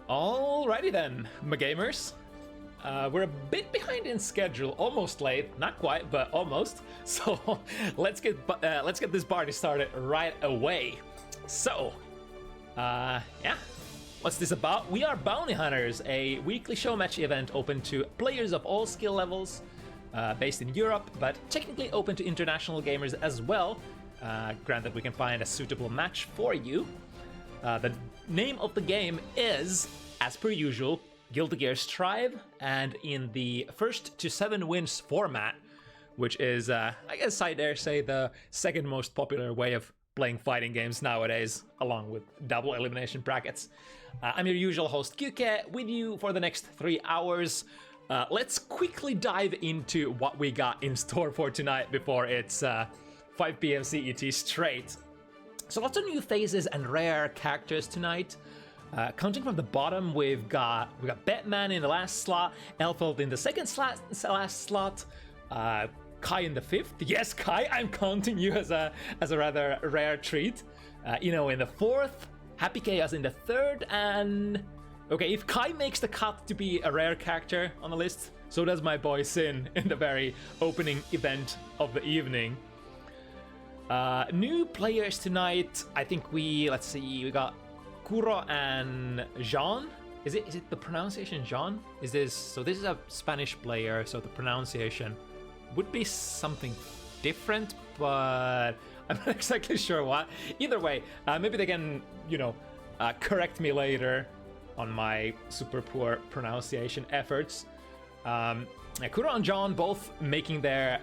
Alrighty then, my gamers. We're a bit behind in schedule, almost late, not quite, but almost. So let's get this party started right away. So, yeah, what's this about? We are Bounty Hunters, a weekly show match event open to players of all skill levels, based in Europe, but technically open to international gamers as well. Granted, we can find a suitable match for you. The name of the game is, as per usual, Guilty Gear Strive, and in the first to 7 wins format, which is, I guess I dare say, the second most popular way of playing fighting games nowadays, along with double elimination brackets. I'm your usual host, YoKai, with you for the next 3 hours. Let's quickly dive into what we got in store for tonight before it's 5 p.m. CET straight. So lots of new faces and rare characters tonight. Counting from the bottom, we've got Batman in the last slot, Elfeld in the second last slot, Kai in the 5th. Yes, Kai, I'm counting you as a rather rare treat. In the 4th, Happy Chaos in the 3rd, and okay, if Kai makes the cut to be a rare character on the list, so does my boy Sin in the very opening event of the evening. New players tonight. I think we got Kuro and Jaune. Is it the pronunciation Jaune? So this is a Spanish player, so the pronunciation would be something different, but I'm not exactly sure what. Either way, maybe they can, correct me later on my super poor pronunciation efforts. Kuro and Jaune both making their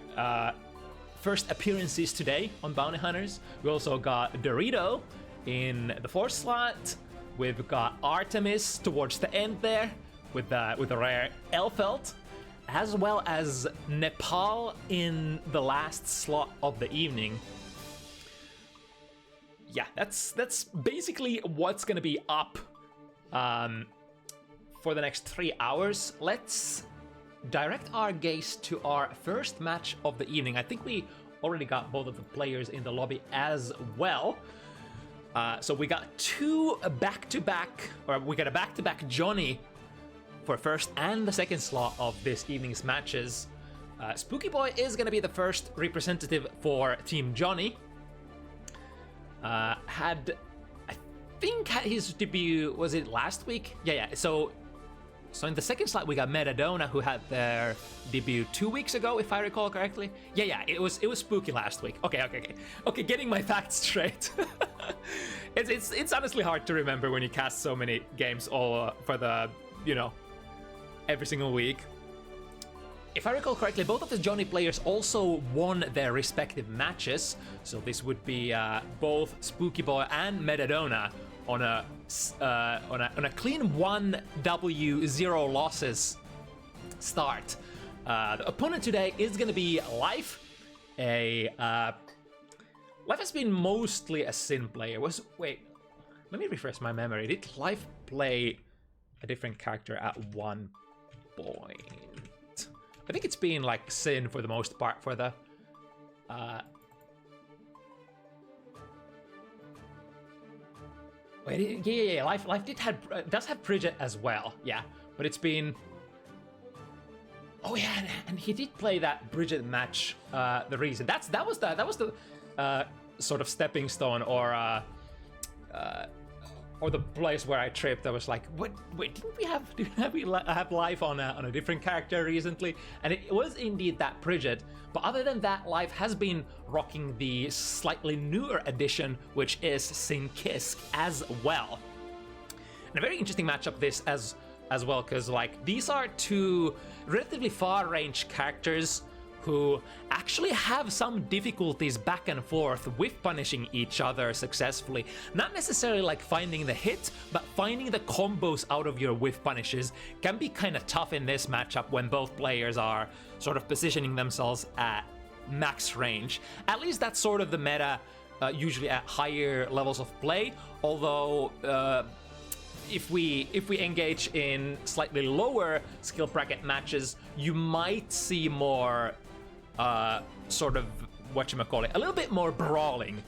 first appearances today on Bounty Hunters. We also got Doritoooooo in the 4th slot. We've got Artemis towards the end there with a rare Elfeld, as well as Nepal in the last slot of the evening. Yeah, that's basically what's gonna be up for the next 3 hours. Let's direct our gaze to our first match of the evening. I think we already got both of the players in the lobby as well. So we got a back-to-back Jaune for first and the second slot of this evening's matches. Spooky Boy is gonna be the first representative for Team Jaune. Had his debut, was it last week? Yeah. So in the second slot we got Metadona, who had their debut 2 weeks ago, if I recall correctly. Yeah, it was Spooky last week. Okay, getting my facts straight. It's honestly hard to remember when you cast so many games all for the every single week. If I recall correctly, both of the Jaune players also won their respective matches, so this would be both Spooky Boy and Metadona on a clean 1W 0 losses start. The opponent today is going to be Leif. Leif has been mostly a Sin player. Wait, let me refresh my memory. Did Leif play a different character at one point? I think it's been like Sin for the most part for the wait, yeah. Leif does have Bridget as well, yeah. But it's been, oh yeah, and he did play that Bridget match. The reason that was the sort of stepping stone or the place where I tripped. I was like, wait, didn't we have Leif on a different character recently? And it was indeed that Bridget. But other than that, Leif has been rocking the slightly newer edition, which is Sin Kisk as well. And a very interesting matchup this as well, because these are two relatively far range characters who actually have some difficulties back and forth with punishing each other successfully. Not necessarily finding the hit, but finding the combos out of your whiff punishes can be kind of tough in this matchup when both players are sort of positioning themselves at max range. At least that's sort of the meta, usually at higher levels of play, although if we engage in slightly lower skill bracket matches, you might see more sort of a little bit more brawling.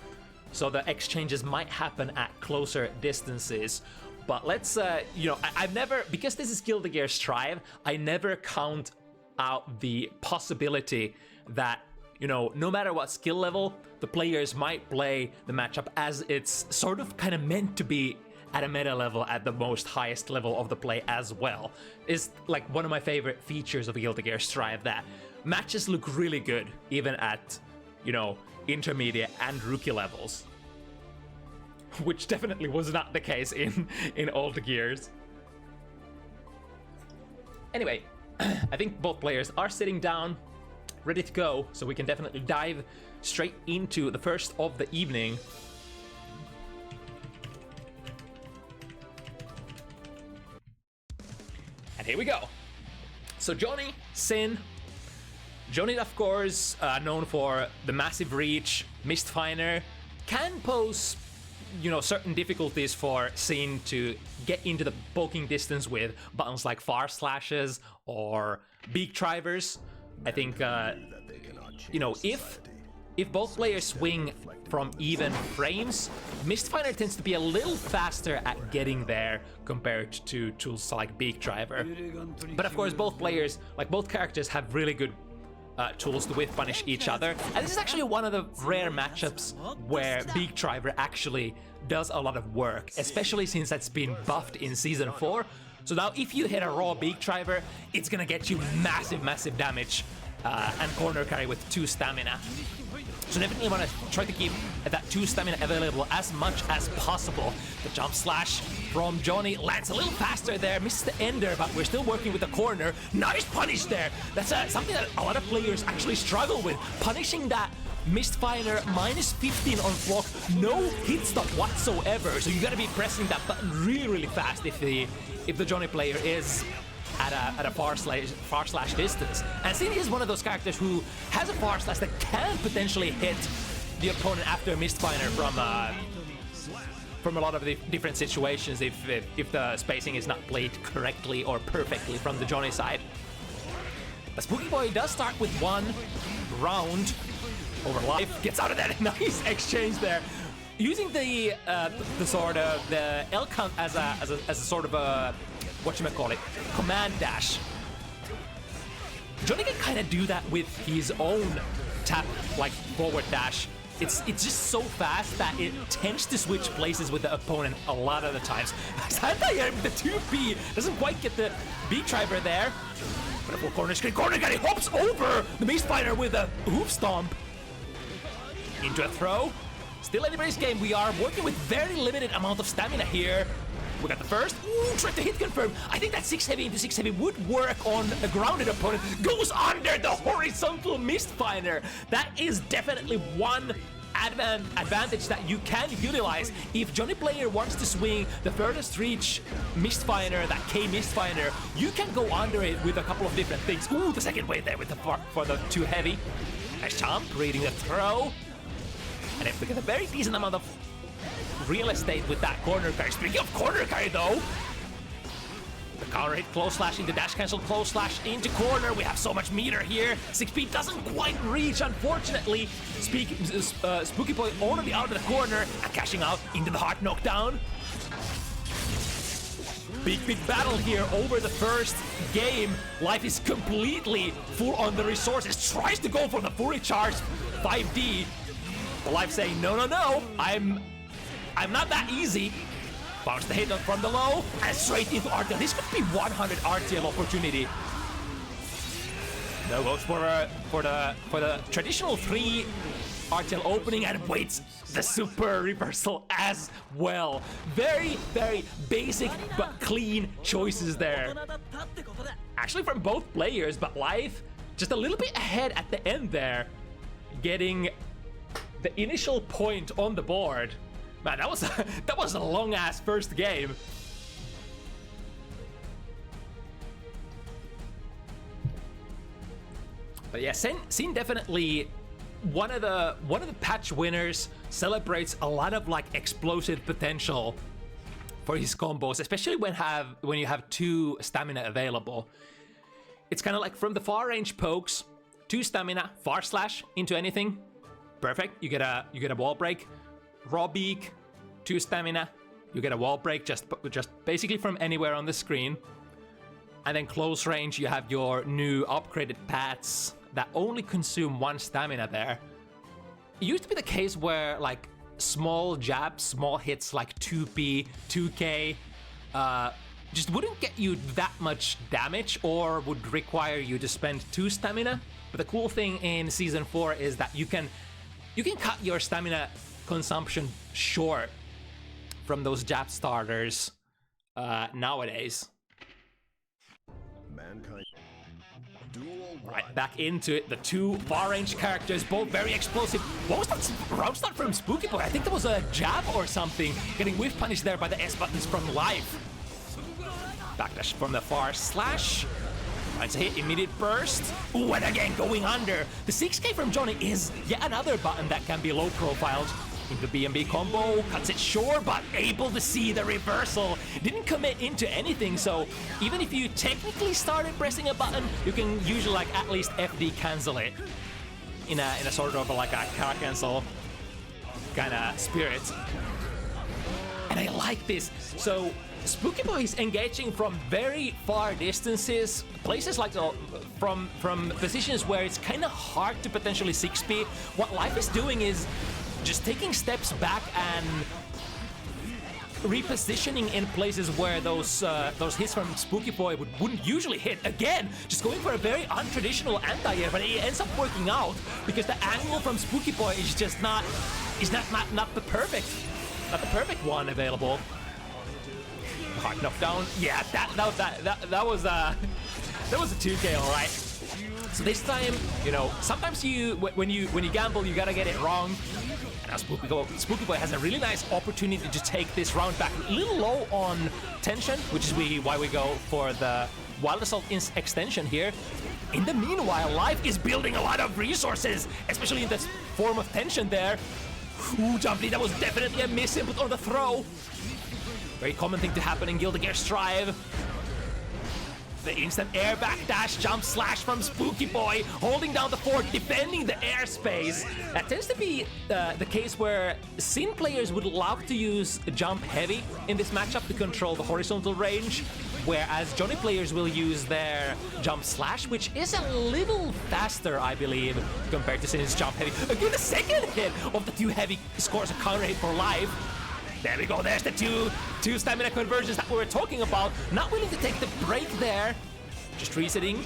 So the exchanges might happen at closer distances. But let's, you know, I've never, because this is Guilty Gear Strive, I never count out the possibility that, you know, no matter what skill level, the players might play the matchup as it's sort of kind of meant to be at a meta level at the most highest level of the play as well. Is like one of my favorite features of Guilty Gear Strive, that matches look really good even at, you know, intermediate and rookie levels. Which definitely was not the case in old Gears. Anyway, I think both players are sitting down, ready to go, so we can definitely dive straight into the first of the evening. And here we go. So Jaune, Sin. Jaune, of course, known for the massive reach, Mistfinder, can pose, you know, certain difficulties for Sin to get into the poking distance with buttons like far slashes or beak drivers. I think, you know, if both players swing from even frames, Mistfinder tends to be a little faster at getting there compared to tools like beak driver. But of course, both players, like both characters, have really good tools to whiff punish each other, and this is actually one of the rare matchups where beak driver actually does a lot of work, especially since that's been buffed in Season 4. So now if you hit a raw beak driver, it's gonna get you massive damage and corner carry with 2 stamina. So definitely want to try to keep that 2 stamina available as much as possible. The jump slash from Jaune lands a little faster there, misses the ender, but we're still working with the corner. Nice punish there. That's something that a lot of players actually struggle with. Punishing that Mistfinder minus 15 on block, no hit stop whatsoever. So you gotta be pressing that button really fast if the Jaune player is at a far slash distance. And Sin is one of those characters who has a far slash that can potentially hit the opponent after a Mistfinder from a lot of the different situations if the spacing is not played correctly or perfectly from the Jaune side. But Spooky Boy does start with 1 round over Leif, gets out of that nice exchange there. Using the sort of the L count as a sort of a whatchamacallit, command dash. Jaune can kind of do that with his own tap, like forward dash. It's just so fast that it tends to switch places with the opponent a lot of the times. Santa here with the 2P doesn't quite get the beak driver there. But a full corner screen, corner guy hops over the Mistfinder with a hoof stomp. Into a throw. Still anybody's game. We are working with very limited amount of stamina here. We got the first. Ooh, try to hit confirm. I think that 6 heavy into 6 heavy would work on a grounded opponent. Goes under the horizontal Mistfinder. That is definitely one advantage that you can utilize. If Jaune player wants to swing the furthest reach Mistfinder, that K Mistfinder, you can go under it with a couple of different things. Ooh, the second wave there with the for the 2 heavy. Nice jump, reading the throw. And if we get a very decent amount of real estate with that corner carry. Speaking of corner carry though, the counter hit close slash into dash cancel, close slash into corner. We have so much meter here. 6P doesn't quite reach, unfortunately. Spooky Boy already out of the corner and cashing out into the hard knockdown. Big battle here over the first game. Life is completely full on the resources. Tries to go for the full recharge 5D. But Life saying no, I'm not that easy. Bounce the hit from the low and straight into RTL. This could be 100 RTL opportunity. No, goes for the traditional 3 RTL opening and waits the super reversal as well. Very basic but clean choices there. Actually from both players, but Life just a little bit ahead at the end there, getting the initial point on the board. Man, that was a long-ass first game. But yeah, Sin definitely one of the patch winners, celebrates a lot of like explosive potential for his combos, especially when you have 2 stamina available. It's kind of like from the far range pokes, 2 stamina, far slash into anything. Perfect. You get a wall break. Raw beak, 2 stamina, You get a wall break just basically from anywhere on the screen. And then close range, you have your new upgraded pads that only consume 1 stamina there. It used to be the case where like small jabs, small hits like 2p, 2k, just wouldn't get you that much damage or would require you to spend 2 stamina. But the cool thing in Season 4 is that you can cut your stamina consumption short from those jab starters nowadays. Mankind. Right, back into it. The 2 far range characters, both very explosive. What was that round start from Spooky Boy? I think there was a jab or something. Getting whiff punished there by the S buttons from Leif. Backdash from the far slash. Finds a hit, immediate burst. Ooh, and again going under. The 6k from Jaune is yet another button that can be low profiled. Into B&B combo, cuts it short, but able to see the reversal. Didn't commit into anything, so even if you technically started pressing a button, you can usually like at least FD cancel it in a sort of like a car cancel kind of spirit. And I like this. So Spooky Boy is engaging from very far distances, places like from positions where it's kind of hard to potentially 6p. What Leif is doing is just taking steps back and repositioning in places where those hits from Spooky Boy wouldn't usually hit. Again, just going for a very untraditional anti-air, but it ends up working out because the angle from Spooky Boy is just not the perfect one available. Hard knockdown. Yeah, that was a 2k, all right. So this time, you know, sometimes when you gamble, you gotta get it wrong. And now Spooky Boy has a really nice opportunity to take this round back. A little low on tension, which is why we go for the Wild Assault extension here. In the meanwhile, Leif is building a lot of resources, especially in this form of tension there. Ooh, Jumpy, that was definitely a miss input on the throw. Very common thing to happen in Guilty Gear Strive. The instant air backdash jump slash from Spooky Boy, holding down the fort, defending the airspace. That tends to be the case where Sin players would love to use jump heavy in this matchup to control the horizontal range, whereas Jaune players will use their jump slash, which is a little faster, I believe, compared to Sin's jump heavy. Again, the second hit of the 2 heavy scores a counter hit for Leif. There we go, there's the two stamina conversions that we were talking about. Not willing to take the break there. Just resetting.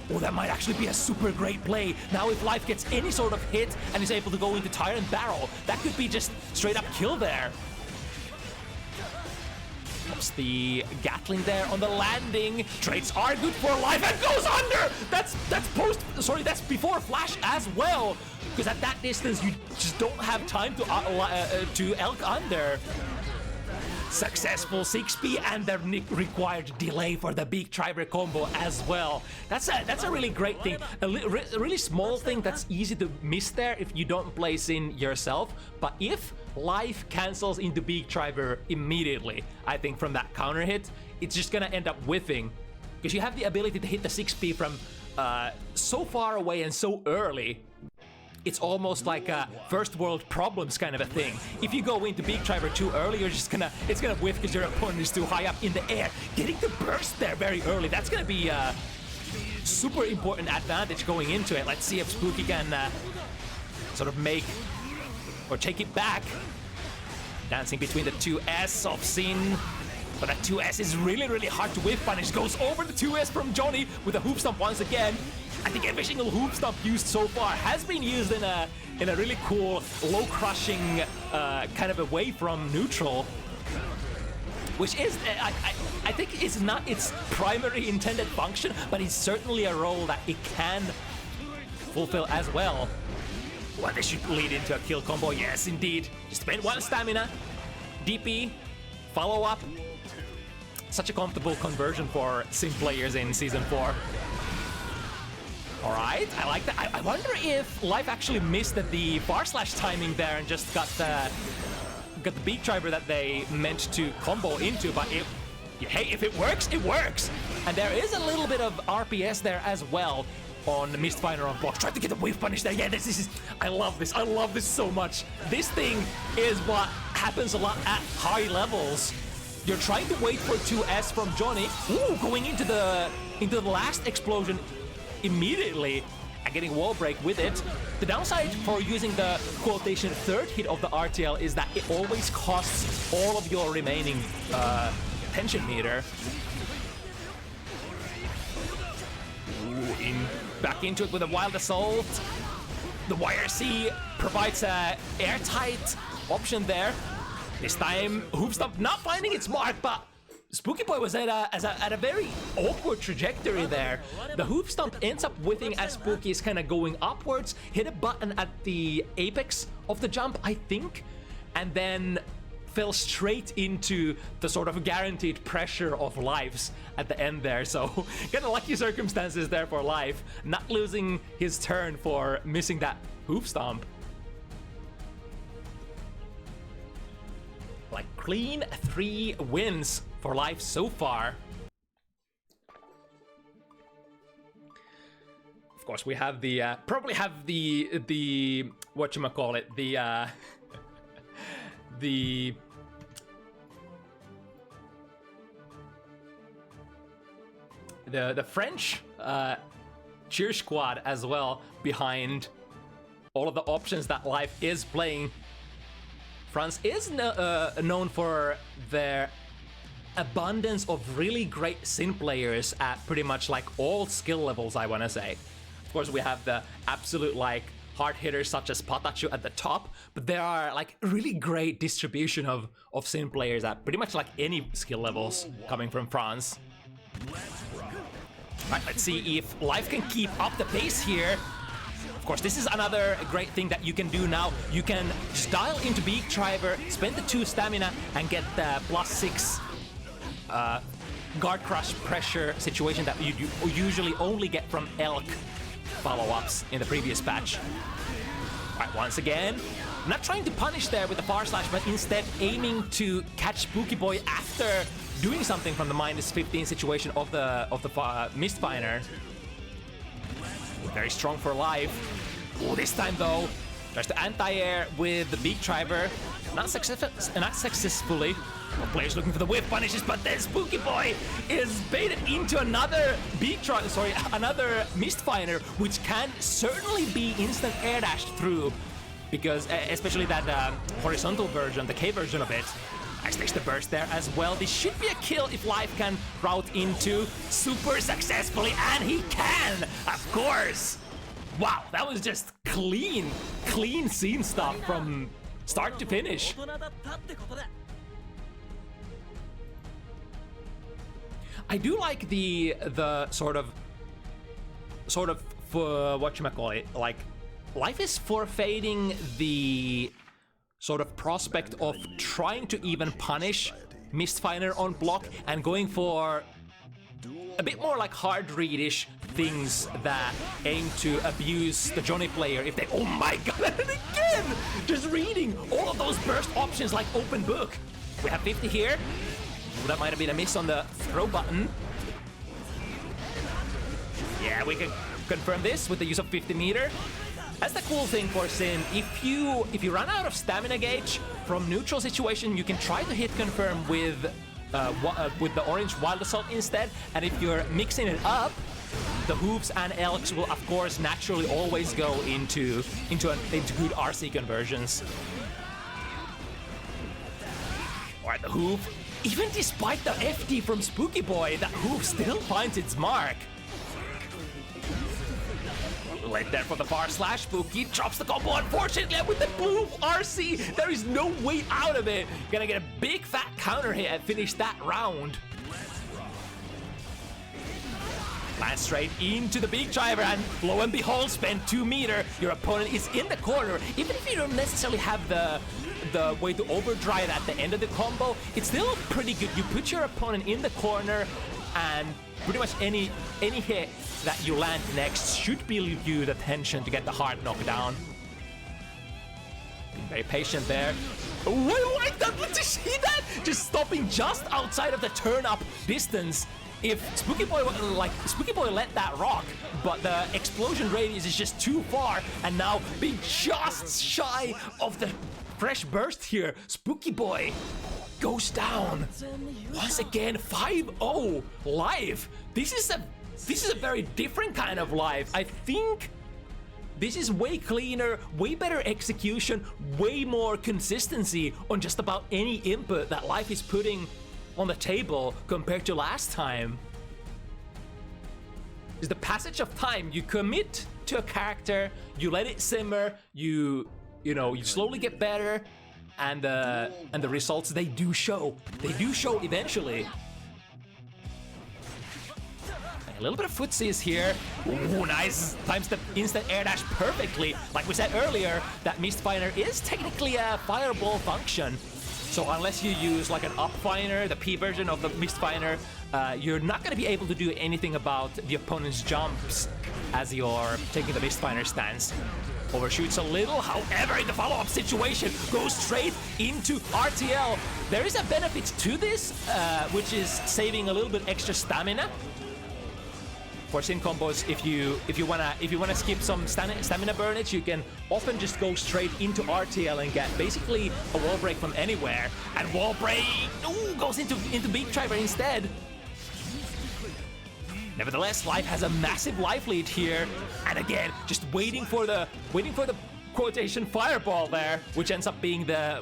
Oh, that might actually be a super great play. Now if Leif gets any sort of hit and is able to go into Tyrant Barrel, that could be just straight up kill there. Pops the Gatling there on the landing. Trades are good for Leif and goes under! That's before Flash as well. Because at that distance, you just don't have time to elk under. Successful 6p and the required delay for the big Triber combo as well. That's a really great thing. A really small thing that's easy to miss there if you don't place in yourself. But if Leif cancels into big Triber immediately, I think from that counter hit, it's just gonna end up whiffing. Because you have the ability to hit the 6p from so far away and so early. It's almost like a first world problems kind of a thing. If you go into big Triber too early, it's gonna whiff because your opponent is too high up in the air. Getting the burst there very early, that's gonna be a super important advantage going into it. Let's see if Spooky can sort of make or take it back. Dancing between the 2S of Sin. But that 2S is really, really hard to whiff punish. Goes over the 2S from Jaune with a hoop stomp once again. I think every single hoop stomp used so far has been used in a really cool, low crushing kind of away from neutral. Which is, I think it's not its primary intended function, but it's certainly a role that it can fulfill as well. Well, this should lead into a kill combo. Yes, indeed. Just spend 1 stamina. DP. Follow up. Such a comfortable conversion for Sin players in Season 4. Alright, I like that. I wonder if Leif actually missed the bar slash timing there and just got the beat driver that they meant to combo into, but hey, if it works, it works! And there is a little bit of RPS there as well on Mistfinder on blocks. Tried to get the wave punish there. Yeah, this is... I love this so much. This thing is what happens a lot at high levels. You're trying to wait for 2S from Jaune. Ooh, going into the last explosion immediately and getting wall break with it. The downside for using the quotation third hit of the RTL is that it always costs all of your remaining tension meter. Ooh, back into it with a wild assault. The YRC provides a airtight option there. This time, Hoofstomp not finding its mark, but Spooky Boy was at a very awkward trajectory there. The Hoofstomp ends up whiffing as Spooky is kind of going upwards, hit a button at the apex of the jump, I think, and then fell straight into the sort of guaranteed pressure of lives at the end there. So kind of lucky circumstances there for Leif, not losing his turn for missing that Hoofstomp. Like clean 3 wins for Leif so far. Of course, we have the probably have the whatchamacallit, the French cheer squad as well behind all of the options that Leif is playing. France is known for their abundance of really great Sin players at pretty much like all skill levels, I want to say. Of course, we have the absolute like hard hitters such as Patachu at the top, but there are like really great distribution of Sin players at pretty much like any skill levels coming from France. Right, let's see if Leif can keep up the pace here. Of course, this is another great thing that you can do now. You can just dial into Beak Driver, spend the 2 stamina, and get the +6 guard crush pressure situation that you usually only get from Elk follow-ups in the previous patch. Alright, once again, not trying to punish there with the far slash, but instead aiming to catch Spooky Boy after doing something from the -15 situation of the Mistfinder. Very strong for Leif. Oh, this time though, tries to anti-air with the Beak Driver. Not successfully. Well, players looking for the whiff punishes, but then Spooky Boy is baited into another another Mistfinder, which can certainly be instant air dashed through, because especially that horizontal version, the K version of it. Nice takes the burst there as well. This should be a kill if Leif can route into super successfully, and he can, of course. Wow, that was just clean scene stuff from start to finish. I do like the sort of whatchamacallit, like Leif is forfeiting the sort of prospect of trying to even punish Mistfinder on block and going for a bit more like hard read-ish things that aim to abuse the Jaune player if they— oh my god, and again! Just reading all of those burst options like open book. We have 50 here. Ooh, that might have been a miss on the throw button. Yeah, we can confirm this with the use of 50 meter. That's the cool thing for Sin. If you run out of stamina gauge from neutral situation, you can try to hit confirm with the orange wild assault instead. And if you're mixing it up, the Hoofs and Elks will of course naturally always go into good RC conversions. Alright, the Hoof, even despite the FD from Spooky Boy, that Hoof still finds its mark. Late there for the far slash. Spooky drops the combo, unfortunately, with the blue RC. There is no way out of it. Gonna get a big fat counter hit and finish that round. Land straight into the Beak Driver, and lo and behold, spend 2 meter. Your opponent is in the corner. Even if you don't necessarily have the way to overdrive at the end of the combo, it's still pretty good. You put your opponent in the corner, and pretty much any hit that you land next should be you the tension to get the hard knockdown. Being very patient there. Oh, I like that! Did you see that? Just stopping just outside of the turn-up distance if Spooky Boy let that rock, but the explosion radius is just too far, and now being just shy of the fresh burst here, Spooky Boy goes down once again. 5-0 live. This is a very different kind of live. I think this is way cleaner, way better execution, way more consistency on just about any input that Life is putting on the table compared to last time. Is the passage of time, you commit to a character, you let it simmer, you slowly get better, and the results, they do show. They do show eventually. A little bit of footsies here. Ooh, nice. Times the instant air dash perfectly. Like we said earlier, that Mistfiner is technically a fireball function. So unless you use like an Upfiner, the P version of the Mistfiner, you're not going to be able to do anything about the opponent's jumps as you're taking the Mistfiner stance. Overshoots a little, however, in the follow-up situation, goes straight into RTL. There is a benefit to this, which is saving a little bit extra stamina. For Sin combos, if you wanna skip some stamina burnage, you can often just go straight into RTL and get basically a wall break from anywhere. And wall break goes into Beak Driver instead. Nevertheless, Life has a massive life lead here, and again, just waiting for the quotation fireball there, which ends up being the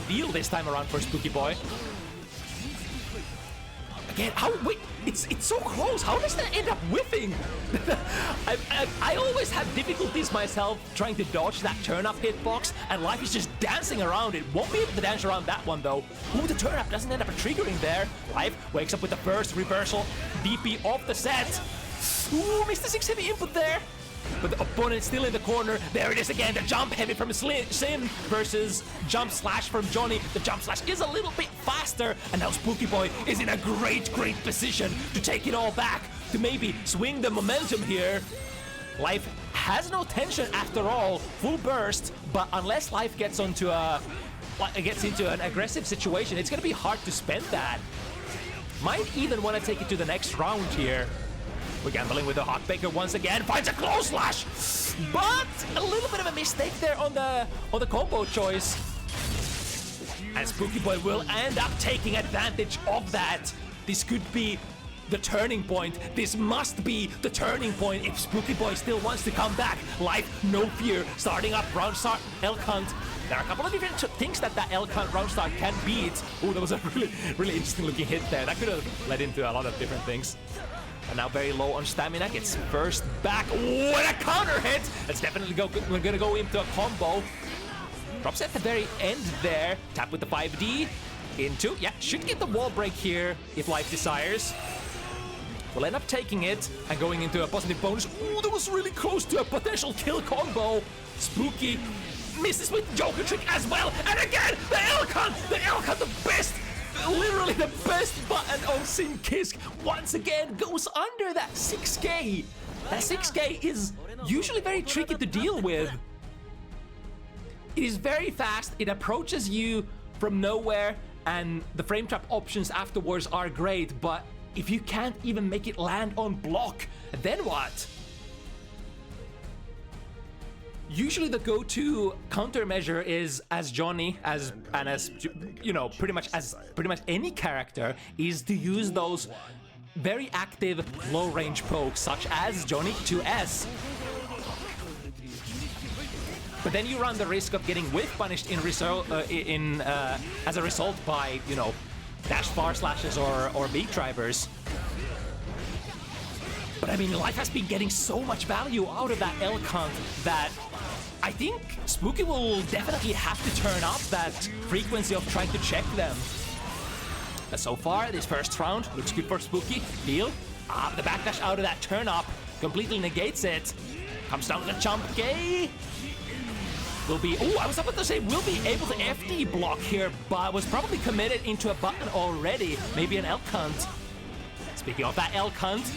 deal this time around for Spooky Boy. Again, it's so close. How does that end up whiffing? I always have difficulties myself trying to dodge that turn-up hitbox, and Life is just dancing around it. Won't be able to dance around that one, though. Ooh, the turn-up doesn't end up triggering there. Life wakes up with the first reversal. DP off the set. Ooh, missed the 6 heavy input there. But the opponent still in the corner. There it is again, the jump heavy from Sim versus jump slash from Johnny. The jump slash is a little bit faster, and now Spooky Boy is in a great position to take it all back, to maybe swing the momentum here. Life has no tension after all, full burst, but unless Life gets into an aggressive situation, it's gonna be hard to spend that. Might even want to take it to the next round here. We're gambling with the Hot Baker once again, finds a close slash, but a little bit of a mistake there on the combo choice. And Spooky Boy will end up taking advantage of that. This could be the turning point. This must be the turning point if Spooky Boy still wants to come back. Life, no fear, starting up round start, Elk Hunt. There are a couple of different things that Elk Hunt round start can beat. Oh, that was a really interesting looking hit there. That could have led into a lot of different things. And now very low on stamina, gets first back. Oh, and a counter hit! That's definitely we're gonna go into a combo. Drops at the very end there. Tap with the 5D. Into, yeah, should get the wall break here if Life desires. We'll end up taking it and going into a positive bonus. Ooh, that was really close to a potential kill combo. Spooky misses with Joker Trick as well. And again, the Elk Hunt, the best, literally the best button on Sin Kisk once again goes under that 6K. That 6K is usually very tricky to deal with. It is very fast, it approaches you from nowhere, and the frame trap options afterwards are great, but if you can't even make it land on block, then what? Usually the go-to countermeasure is, as Johnny, as you know, pretty much any character, is to use those very active low-range pokes, such as Johnny 2S. But then you run the risk of getting whiff punished as a result by, you know, dash bar slashes or beat drivers. But I mean, Life has been getting so much value out of that Elk Hunt that I think Spooky will definitely have to turn up that frequency of trying to check them. But so far, this first round looks good for Spooky. Deal. The backdash out of that turn up completely negates it. Comes down to the jump K. Will be, oh, I was about to say, will be able to FD block here, but was probably committed into a button already. Maybe an Elk Hunt. Speaking of that Elk Hunt,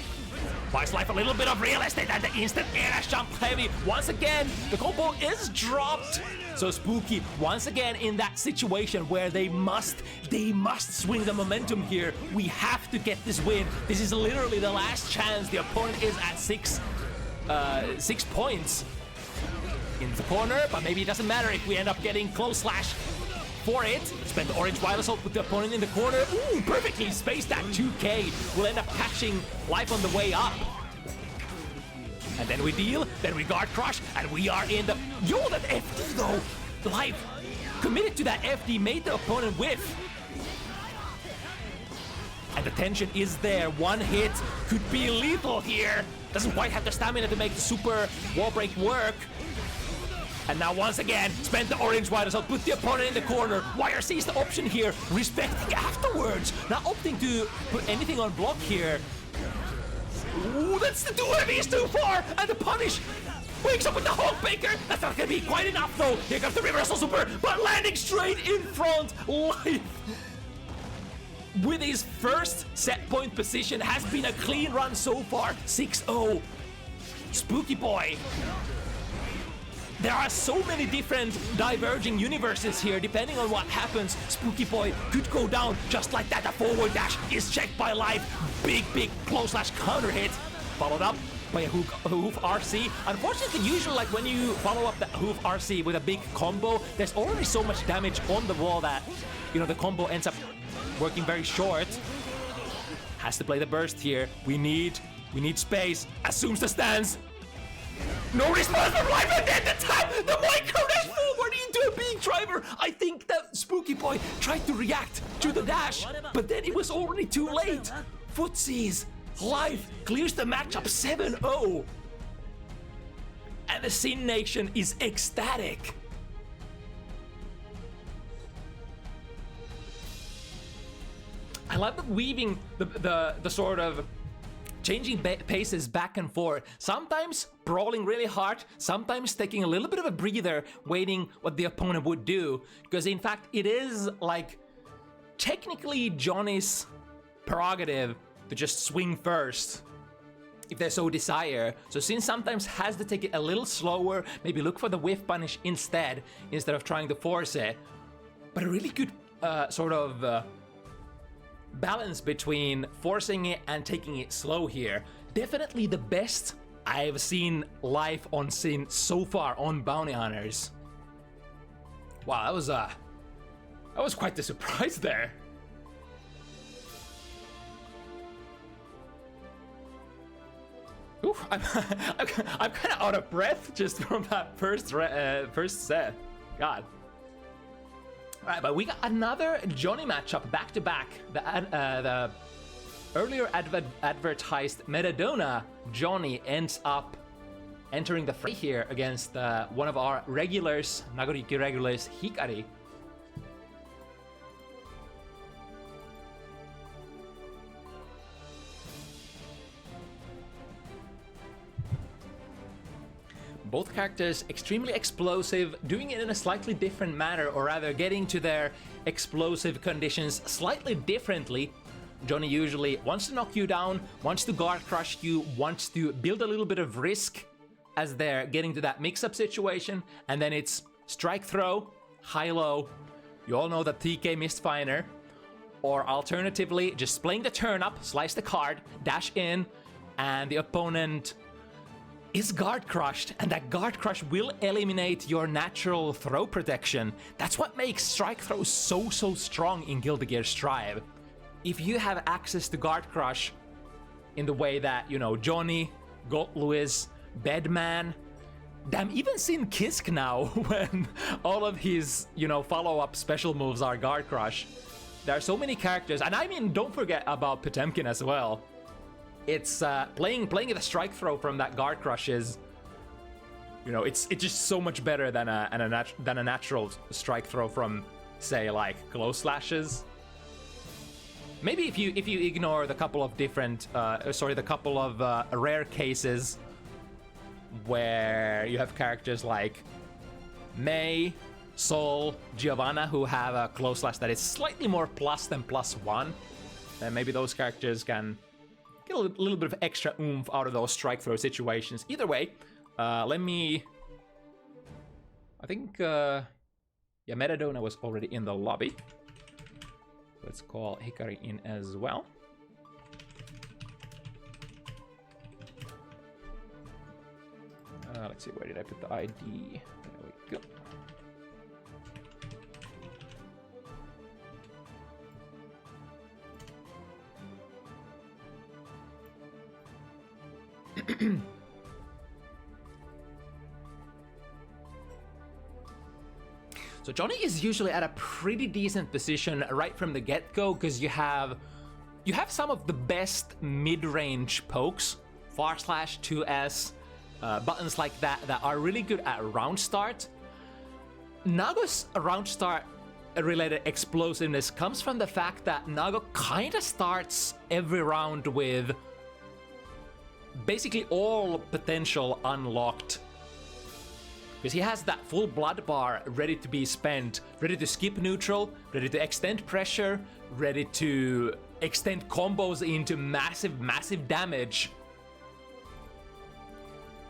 Buys Life a little bit of real estate and the instant air dash jump heavy. Once again, the combo is dropped. So Spooky, once again in that situation where they must swing the momentum here. We have to get this win. This is literally the last chance. The opponent is at 6 points in the corner, but maybe it doesn't matter if we end up getting close slash for it. Spend the orange wild assault, put the opponent in the corner. Ooh, perfectly spaced that 2K. We'll end up catching Life on the way up. And then we deal, then we guard crush, and we are in the... Yo, that FD though! Life committed to that FD, made the opponent whiff. And the tension is there. One hit could be lethal here. Doesn't quite have the stamina to make the super wall break work. And now once again, spend the orange wild assault, put the opponent in the corner. YRC is the option here, respecting afterwards. Not opting to put anything on block here. Ooh, that's the 2 heavy is too far! And the punish wakes up with the Hulk Baker! That's not gonna be quite enough though! Here comes the reversal super, but landing straight in front! Life, with his first set point position, has been a clean run so far. 6-0. Spooky boy. There are so many different diverging universes here. Depending on what happens, Spooky Boy could go down just like that. The forward dash is checked by Life. Big close slash counter hit. Followed up by a hoof RC. Unfortunately, usually like when you follow up the hoof RC with a big combo, there's already so much damage on the wall that, you know, the combo ends up working very short. Has to play the burst here. We need space. Assumes the stance. No response from Life, and then the micro dash forward into a big driver. I think that Spooky Boy tried to react to the dash, but then it was already too late. Footsies. Life clears the matchup 7-0. And the Sin Nation is ecstatic. I love the weaving, the sort of changing paces back and forth, sometimes brawling really hard, sometimes taking a little bit of a breather, waiting what the opponent would do, because in fact it is like technically Johnny's prerogative to just swing first if they so desire. So Sin sometimes has to take it a little slower, maybe look for the whiff punish instead of trying to force it, but a really good sort of balance between forcing it and taking it slow here. Definitely the best I've seen Life on Sin so far on Bounty Hunters. Wow, that was quite the surprise there. Oof, I'm kind of out of breath just from that first set. God. Alright, but we got another Johnny matchup back to back. The earlier advertised Metadona Johnny ends up entering the fray here against one of our regulars, Nagoriki regulars, Hikari. Both characters extremely explosive, doing it in a slightly different manner, or rather getting to their explosive conditions slightly differently. Johnny usually wants to knock you down, wants to guard crush you, wants to build a little bit of risk as they're getting to that mix-up situation, and then it's strike throw, high-low. You all know that TK missed finer. Or alternatively, just playing the turn up, slice the card, dash in, and the opponent is guard crushed, and that guard crush will eliminate your natural throw protection. That's what makes strike throw so strong in Guilty Gear Strive. If you have access to guard crush in the way that, you know, Johnny, Gold Lewis, Bedman, damn, even Sin Kisk now, when all of his, you know, follow-up special moves are guard crush. There are so many characters, and I mean, don't forget about Potemkin as well. It's playing the strike throw from that guard crush is, you know, it's just so much better than a natural strike throw from, say, like glow slashes. Maybe if you ignore the couple of different, the couple of rare cases where you have characters like May, Sol, Giovanna who have a glow slash that is slightly more plus than +1, then maybe those characters can get a little bit of extra oomph out of those strike throw situations. Either way, let me... I think, yeah, Metadona was already in the lobby. Let's call Hikari in as well. Let's see, where did I put the ID? There we go. So Jaune is usually at a pretty decent position right from the get-go because you have some of the best mid-range pokes, /, 2S, buttons like that are really good at round start. Nago's round start related explosiveness comes from the fact that Nago kind of starts every round with basically all potential unlocked. Because he has that full blood bar ready to be spent, ready to skip neutral, ready to extend pressure, ready to extend combos into massive damage.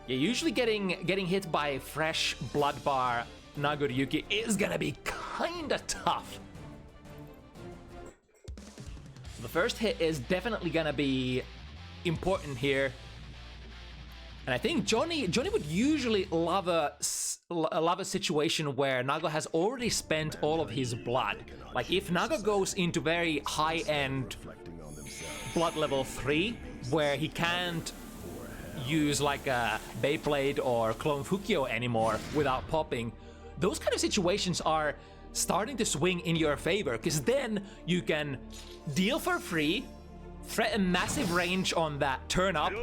Yeah, usually getting hit by a fresh blood bar Nagoryuki is gonna be kinda tough. The first hit is definitely gonna be important here. And I think Jaune would usually love a situation where Nago has already spent all of his blood. Like if Nago goes into very high-end blood level 3, where he can't use like a Beyblade or Clone Fukio anymore without popping, those kind of situations are starting to swing in your favor, because then you can deal for free, threaten massive range on that turn up,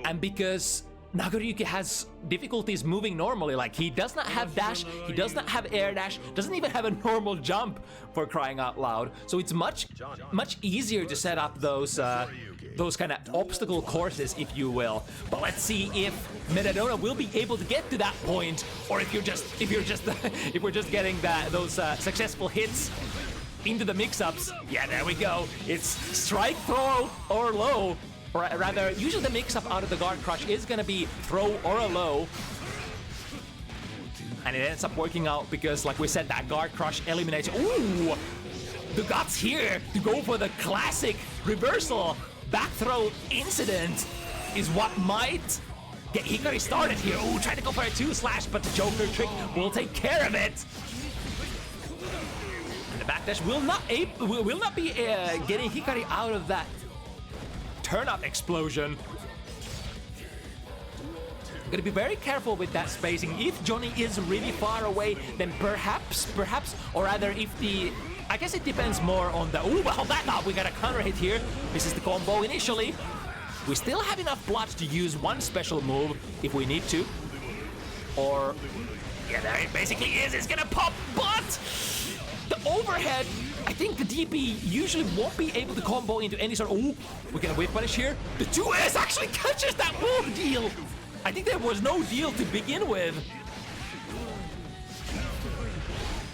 and because Nagoryuki has difficulties moving normally, like he does not have dash, he does not have air dash, doesn't even have a normal jump, for crying out loud. So it's much easier to set up those kind of obstacle courses, if you will. But let's see if Metadona will be able to get to that point, or if we're just getting those successful hits into the mix-ups. Yeah, there we go. It's strike, throw, or low. Or rather, usually the mix-up out of the guard crush is gonna be throw or a low. And it ends up working out because, like we said, that guard crush eliminates... Ooh! The guts here to go for the classic reversal back throw incident is what might get Hikari started here. Ooh, trying to go for a 2-slash, but the Joker trick will take care of it. And the backdash will not be getting Hikari out of that turn-up explosion. I'm gonna be very careful with that spacing. If Jaune is really far away, then perhaps, or rather if the... I guess it depends more on the... Ooh, well, that up. We got a counter hit here. This is the combo initially. We still have enough blood to use one special move if we need to. Or... yeah, there it basically is. It's gonna pop, but... the overhead, I think the DP usually won't be able to combo into any sort of... Ooh, we're gonna whip punish here. The 2S actually catches that move deal. I think there was no deal to begin with.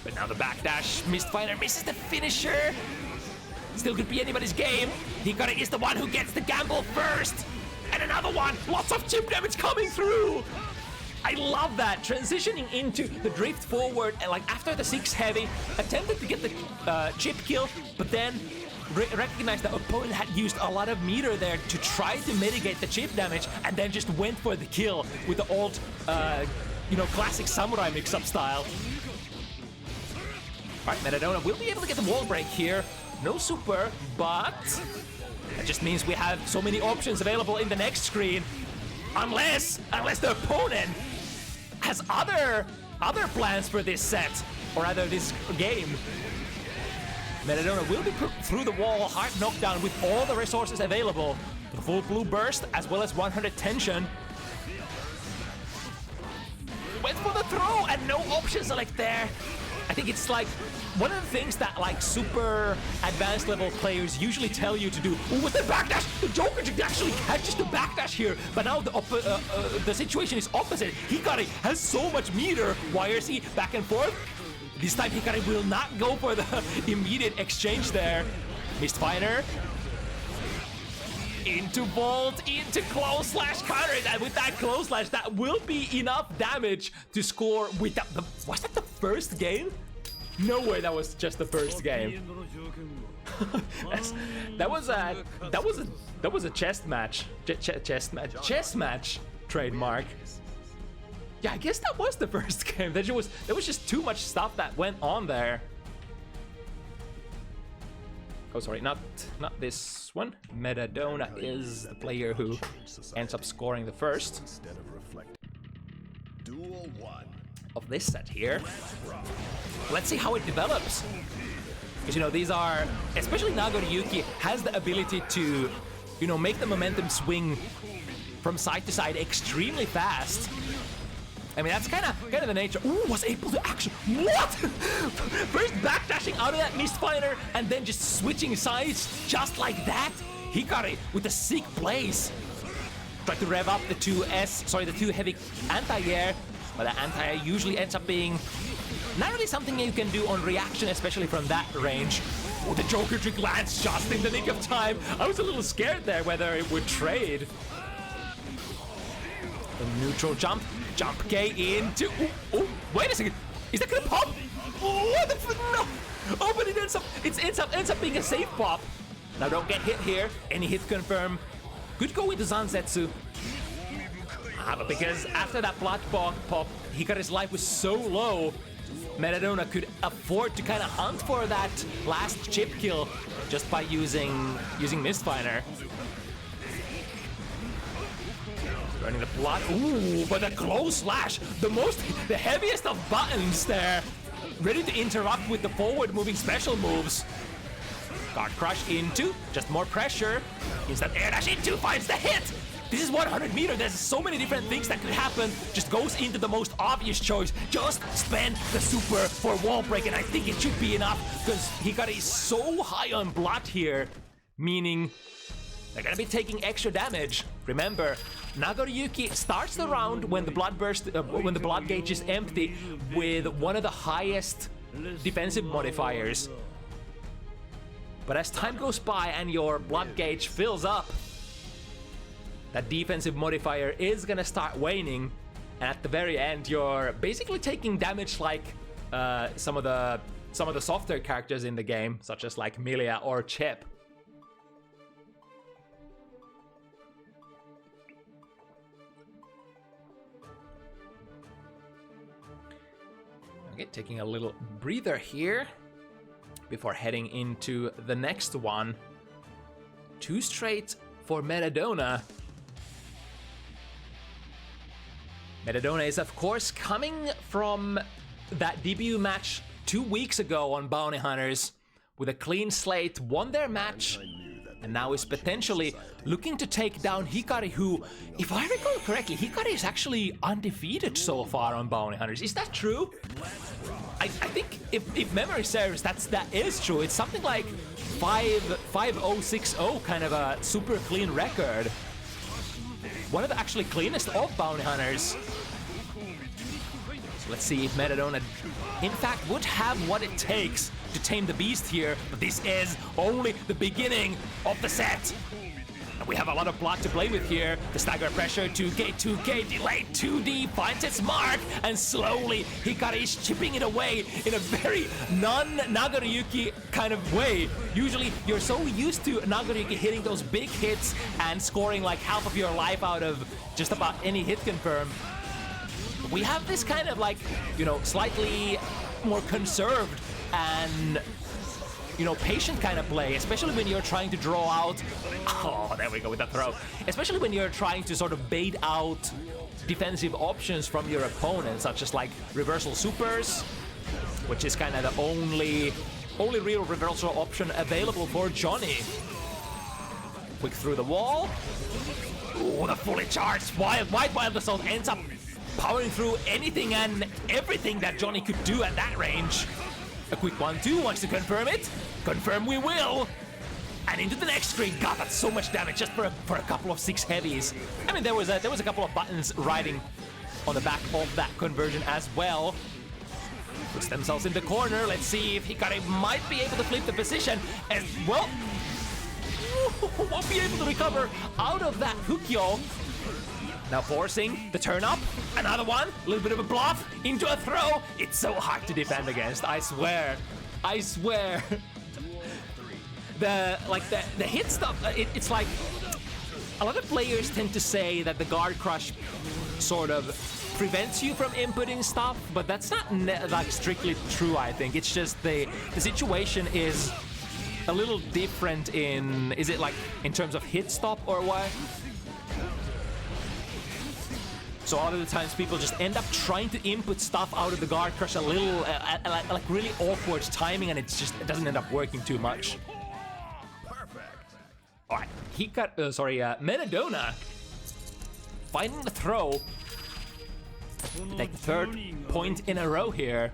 But now the backdash, Mistfinder misses the finisher. Still could be anybody's game. Hikari is the one who gets the gamble first. And another one, lots of chip damage coming through. I love that, transitioning into the drift forward, and like after the 6 heavy, attempted to get the chip kill, but then recognized the opponent had used a lot of meter there to try to mitigate the chip damage, and then just went for the kill with the old, classic samurai mix-up style. Alright, Metadona will be able to get the wall break here. No super, but that just means we have so many options available in the next screen. Unless the opponent has other plans for this set, or rather this game. Metadona will be put through the wall, hard knockdown with all the resources available. The full blue burst as well as 100 tension. Went for the throw and no option select there. I think it's like one of the things that like super advanced level players usually tell you to do. Ooh, with the backdash, the Joker actually catches the backdash here, but now the situation is opposite. Hikari has so much meter. YRC back and forth. This time Hikari will not go for the immediate exchange there. Mistfinder. into Vault, into Close Slash counter, and with that Close Slash, that will be enough damage to score with that. Was that the first game? No way, that was just the first game. that was a chess match, chess match trademark. Yeah, I guess that was the first game. There was just too much stuff that went on there. Oh, sorry, not this one. Metadona is the player who ends up scoring the first of this set here. Let's see how it develops. Because, you know, these are, especially Nagoriyuki has the ability to, you know, make the momentum swing from side to side extremely fast. I mean, that's kind of the nature. Ooh, was able to actually, what? First backdashing out of that Mistfinder and then just switching sides just like that. Hikari with a sick blaze. Tried to rev up the two heavy anti-air, but the anti-air usually ends up being not really something you can do on reaction, especially from that range. Oh, the Joker trick lands just in the nick of time. I was a little scared there whether it would trade. The neutral jump K into. Oh, wait a second. Is that gonna pop? Oh, what the no! Oh, but it ends up being a safe pop. Now don't get hit here. Any hit confirm. Could go into Zanzetsu. But because after that black pop, Hikari's life was so low, Metadona could afford to kind of hunt for that last chip kill just by using Mistfinder. Running the blood. Ooh, but a close slash. The heaviest of buttons there. Ready to interrupt with the forward moving special moves. Guard crush into. Just more pressure. Instant air dash into. Finds the hit. This is 100 meters. There's so many different things that could happen. Just goes into the most obvious choice. Just spend the super for wall break. And I think it should be enough. Because Hikari is so high on blood here. Meaning they're gonna be taking extra damage. Remember, Nagoriyuki starts the round when the blood gauge is empty with one of the highest defensive modifiers. But as time goes by and your blood gauge fills up, that defensive modifier is gonna start waning, and at the very end, you're basically taking damage like some of the softer characters in the game, such as like Milia or Chep. Okay, taking a little breather here before heading into the next one. 2 straight for Metadona. Metadona is, of course, coming from that debut match 2 weeks ago on Bounty Hunters with a clean slate, won their match, and now is potentially looking to take down Hikari, who, if I recall correctly, Hikari is actually undefeated so far on Bounty Hunters. Is that true? I think if memory serves, that is true. It's something like 5-0-6-0, kind of a super clean record. One of the actually cleanest of Bounty Hunters. So let's see if Metadona, in fact, would have what it takes to tame the beast here, but this is only the beginning of the set. We have a lot of block to play with here. The stagger pressure, 2K, delayed 2D, finds its mark, and slowly Hikari is chipping it away in a very non-Nagoriyuki kind of way. Usually, you're so used to Nagoriyuki hitting those big hits and scoring like half of your life out of just about any hit confirm. We have this kind of like, you know, slightly more conserved and, you know, patient kind of play, especially when you're trying to draw out. Oh, there we go with the throw. Especially when you're trying to sort of bait out defensive options from your opponent, such as like reversal supers, which is kind of the only real reversal option available for Johnny. Quick through the wall. Ooh, the fully charged wild assault ends up powering through anything and everything that Johnny could do at that range. A quick 1-2, wants to confirm it. Confirm we will. And into the next screen. God, that's so much damage just for a couple of 6 heavies. I mean, there was a couple of buttons riding on the back of that conversion as well. Puts themselves in the corner. Let's see if Hikari might be able to flip the position. And, well, won't be able to recover out of that Hukyo. Now forcing the turn up, another one, a little bit of a bluff into a throw. It's so hard to defend against, I swear. I swear. The hit stuff, it's like, a lot of players tend to say that the guard crush sort of prevents you from inputting stuff, but that's not like strictly true, I think. It's just the situation is a little different in, is it like in terms of hit stop or what? So a lot of the times people just end up trying to input stuff out of the guard crush a little, like really awkward timing, and it doesn't end up working too much. Perfect. All right, metadona finding the throw. Take the third point in a row here.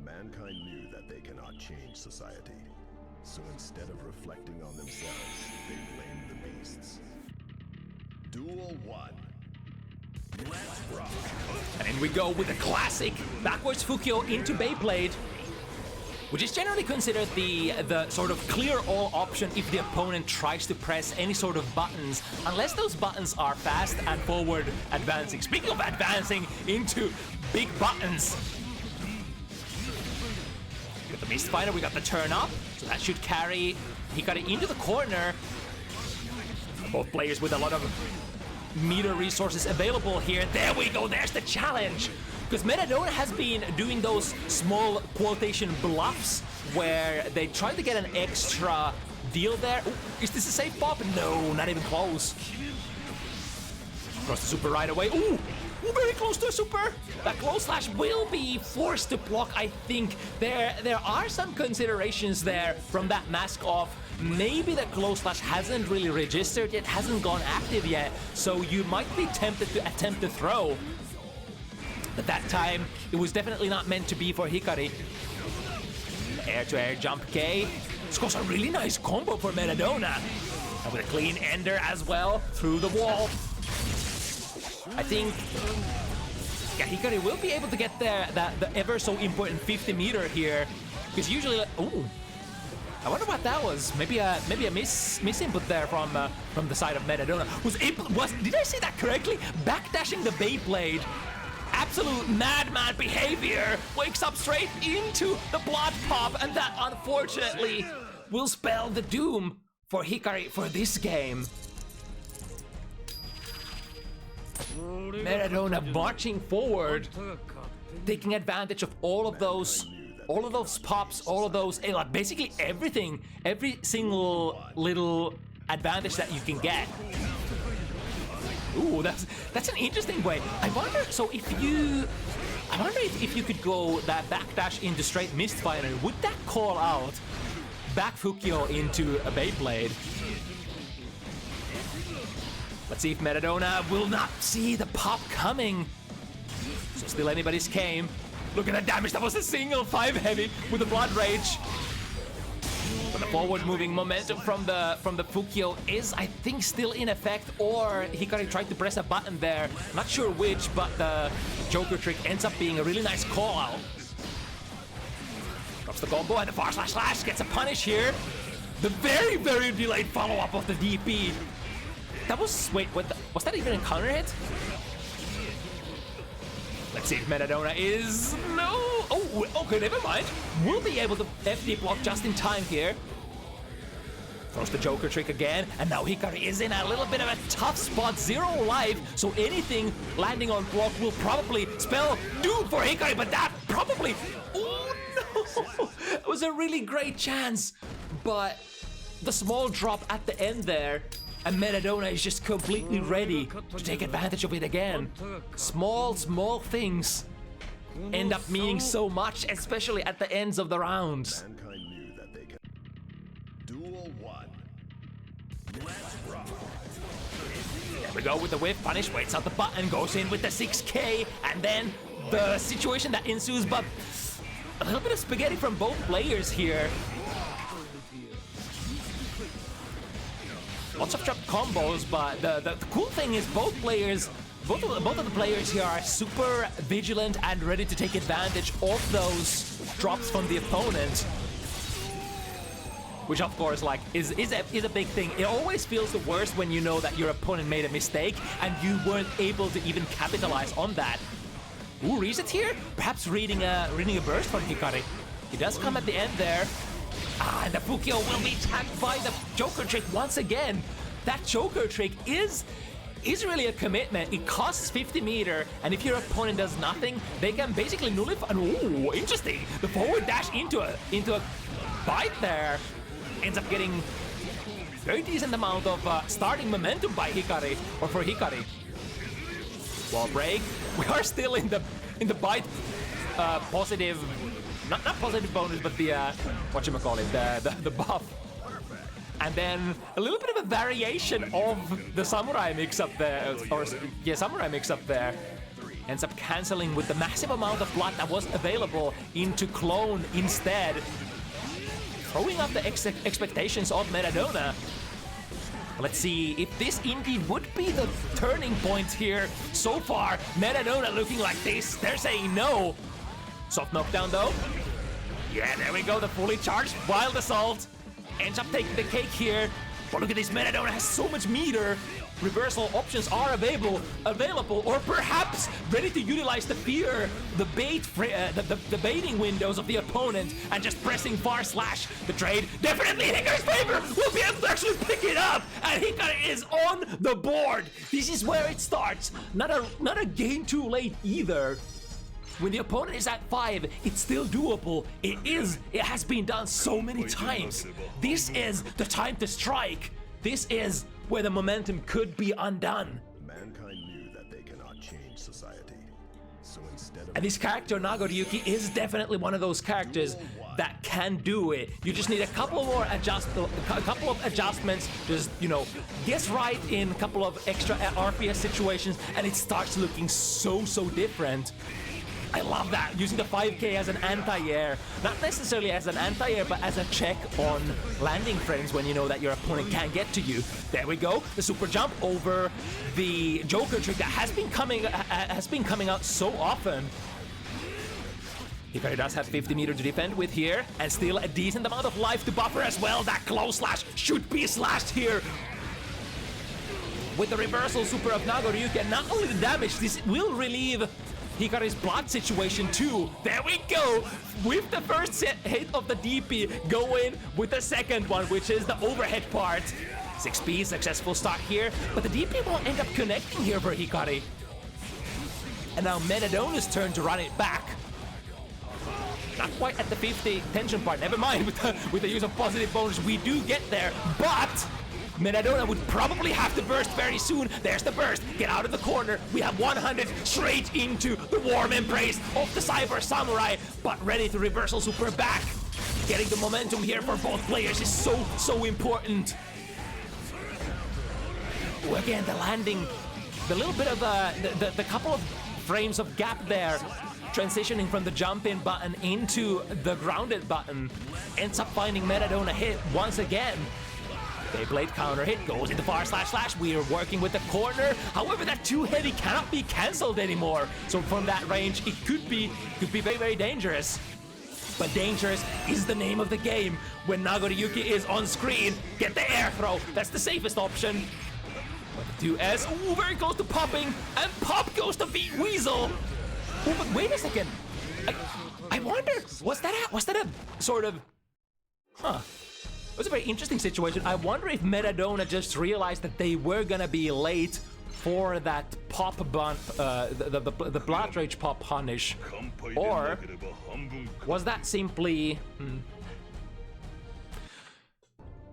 Mankind knew that they cannot change society, so instead of reflecting on themselves, they blamed the beasts. Duel 1. Let's rock. And in we go with the classic backwards Fukyo into Beyblade, which is generally considered the sort of clear all option if the opponent tries to press any sort of buttons, unless those buttons are fast and forward advancing. Speaking of advancing into big buttons, we got the Mist Fighter, we got the turn up, so that should carry Hikari into the corner. Both players with a lot of meter resources available here. There we go, there's the challenge. Because Metadona has been doing those small quotation bluffs where they try to get an extra deal there. Ooh, is this a safe pop? No, not even close. Cross the super right away. Ooh, very close to a super. That close slash will be forced to block, I think. There are some considerations there from that mask off. Maybe the close slash hasn't really registered yet, hasn't gone active yet, so you might be tempted to attempt to throw. But that time, it was definitely not meant to be for Hikari. Air-to-air jump K. Scores a really nice combo for Metadona. And with a clean ender as well, through the wall. I think Hikari will be able to get the ever so important 50 meter here. Because usually, ooh. I wonder what that was. Maybe a miss input there from the side of Metadona. Did I say that correctly? Backdashing the Beyblade. Absolute mad behavior wakes up straight into the blood pop, and that unfortunately will spell the doom for Hikari for this game. Metadona marching forward, taking advantage of all of those pops, all of those, like basically everything, every single little advantage that you can get. Ooh, that's an interesting way. I wonder if you could go that backdash into straight Mist Fighter, would that call out back Fukyo into a Beyblade? Let's see if Metadona will not see the pop coming. So still anybody's game. Look at the damage, that was a single 5 heavy with the Blood Rage. But the forward moving momentum from the Fukyo is, I think, still in effect, or Hikari tried to press a button there. Not sure which, but the Joker trick ends up being a really nice call out. Drops the combo and the far slash gets a punish here. The very delayed follow-up of the DP. That was, wait, what was that even a counter hit? Let's see if Metadona is... No! Oh, okay, never mind. We'll be able to FD block just in time here. Throws the Joker trick again, and now Hikari is in a little bit of a tough spot. 0 life, so anything landing on block will probably spell doom for Hikari, but that probably... Oh, no! It was a really great chance, but the small drop at the end there, and Metadona is just completely ready to take advantage of it again. Small things end up meaning so much, especially at the ends of the rounds. Mankind knew that they could. Duel 1. Let's rock. There we go with the whiff punish, waits out the button, goes in with the 6K, and then the situation that ensues, but a little bit of spaghetti from both players here. Lots of trap combos, but the cool thing is both players both of the players here are super vigilant and ready to take advantage of those drops from the opponent. Which of course like is a big thing. It always feels the worst when you know that your opponent made a mistake and you weren't able to even capitalize on that. Ooh, reset here? Perhaps reading a burst from Hikari. He does come at the end there. And the Fukio will be tagged by the Joker trick once again. That Joker trick is really a commitment. It costs 50 meter, and if your opponent does nothing, they can basically nullify. Ooh, interesting. The forward dash into a bite there ends up getting very decent amount of starting momentum by Hikari, or for Hikari. Wall break. We are still in the bite positive, not positive bonus, but the whatchamacallit, the buff. And then a little bit of a variation of the Samurai mix-up there, Samurai mix-up there. Ends up cancelling with the massive amount of blood that was available into Clone instead. Throwing up the expectations of Metadona. Let's see if this indeed would be the turning point here. So far, Metadona looking like this. They're saying no. Soft knockdown though. Yeah, there we go, the fully charged Wild Assault. Ends up taking the cake here. But look at this, Metadona has so much meter. Reversal options are available, or perhaps ready to utilize the fear, the baiting windows of the opponent, and just pressing far slash. The trade definitely in Hikari's favor. We'll be able to actually pick it up, and Hikari is on the board. This is where it starts. Not a game too late either. When the opponent is at 5, it's still doable. It has been done so many times. This is the time to strike. This is where the momentum could be undone. Mankind knew that they cannot change society. So instead of... And this character, Nagoriyuki, is definitely one of those characters that can do it. You just need a couple of adjustments, just, you know, guess right in a couple of extra RPS situations, and it starts looking so different. I love that, using the 5K as an anti-air. Not necessarily as an anti-air, but as a check on landing frames when you know that your opponent can't get to you. There we go, the super jump over the Joker trick that has been coming out so often. Hikari does have 50 meter to defend with here, and still a decent amount of life to buffer as well. That close slash should be slashed here. With the reversal super of Nagoriyuki, and not only the damage, this will relieve Hikari's blood situation too. There we go! With the first hit of the DP, go in with the second one, which is the overhead part. 6P, successful start here, but the DP won't end up connecting here for Hikari. And now Metadona's turn to run it back. Not quite at the 50 tension part, never mind, with the use of positive bonus, we do get there, but Metadona would probably have to burst very soon. There's the burst. Get out of the corner. We have 100 straight into the warm embrace of the Cyber Samurai, but ready to reversal super back. Getting the momentum here for both players is so important. Ooh, again, the landing, the little bit of the couple of frames of gap there, transitioning from the jump in button into the grounded button, ends up finding Metadona hit once again. Beyblade counter hit goes into far slash slash. We are working with the corner. However, that too heavy cannot be cancelled anymore. So from that range, it could be very dangerous. But dangerous is the name of the game. When Nagoriyuki is on screen, get the air throw. That's the safest option. But the 2S, ooh, very close to popping, and pop goes to beat Weasel. Ooh, but wait a second. I wonder, was that a sort of, It was a very interesting situation. I wonder if Metadona just realized that they were gonna be late for that pop bump, the Blood Rage pop punish, or was that simply?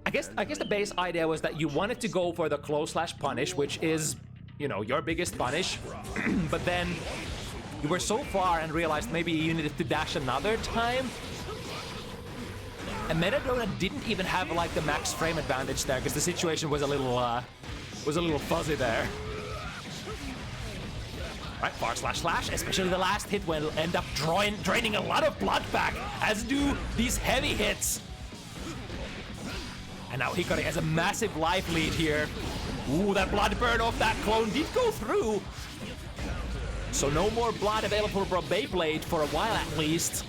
I guess the base idea was that you wanted to go for the close slash punish, which is, you know, your biggest punish, but then you were so far and realized maybe you needed to dash another time. And Metadona didn't even have like the max frame advantage there because the situation was a little fuzzy there. Right, far slash slash, especially the last hit will end up draining a lot of blood back, as do these heavy hits. And now Hikari has a massive life lead here. Ooh, that blood burn off that clone did go through. So no more blood available from Beyblade for a while at least.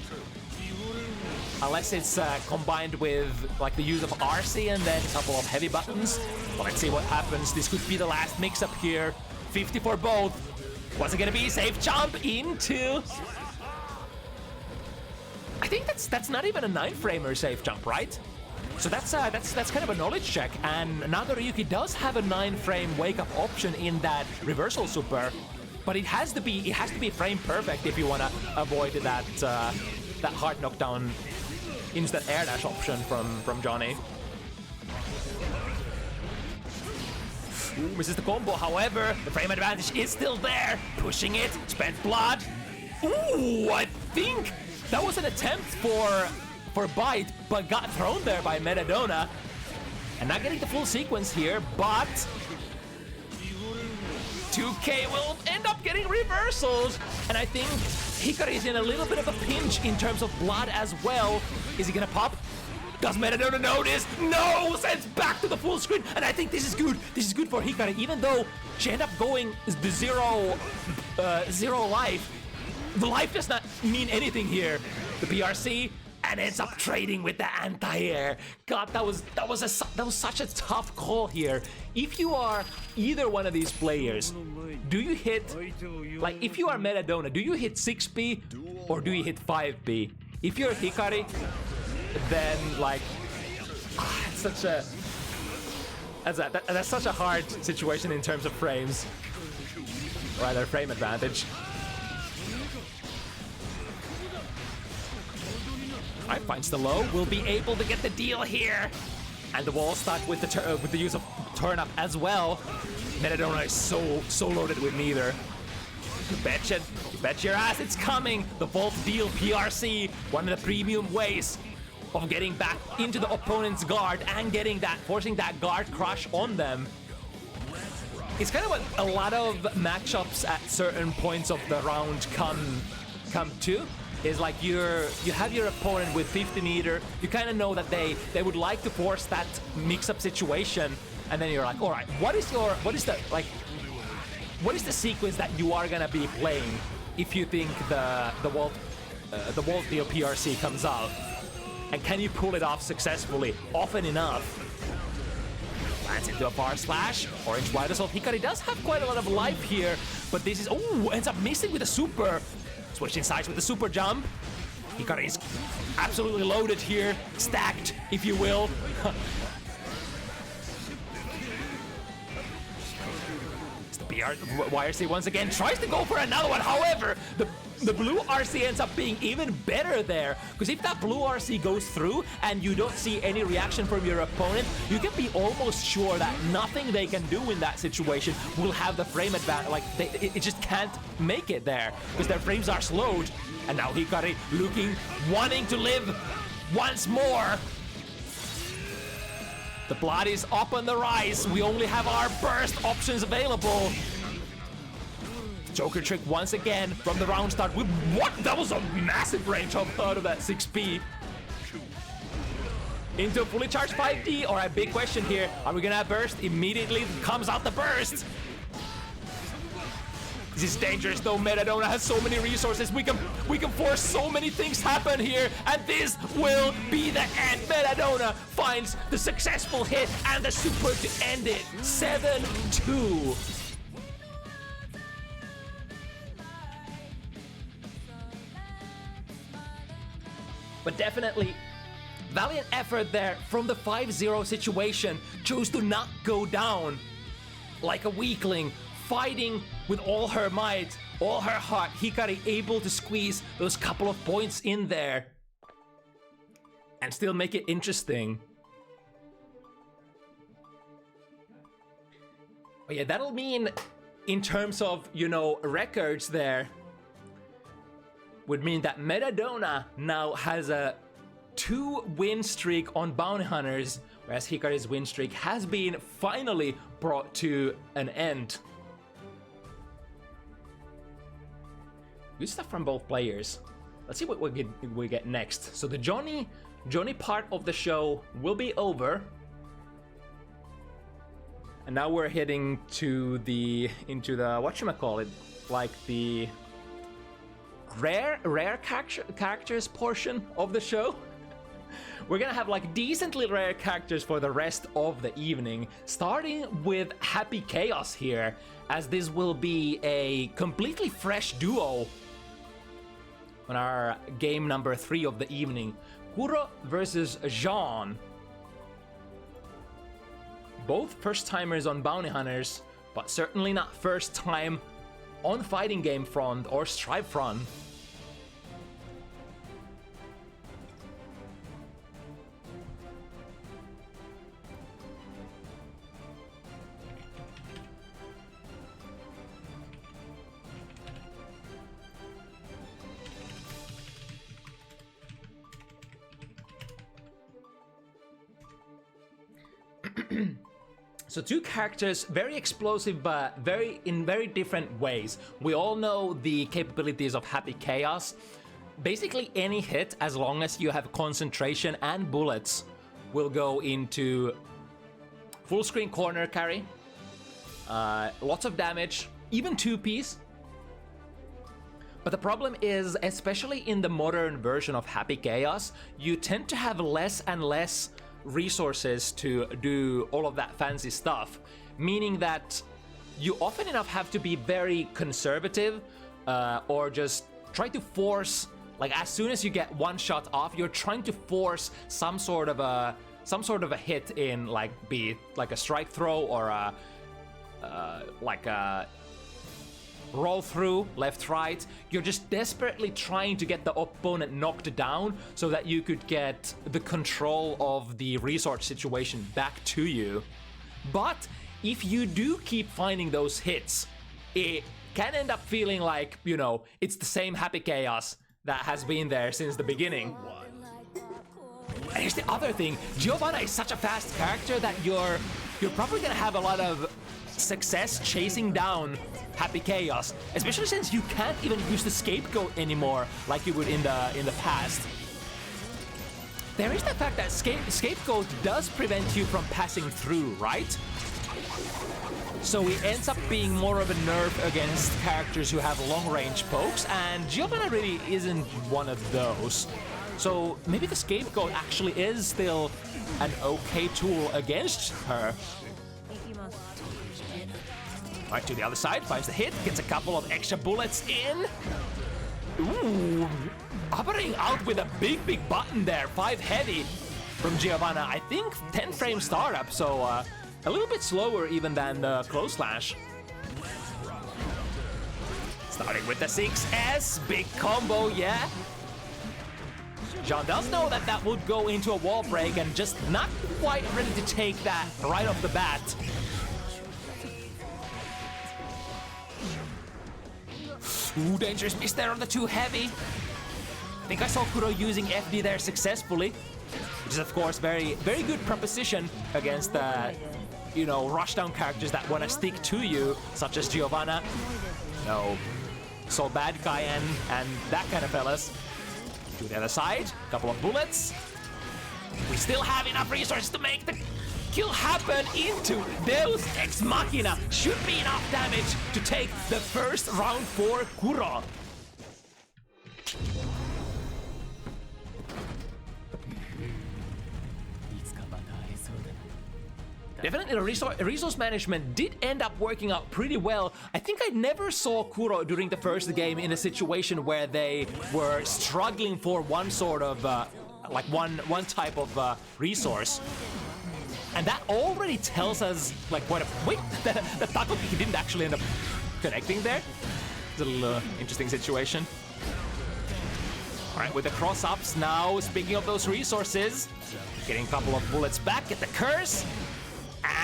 Unless it's combined with like the use of RC and then a couple of heavy buttons. Well, let's see what happens. This could be the last mix-up here. 50 for both. What's it gonna be? Safe jump into... I think that's not even a 9-framer safe jump, right? So that's kind of a knowledge check. And now Doritoooooo does have a 9-frame wake-up option in that reversal super, but it has to be frame perfect if you want to avoid that that hard knockdown instant air dash option from Jaune. Ooh, misses the combo. However, the frame advantage is still there. Pushing it, spent blood. Ooh, I think that was an attempt for bite, but got thrown there by Metadona. And not getting the full sequence here, but 2K will end up getting reversals. And I think Hikari is in a little bit of a pinch in terms of blood as well. Is he gonna pop? Does Metadona notice? No! Sends back to the full screen. And I think this is good. This is good for Hikari, even though she ended up going the zero life. The life does not mean anything here. The PRC and ends up trading with the anti-air. God, that was such a tough call here. If you are either one of these players, do you hit, like if you are Metadona, do you hit 6B or do you hit 5B? If you're Hikari, then like that's such a hard situation in terms of frames, rather frame advantage. Alright, finds the low, will be able to get the deal here, and the wall stuck with the use of turn up as well. Metadona is so loaded with neither. You bet your ass it's coming. The Vault Deal PRC, one of the premium ways of getting back into the opponent's guard and getting that, forcing that guard crush on them. It's kind of what a lot of matchups at certain points of the round come to. Is like you have your opponent with 50 meter, you kind of know that they would like to force that mix-up situation, and then you're like, all right, what is the sequence that you are gonna be playing if you think the Vault Deal PRC comes out, and can you pull it off successfully often enough? Lands into a bar slash, orange wide assault. Hikari does have quite a lot of life here, but this is ends up missing with a super. Switching sides with the super jump. Hikari is absolutely loaded here, stacked, if you will. It's the YRC once again tries to go for another one. However, the blue RC ends up being even better there, because if that blue RC goes through and you don't see any reaction from your opponent, you can be almost sure that nothing they can do in that situation will have the frame advantage. Like it just can't make it there because their frames are slowed. And now Hikari wanting to live once more. The blood is up on the rise. We only have our burst options available. Joker trick once again from the round start. What? That was a massive range hop out of that 6P. Into a fully charged 5D. All right, big question here. Are we gonna have burst? Immediately comes out the burst. This is dangerous though. Metadona has so many resources. We can force so many things happen here, and this will be the end. Metadona finds the successful hit and the super to end it. 7-2. But definitely valiant effort there from the 5-0 situation. Chose to not go down like a weakling, fighting with all her might, all her heart. Hikari able to squeeze those couple of points in there and still make it interesting. But yeah, that'll mean in terms of, you know, records there, would mean that Metadona now has a 2-win streak on Bounty Hunters, whereas Hikari's win streak has been finally brought to an end. Good stuff from both players. Let's see what we get next. So the Jaune part of the show will be over. And now we're heading to the whatchamacallit, like the rare characters portion of the show. We're gonna have like decently rare characters for the rest of the evening, starting with Happy Chaos here, as this will be a completely fresh duo on our game number 3 of the evening. Kuro versus Jaune. Both first-timers on Bounty Hunters, but certainly not first time on fighting game front or stripe front. So two characters, very explosive, but in very different ways. We all know the capabilities of Happy Chaos. Basically any hit, as long as you have concentration and bullets, will go into full screen corner carry. Lots of damage, even 2-piece. But the problem is, especially in the modern version of Happy Chaos, you tend to have less and less resources to do all of that fancy stuff, meaning that you often enough have to be very conservative, or just try to force, like as soon as you get one shot off, you're trying to force some sort of a hit in, like be it like a strike throw or like a roll through, left, right. You're just desperately trying to get the opponent knocked down so that you could get the control of the resource situation back to you. But if you do keep finding those hits, it can end up feeling like, you know, it's the same Happy Chaos that has been there since the beginning. And here's the other thing, Giovanna is such a fast character that you're probably gonna have a lot of success chasing down Happy Chaos, especially since you can't even use the scapegoat anymore like you would in the past. There is the fact that scapegoat does prevent you from passing through, right? So it ends up being more of a nerf against characters who have long-range pokes, and Giovanna really isn't one of those. So maybe the scapegoat actually is still an okay tool against her. Right to the other side, finds the hit, gets a couple of extra bullets in. Ooh, operating out with a big button there, 5 heavy from Giovanna. I think 10 frame startup, so a little bit slower even than the close slash. Starting with the 6S, big combo, yeah. Jaune does know that that would go into a wall break and just not quite ready to take that right off the bat. Ooh, dangerous miss there on the 2 heavy. I think I saw Kuro using FD there successfully, which is of course very good proposition against you know, rushdown characters that want to stick to you, such as Giovanna, you know, Soul Bad Guy and that kind of fellas. To the other side, couple of bullets. We still have enough resources to make the kill happen into Deus Ex Machina. Should be enough damage to take the first round for Kuro. Definitely the resource management did end up working out pretty well. I think I never saw Kuro during the first game in a situation where they were struggling for one sort of, like one type of resource. And that already tells us, like, what a... Wait, the taco kick didn't actually end up connecting there. It's a little interesting situation. All right, with the cross-ups now, speaking of those resources, getting a couple of bullets back, get the curse.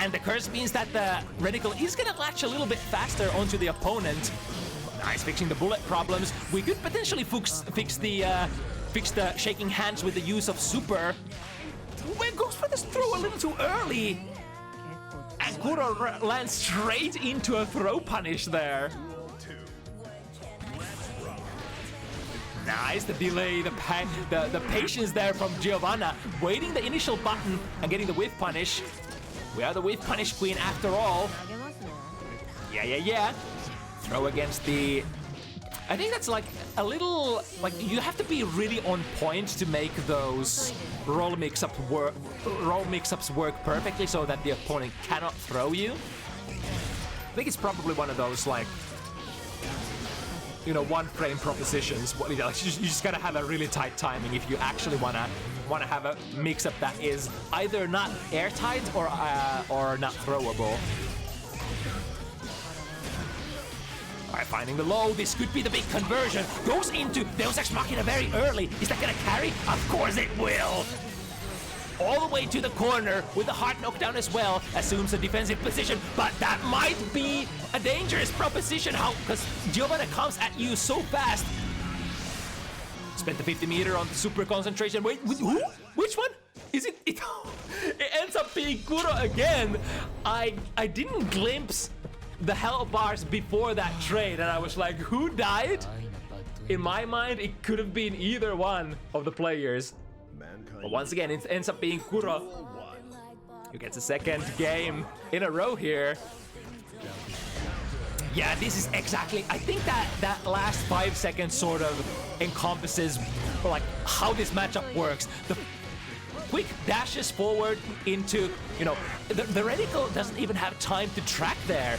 And the curse means that the reticle is gonna latch a little bit faster onto the opponent. Nice, fixing the bullet problems. We could potentially fix the shaking hands with the use of super. Well, goes for this throw a little too early. And Kuro lands straight into a throw punish there. Nice, the delay, the patience there from Giovanna, waiting the initial button and getting the whiff punish. We are the Whiff Punish Queen after all. Yeah. Throw against the... I think that's like a little... Like, you have to be really on point to make those roll mix-ups work perfectly so that the opponent cannot throw you. I think it's probably one of those, like, you know, one-frame propositions. You just gotta have a really tight timing if you actually wanna have a mix-up that is either not airtight or not throwable. Alright, finding the low. This could be the big conversion. Goes into Deus Ex Machina very early. Is that gonna carry? Of course it will. All the way to the corner with the heart knockdown as well. Assumes a defensive position, but that might be a dangerous proposition. How? Because Giovanna comes at you so fast. Spent the 50 meter on the super concentration. Wait, who? Which one? Is it? It ends up being Kuro again. I didn't glimpse the health bars before that trade, and I was like, who died? In my mind, it could have been either one of the players. But once again, it ends up being Kuro, who gets a second game in a row here. Yeah, this is exactly... I think that last 5 seconds sort of encompasses like how this matchup works. The quick dashes forward into, you know, the reticle doesn't even have time to track there.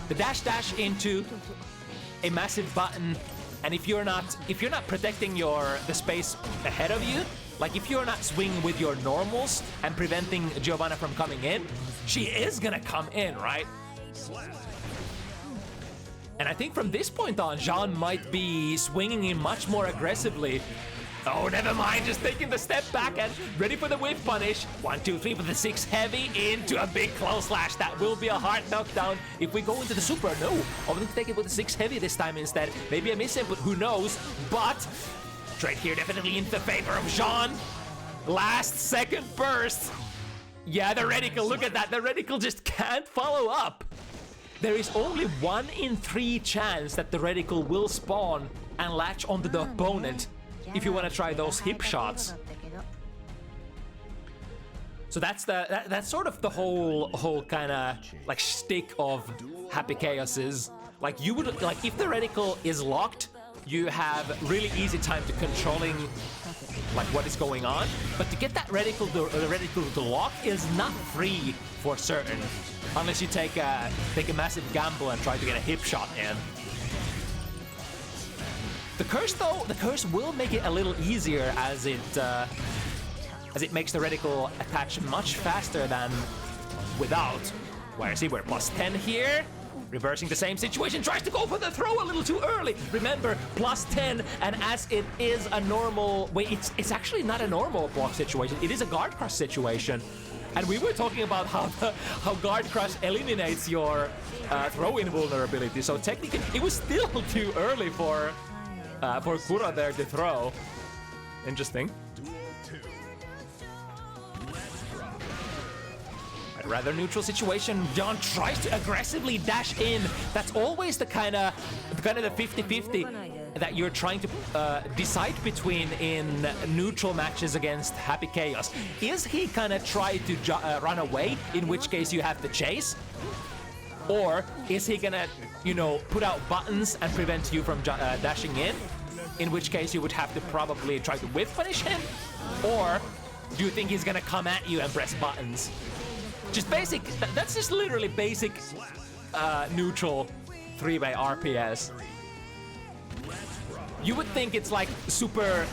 The dash into a massive button, and if you're not protecting the space ahead of you, like if you're not swinging with your normals and preventing Giovanna from coming in, she is gonna come in, right? And I think from this point on, Jaune might be swinging in much more aggressively. Oh, never mind, just taking the step back and ready for the whiff punish. 1, 2, 3 with the 6 heavy into a big close slash. That will be a hard knockdown. If we go into the super, no. I'm going to take it with the 6 heavy this time instead. Maybe I miss him, but who knows? But trade here definitely into the favor of Jaune. Last second burst. Yeah, the reticle, look at that. The reticle just can't follow up. There is only 1 in 3 chance that the reticle will spawn and latch onto the opponent if you want to try those hip shots. So that's sort of the whole kind of like shtick of Happy Chaoses. Like you would like if the reticle is locked, you have really easy time to controlling like what is going on. But to get that reticle to lock is not free for certain, unless you take a massive gamble and try to get a hip shot in. The curse, though, the curse will make it a little easier as it makes the reticle attach much faster than without. Where see we're plus 10 here, reversing the same situation, tries to go for the throw a little too early. Remember, plus 10, and as it is a normal, wait, it's actually not a normal block situation. It is a guard crush situation. And we were talking about how guard crush eliminates your throw-in vulnerability. So technically, it was still too early for Kuro there to throw. Interesting. A rather neutral situation. Jaune tries to aggressively dash in. That's always the kind of the 50-50 that you're trying to decide between in neutral matches against Happy Chaos. Is he gonna try to run away, in which case you have to chase? Or is he gonna, you know, put out buttons and prevent you from dashing in which case you would have to probably try to whiff punish him? Or do you think he's gonna come at you and press buttons? Just basic, that's just literally basic neutral 3-way RPS. You would think it's like super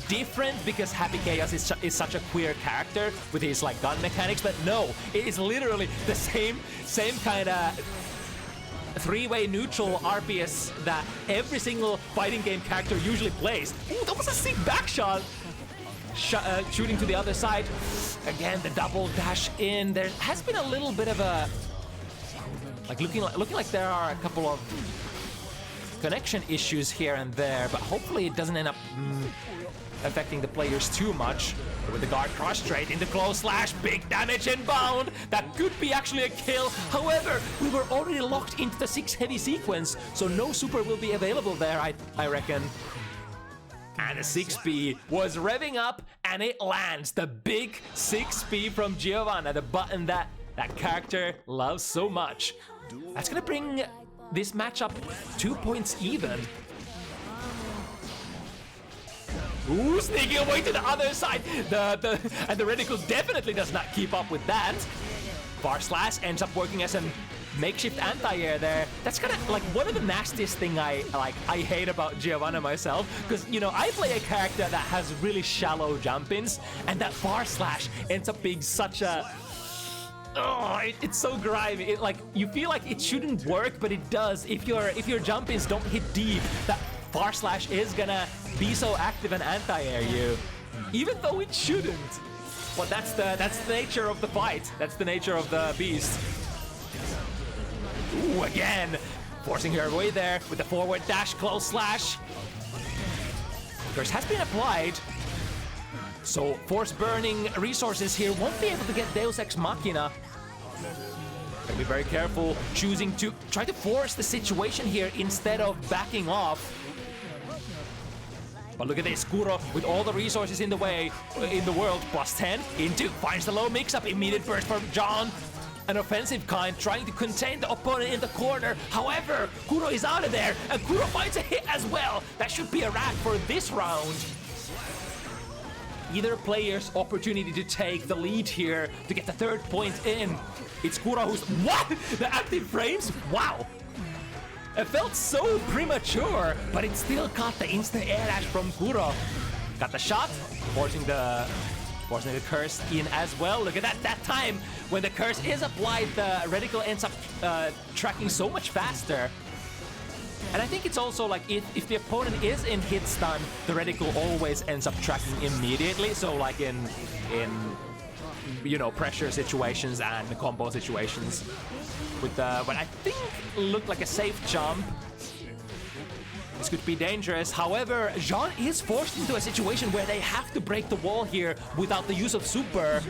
different because Happy Chaos is such a queer character with his like gun mechanics, but no, it is literally the same kind of 3-way neutral RPS that every single fighting game character usually plays. Ooh, that was a sick back shot. Shooting to the other side. Again, the double dash in. There has been a little bit of a like looking like there are a couple of connection issues here and there, but hopefully it doesn't end up affecting the players too much. With the guard cross straight into close slash, big damage inbound. That could be actually a kill. However, we were already locked into the 6 heavy sequence, so no super will be available there, I reckon. And the 6B was revving up, and it lands. The big 6B from Giovanna, the button that character loves so much. That's gonna bring this matchup 2 points even. Ooh, sneaking away to the other side. And the reticle definitely does not keep up with that. Bar Slash ends up working as a makeshift anti-air there. That's kind of like one of the nastiest thing I hate about Giovanna myself, because you know I play a character that has really shallow jump-ins, and that Bar Slash ends up being such a it's so grimy. It, like, you feel like it shouldn't work, but it does. If your jump-ins don't hit deep, that Bar Slash is gonna be so active and anti-air you, even though it shouldn't. But that's the nature of the fight. That's the nature of the beast. Ooh, again, forcing her way there with the forward dash, close slash. Curse has been applied. So force burning resources here won't be able to get Deus Ex Machina. Gotta be very careful, choosing to try to force the situation here instead of backing off. But look at this, Kuro with all the resources in the way, in the world, +10 into, finds the low mix-up, immediate burst from Jaune. An offensive kind, trying to contain the opponent in the corner. However, Kuro is out of there, and Kuro finds a hit as well. That should be a wrap for this round. Either player's opportunity to take the lead here to get the 3rd point in. It's Kuro who's... What? The active frames? Wow. It felt so premature, but it still caught the instant air dash from Kuro. Got the shot, forcing the curse in as well. Look at that time when the curse is applied, the reticle ends up tracking so much faster. And I think it's also like if the opponent is in hit stun, the reticle always ends up tracking immediately. So like in you know, pressure situations and combo situations. With what I think looked like a safe jump. This could be dangerous. However, Jaune is forced into a situation where they have to break the wall here without the use of super.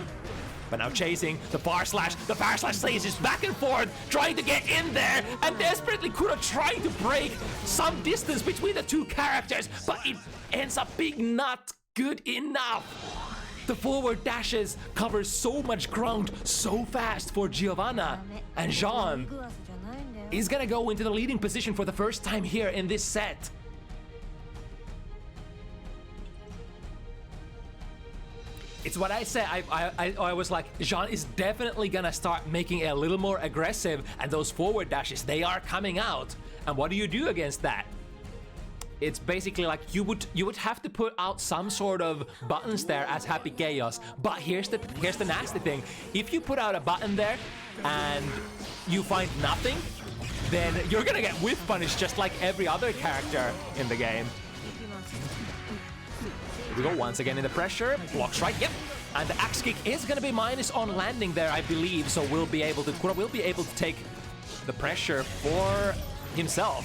But now chasing the Bar Slash. The Bar Slash stays back and forth, trying to get in there, and desperately Kuro trying to break some distance between the two characters, but it ends up being not good enough. The forward dashes cover so much ground so fast for Giovanna, and Jaune is gonna go into the leading position for the first time here in this set. It's what I said. I was like, Jaune is definitely gonna start making it a little more aggressive, and those forward dashes, they are coming out. And what do you do against that? It's basically like you would have to put out some sort of buttons there as Happy Chaos. But here's the nasty thing. If you put out a button there and you find nothing, then you're gonna get whiff punished just like every other character in the game. Here we go once again in the pressure. Blocks right, yep. And the axe kick is gonna be minus on landing there, I believe. So Kuro will be able to take the pressure for himself.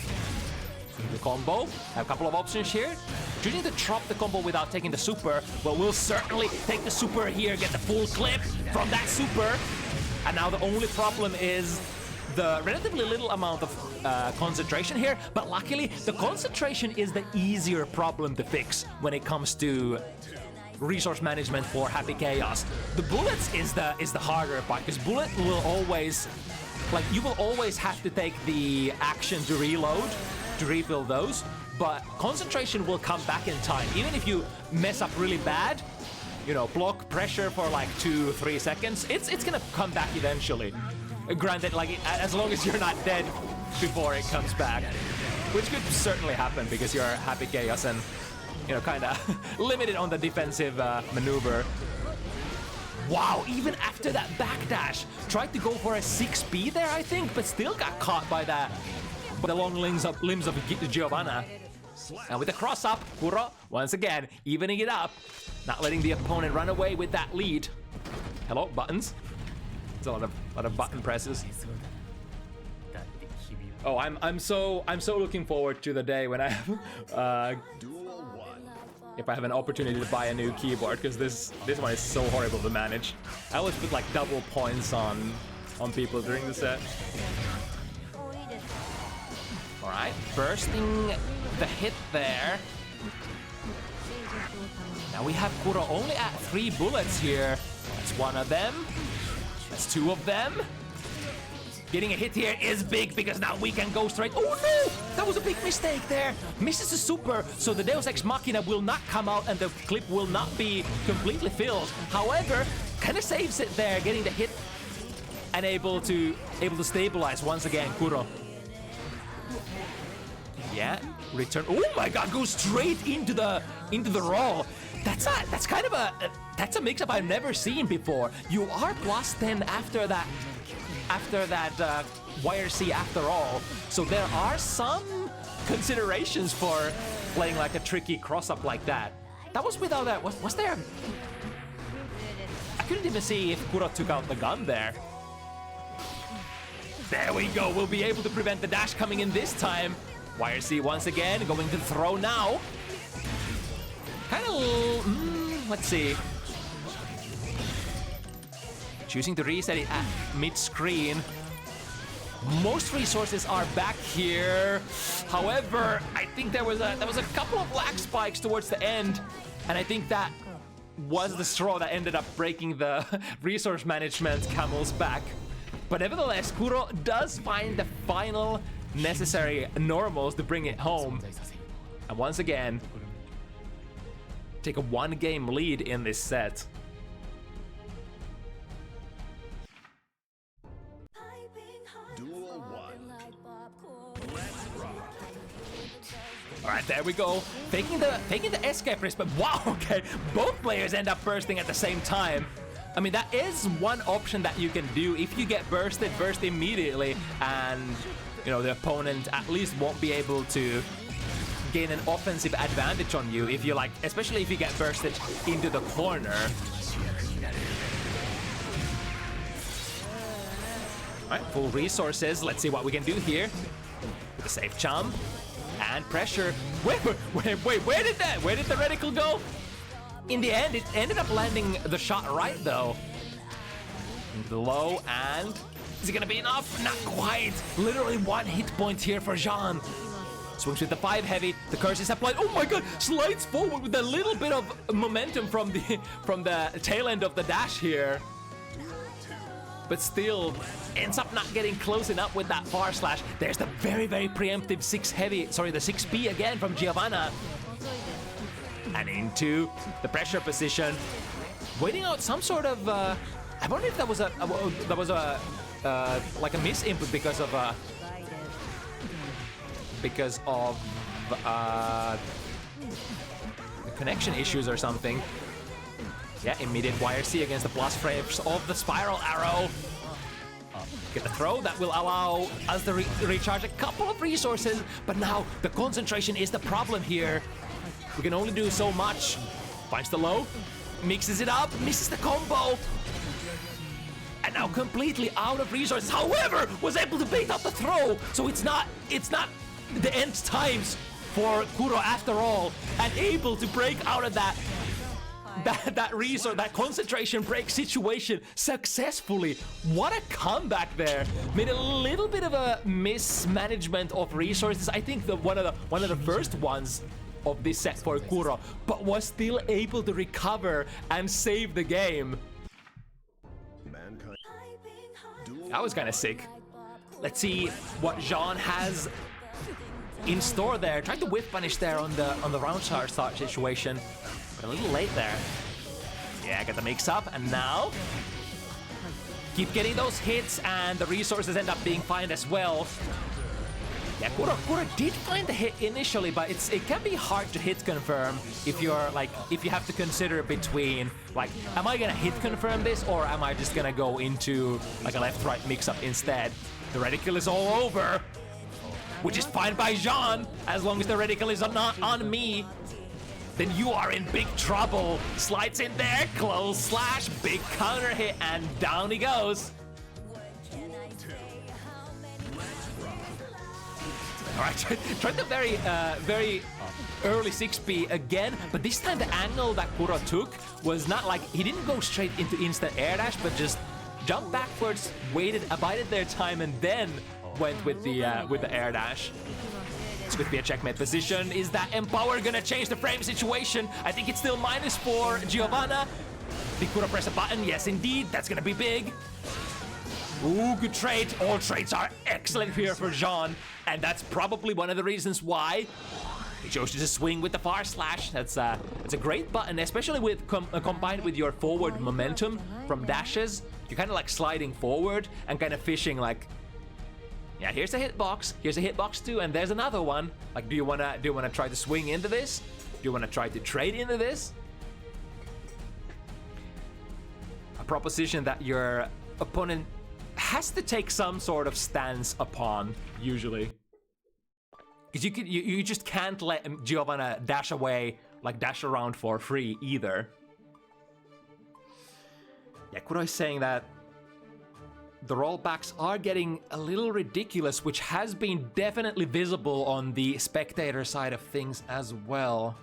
The combo, a couple of options here. Choosing to drop the combo without taking the super, but we'll certainly take the super here, get the full clip from that super. And now the only problem is the relatively little amount of concentration here, but luckily the concentration is the easier problem to fix when it comes to resource management for Happy Chaos. The bullets is the harder part, because bullet will always, like, you will always have to take the action to reload to refill those, but concentration will come back in time. Even if you mess up really bad, you know, block pressure for like 2-3 seconds, it's gonna come back eventually. Granted, like, as long as you're not dead before it comes back, which could certainly happen because you're Happy Chaos and, you know, kind of limited on the defensive maneuver. Wow, even after that backdash, tried to go for a 6B there, I think, but still got caught by that. The long limbs of Giovanna. And with the cross up, Kuro once again evening it up, not letting the opponent run away with that lead. Hello, buttons. There's a lot of button presses. Oh, I'm so looking forward to the day when I have if I have an opportunity to buy a new keyboard, because this one is so horrible to manage. I always put like double points on people during the set. Alright, bursting the hit there. Now we have Kuro only at 3 bullets here. That's one of them. That's 2 of them. Getting a hit here is big because now we can go straight. Oh no! That was a big mistake there. Misses the super, so the Deus Ex Machina will not come out and the clip will not be completely filled. However, kind of saves it there, getting the hit and able to stabilize once again Kuro. Yeah, return. Oh my God, goes straight into the roll. That's kind of a mix-up I've never seen before. You are plus 10 after that YRC after all. So there are some considerations for playing like a tricky cross-up like that. That was without that. Was there? I couldn't even see if Kuro took out the gun there. There we go. We'll be able to prevent the dash coming in this time. YRC once again going to throw now. Kind of. Let's see. Choosing to reset it at mid-screen. Most resources are back here. However, I think there was a couple of lag spikes towards the end, and I think that was the straw that ended up breaking the resource management camel's back. But nevertheless, Kuro does find the final necessary normals to bring it home. And once again, take a 1-game lead in this set. All right, there we go. Taking the escape risk, but wow, okay. Both players end up bursting at the same time. I mean, that is one option that you can do. If you get bursted, burst immediately, and you know the opponent at least won't be able to gain an offensive advantage on you if you like, especially if you get bursted into the corner. All right, full resources. Let's see what we can do here. With a safe jump. And pressure. Wait, where did the reticle go? In the end, it ended up landing the shot right though. Into the low, and is it gonna be enough? Not quite. Literally 1 hit point here for Jaune. Swings with the 5 heavy. The curse is applied. Oh my God! Slides forward with a little bit of momentum from the tail end of the dash here. But still ends up not getting close enough with that far slash. There's the very, very preemptive 6 heavy, sorry, the 6P again from Giovanna. And into the pressure position. Waiting out some sort of, I wonder if that was like a miss input because of the connection issues or something. Yeah, immediate YRC against the plus frames of the spiral arrow. Get the throw that will allow us to recharge a couple of resources, but now the concentration is the problem here. We can only do so much. Finds the low, mixes it up, misses the combo, and now completely out of resources. However, was able to bait out the throw, so it's not the end times for Kuro after all, and able to break out of that resource, that concentration break situation successfully. What a comeback there. Made a little bit of a mismanagement of resources. I think one of the first ones of this set for Kuro, but was still able to recover and save the game. That was kind of sick. Let's see what Jaune has in store there. Tried to whiff punish there on the round start situation. A little late there. Yeah, got the mix up, and now keep getting those hits, and the resources end up being fine as well. Yeah, Kuro did find the hit initially, but it can be hard to hit confirm if you have to consider between like, am I gonna hit confirm this, or am I just gonna go into like a left-right mix-up instead? The reticle is all over, which is fine by Jaune as long as the reticle is not on me. Then you are in big trouble. Slides in there, close slash, big counter hit, and down he goes. All right, tried the very early 6P again, but this time the angle that Kuro took was not like, he didn't go straight into instant air dash, but just jumped backwards, waited, abided their time, and then went with the air dash. which could be a checkmate position. Is that Empower gonna change the frame situation? I think it's still minus for Giovanna. Did Kuro press a button? Yes, indeed. That's gonna be big. Ooh, good trade. All trades are excellent here for Jaune. And that's probably one of the reasons why he chose to just swing with the far slash. That's a great button, especially with combined with your forward momentum from dashes. You're kind of like sliding forward and kind of fishing like, yeah, here's a hitbox, here's a hitbox too, and there's another one. Like, do you wanna try to swing into this? Do you wanna try to trade into this? A proposition that your opponent has to take some sort of stance upon, usually. Because you just can't let Giovanna dash away, like dash around for free either. Yeah, Kuro is saying that the rollbacks are getting a little ridiculous, which has been definitely visible on the spectator side of things as well.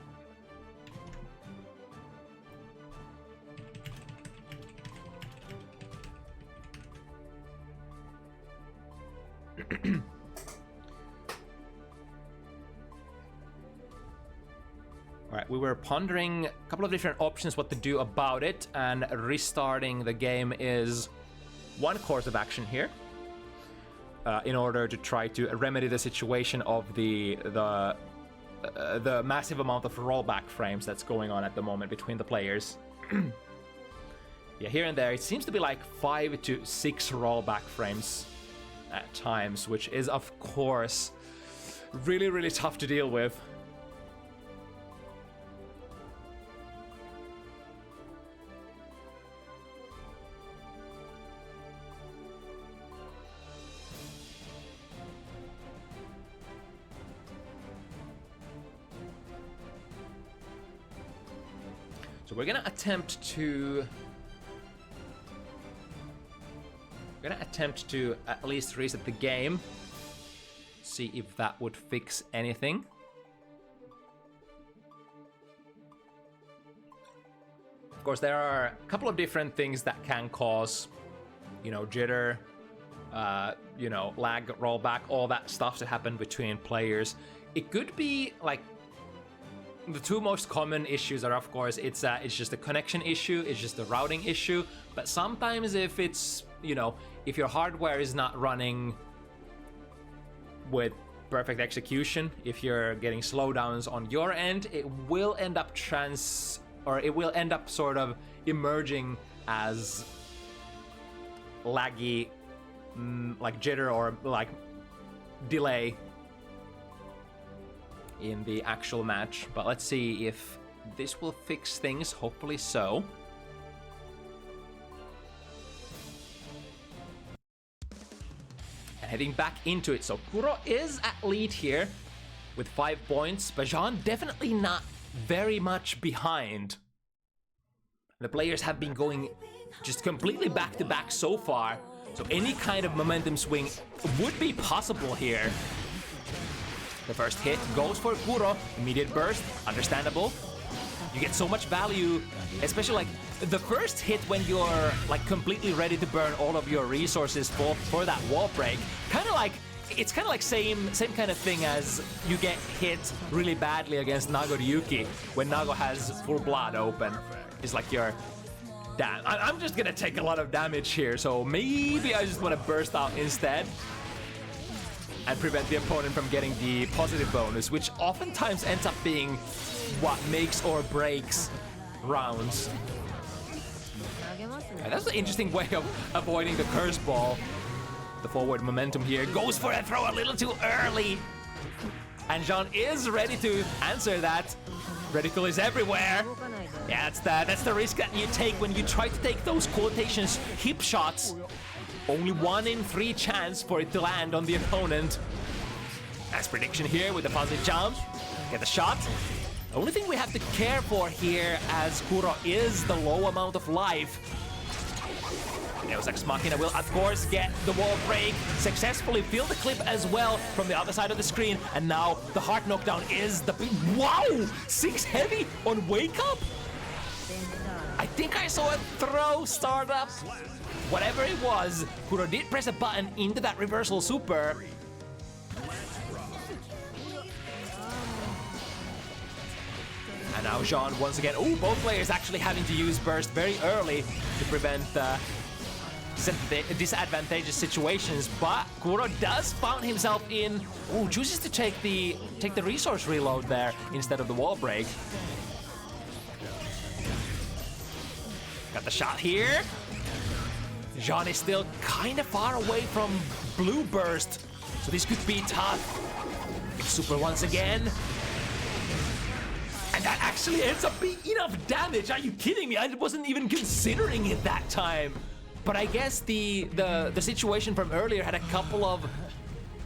All right, we were pondering a couple of different options what to do about it, and restarting the game is one course of action here in order to try to remedy the situation of the massive amount of rollback frames that's going on at the moment between the players. Yeah, here and there, it seems to be like 5 to 6 rollback frames at times, which is, of course, really, really tough to deal with. So we're gonna attempt to at least reset the game. See if that would fix anything. Of course, there are a couple of different things that can cause, you know, jitter, you know, lag, rollback, all that stuff to happen between players. It could be like the two most common issues are, of course, it's just a connection issue, it's just a routing issue. But sometimes if it's, you know, if your hardware is not running with perfect execution, if you're getting slowdowns on your end, it will end up sort of emerging as laggy, like jitter or like delay in the actual match. But let's see if this will fix things, hopefully so. And heading back into it, so Kuro is at lead here with 5 points, but Jaune definitely not very much behind. The players have been going just completely back to back so far, so any kind of momentum swing would be possible here. The first hit goes for Kuro, immediate burst, understandable. You get so much value, especially like the first hit when you're like completely ready to burn all of your resources for that wall break. It's kind of like same kind of thing as you get hit really badly against Nago Ryuki when Nago has full blood open. It's like you're, damn, I'm just gonna take a lot of damage here, so maybe I just want to burst out instead and prevent the opponent from getting the positive bonus, which oftentimes ends up being what makes or breaks rounds. Yeah, that's an interesting way of avoiding the curse ball. The forward momentum here goes for a throw a little too early. And Jaune is ready to answer that. Reticle is everywhere. Yeah, that's the risk that you take when you try to take those quotations hip shots. Only 1 in 3 chance for it to land on the opponent. As prediction here with the positive jump. Get the shot. The only thing we have to care for here as Kuro is the low amount of life. Deus Ex Machina will, of course, get the wall break. Successfully feel the clip as well from the other side of the screen. And now the heart knockdown is the big... Wow! 6 heavy on Wake Up? I think I saw a throw startup. Whatever it was, Kuro did press a button into that reversal super. now Jaune once again. Oh, both players actually having to use burst very early to prevent disadvantageous situations. But Kuro does found himself in. Oh, chooses to take the resource reload there instead of the wall break. Got the shot here. Jaune is still kind of far away from blue burst, so this could be tough. It's super once again. And that actually ends up being enough damage. Are you kidding me? I wasn't even considering it that time. But I guess the situation from earlier had a couple of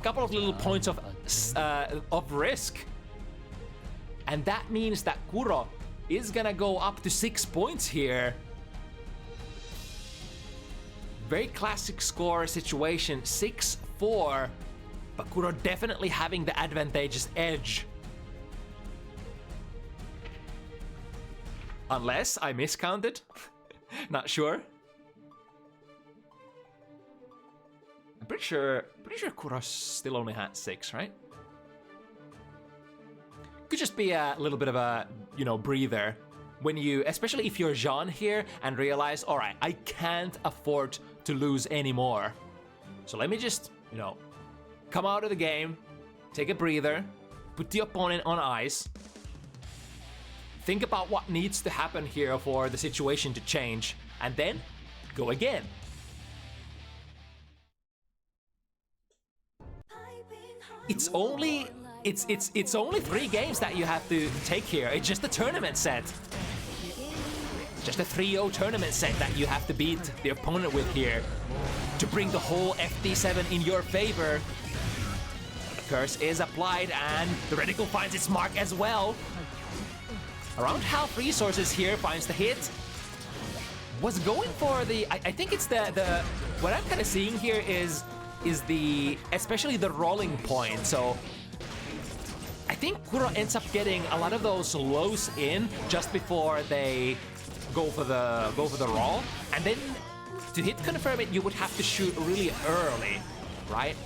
little points of risk. And that means that Kuro is gonna go up to 6 points here. Very classic score situation, 6-4. But Kuro definitely having the advantageous edge. Unless I miscounted. Not sure. I'm pretty sure Kuro still only had 6, right? Could just be a little bit of a, breather. When you, especially if you're Jaune here and realize, all right, I can't afford to lose anymore. So let me just, come out of the game, take a breather, put the opponent on ice, think about what needs to happen here for the situation to change, and then go again. It's only 3 games that you have to take here. It's just a tournament set. Just a 3-0 tournament set that you have to beat the opponent with here to bring the whole FT7 in your favor. The curse is applied and the reticle finds its mark as well. Around half resources here finds the hit. Was going for the, I think it's the what I'm kind of seeing here is the, especially the rolling point. So I think Kuro ends up getting a lot of those lows in just before they go for the roll, and then to hit confirm it, you would have to shoot really early, right?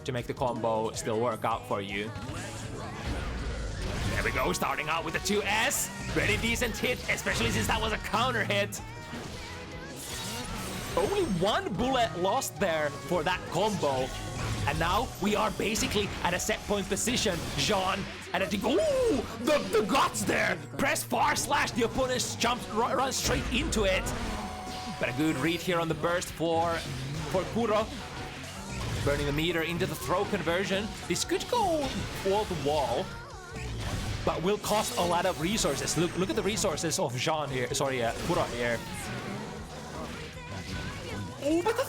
To make the combo still work out for you. There we go, starting out with the 2S. Very decent hit, especially since that was a counter hit. Only 1 bullet lost there for that combo. And now we are basically at a set point position. Jaune, and I think, ooh, the guts there. Press far slash, the opponent runs straight into it. But a good read here on the burst for Kuro. Burning the meter into the throw conversion. This could go wall to wall, but will cost a lot of resources. Look at the resources of Jaune here. Sorry, Kuro here. Oh, but the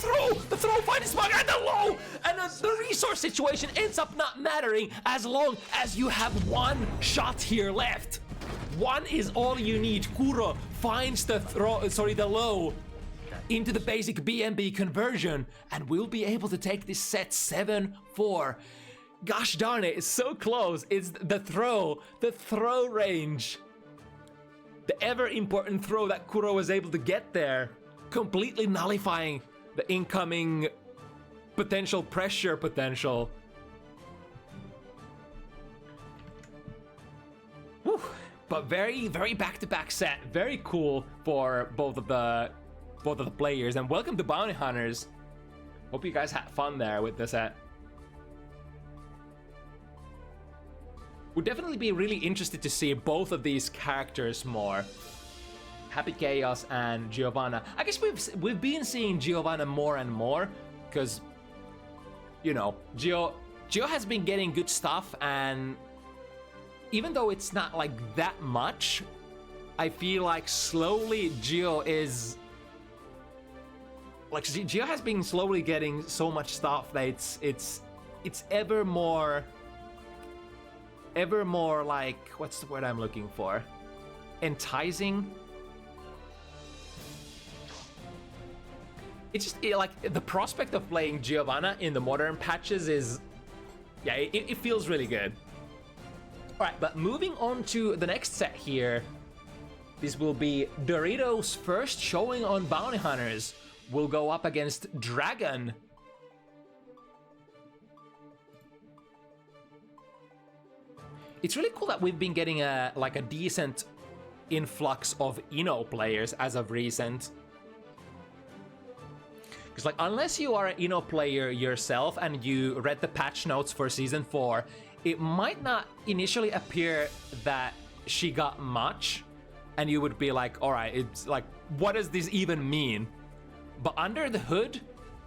throw finds its mark and the low! And the resource situation ends up not mattering as long as you have 1 shot here left. 1 is all you need. Kuro finds the low into the basic BMB conversion and will be able to take this set 7-4. Gosh darn it, it's so close. It's the throw range. The ever important throw that Kuro was able to get there, completely nullifying the incoming potential pressure potential. Whew. But very, very back-to-back set. Very cool for both of the players. And welcome to Bounty Hunters. Hope you guys had fun there with the set. Would definitely be really interested to see both of these characters more. Happy Chaos and Giovanna. I guess we've been seeing Giovanna more and more because, Gio has been getting good stuff, and even though it's not like that much, I feel like slowly Gio has been slowly getting so much stuff that it's ever more like, what's the word I'm looking for? Enticing. It's just like the prospect of playing Giovanna in the modern patches is, yeah, it feels really good. All right, but moving on to the next set here. This will be Doritoooooo's first showing on Bounty Hunters. Will go up against Dragon. it's really cool that we've been getting a decent influx of Ino players as of recent. Because like, unless you are an Ino player yourself and you read the patch notes for Season 4, it might not initially appear that she got much, and you would be like, alright, it's like, what does this even mean? But under the hood,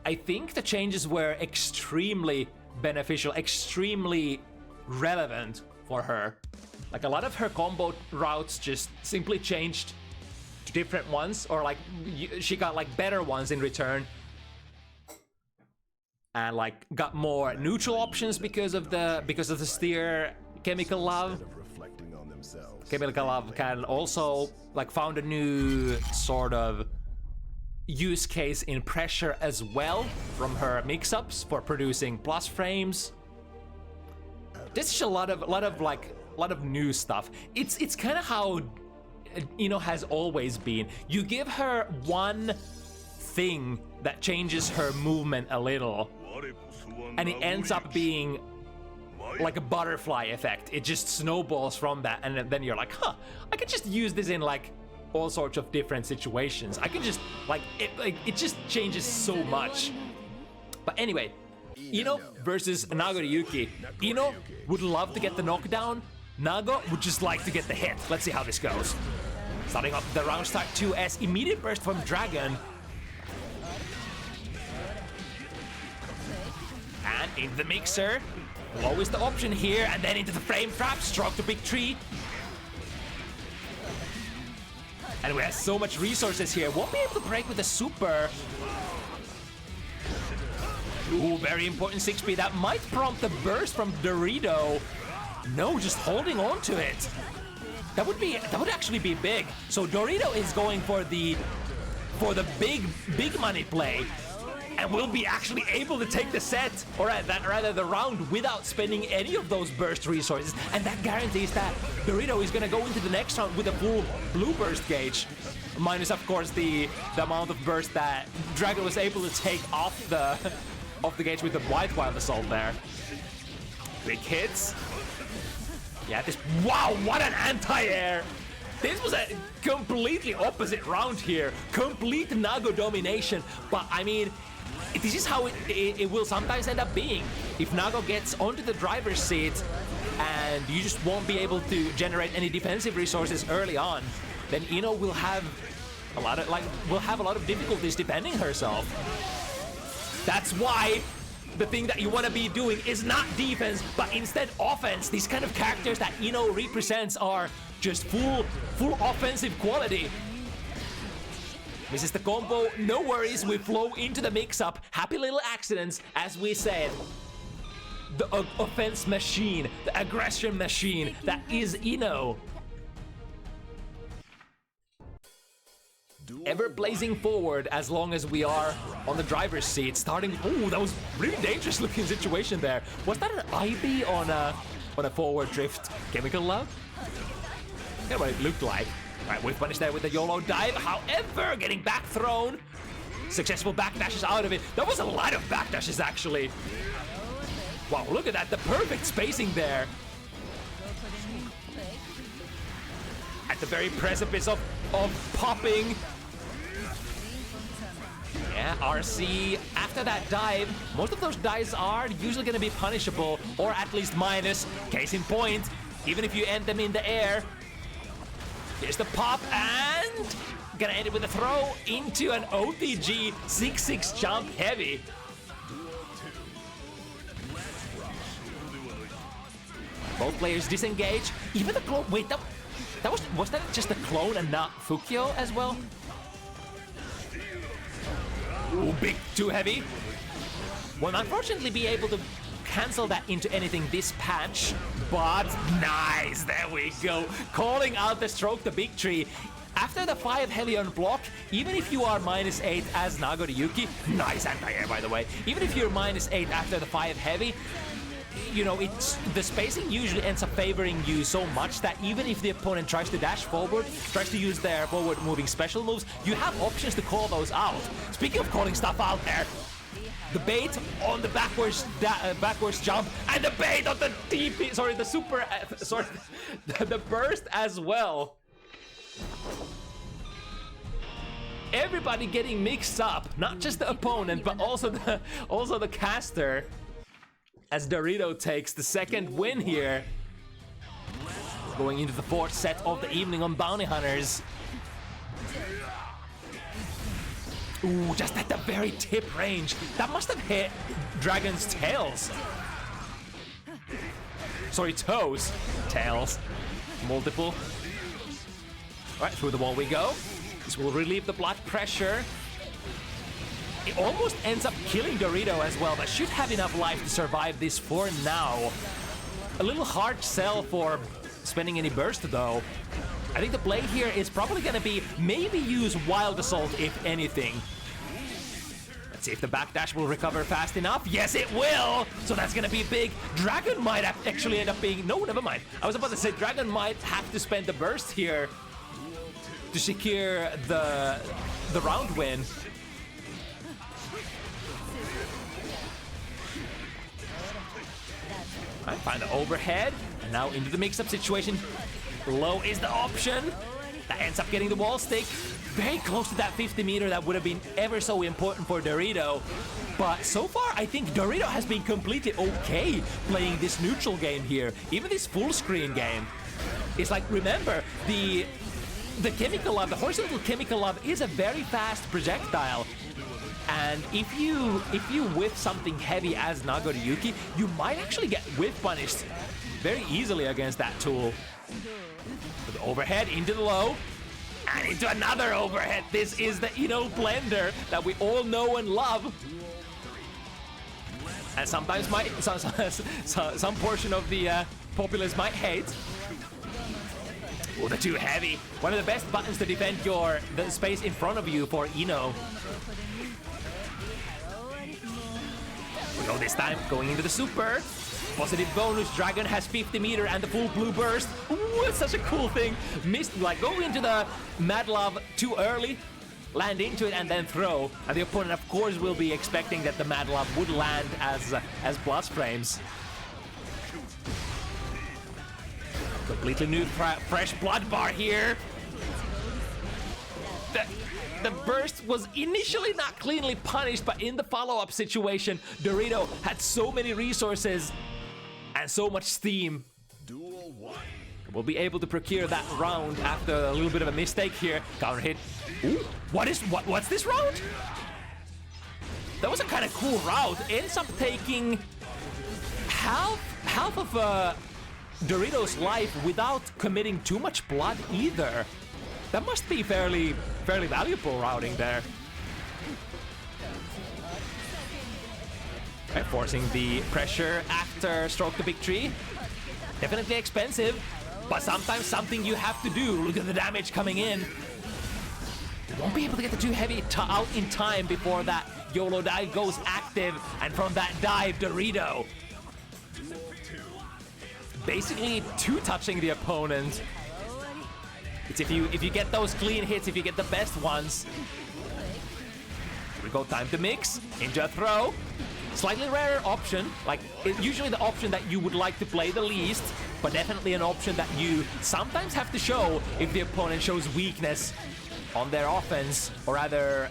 I think the changes were extremely beneficial, extremely relevant for her. Like, a lot of her combo routes just simply changed to different ones, or like, she got like better ones in return. And like got more neutral options because of the steer chemical love. Chemical love can also like found a new sort of use case in pressure as well from her mix-ups for producing plus frames. This is a lot of new stuff. It's kind of how has always been. You give her one thing that changes her movement a little, and it ends up being like a butterfly effect. It just snowballs from that, and then you're like, huh, I could just use this in like all sorts of different situations. I can just like it just changes so much. But anyway, Ino versus Nagoriyuki. Ino would love to get the knockdown. Nago would just like to get the hit. Let's see how this goes. Starting off the round start 2S, immediate burst from Dragon. And into the mixer. Low is the option here, and then into the frame trap, stroke the big tree. And we have so much resources here. Won't be able to break with the super. Ooh, very important 6P. That might prompt the burst from Dorito. No, just holding on to it. That would actually be big. So Dorito is going for the big money play, and will be actually able to take the set, or rather the round, without spending any of those burst resources. And that guarantees that Dorito is gonna go into the next round with a full blue burst gauge. Minus, of course, the amount of burst that Dragon was able to take off the gauge with the white wild assault there. Big hits. Yeah, wow, what an anti-air! This was a completely opposite round here. Complete Nago domination. But I mean, this is how it will sometimes end up being. If Nago gets onto the driver's seat and you just won't be able to generate any defensive resources early on, then Ino will have a lot of difficulties defending herself. That's why the thing that you want to be doing is not defense, but instead offense. These kind of characters that Ino represents are just full offensive quality. Misses the combo, no worries, we flow into the mix-up. Happy little accidents, as we said. The offense machine, the aggression machine that is Ino. Ever blazing forward as long as we are on the driver's seat. Starting, oh, that was really dangerous looking situation there. Was that an IB on a forward drift chemical love? That's what it looked like. All right, we've punished there with the YOLO dive. However, getting back thrown. Successful backdashes out of it. That was a lot of backdashes, actually. Wow, look at that. The perfect spacing there. At the very precipice of popping. Yeah, RC, after that dive, most of those dives are usually going to be punishable, or at least minus. Case in point, even if you end them in the air. Here's the pop, and gonna end it with a throw into an OTG 6-6 jump heavy. Both players disengage. Even the clone, wait, was that just a clone and not Fukyo as well? Ooh, big, too heavy. Will unfortunately be able to cancel that into anything this patch, but nice, there we go. Calling out the stroke the big tree. After the 5 heavy on block, even if you are -8 as Nagoriyuki, nice anti-air by the way, even if you're -8 after the 5 heavy, you know, the spacing usually ends up favoring you so much that even if the opponent tries to dash forward, tries to use their forward moving special moves, you have options to call those out. Speaking of calling stuff out there, The bait on the backwards jump, and the bait on the TP. Sorry, the super. Sorry, the burst as well. Everybody getting mixed up, not just the opponent, but also the caster. As Dorito takes the second win here. Going into the fourth set of the evening on Bounty Hunters. Ooh, just at the very tip range. That must have hit Dragon's tails. Sorry, toes. Tails. Multiple. Alright, through the wall we go. This will relieve the blood pressure. It almost ends up killing Dorito as well, but should have enough life to survive this for now. A little hard sell for spending any burst though. I think the play here is probably gonna be maybe use Wild Assault if anything. Let's see if the backdash will recover fast enough. Yes, it will! So that's gonna be big. Dragon might actually end up being... No, never mind. I was about to say Dragon might have to spend the burst here to secure the round win. I find the overhead, and now into the mix-up situation. Low is the option. That ends up getting the wall stick. Very close to that 50 meter. That would have been ever so important for Dorito. But so far, I think Dorito has been completely okay playing this neutral game here. Even this full screen game. It's like, remember, the chemical love, the horizontal chemical love is a very fast projectile. And if you whiff something heavy as Nagoriyuki, you might actually get whiff punished very easily against that tool. With the overhead into the low, and into another overhead. This is the Ino blender that we all know and love. And sometimes some portion of the populace might hate. Oh, the too heavy. One of the best buttons to defend the space in front of you for Ino. We go this time, going into the super. Positive bonus, Dragon has 50 meter and the full blue burst. Ooh, it's such a cool thing. Missed, like, go into the Mad Love too early, land into it and then throw. And the opponent, of course, will be expecting that the Mad Love would land as blast frames. Completely new fresh blood bar here. The burst was initially not cleanly punished, but in the follow-up situation, Dorito had so many resources and so much steam. Duel 1. We'll be able to procure that round after a little bit of a mistake here. Counter hit. Ooh, what's this round? That was a kind of cool route. Ends up taking half of Dorito's life without committing too much blood either. That must be fairly valuable routing there. Right, forcing the pressure after stroke to victory. Definitely expensive, but sometimes something you have to do. Look at the damage coming in. Won't be able to get the too heavy out in time before that YOLO dive goes active, and from that dive, Dorito basically two-touching the opponent. It's if you get those clean hits, if you get the best ones. Here we go, time to mix, into a throw. Slightly rarer option, like usually the option that you would like to play the least, but definitely an option that you sometimes have to show if the opponent shows weakness on their offense, or rather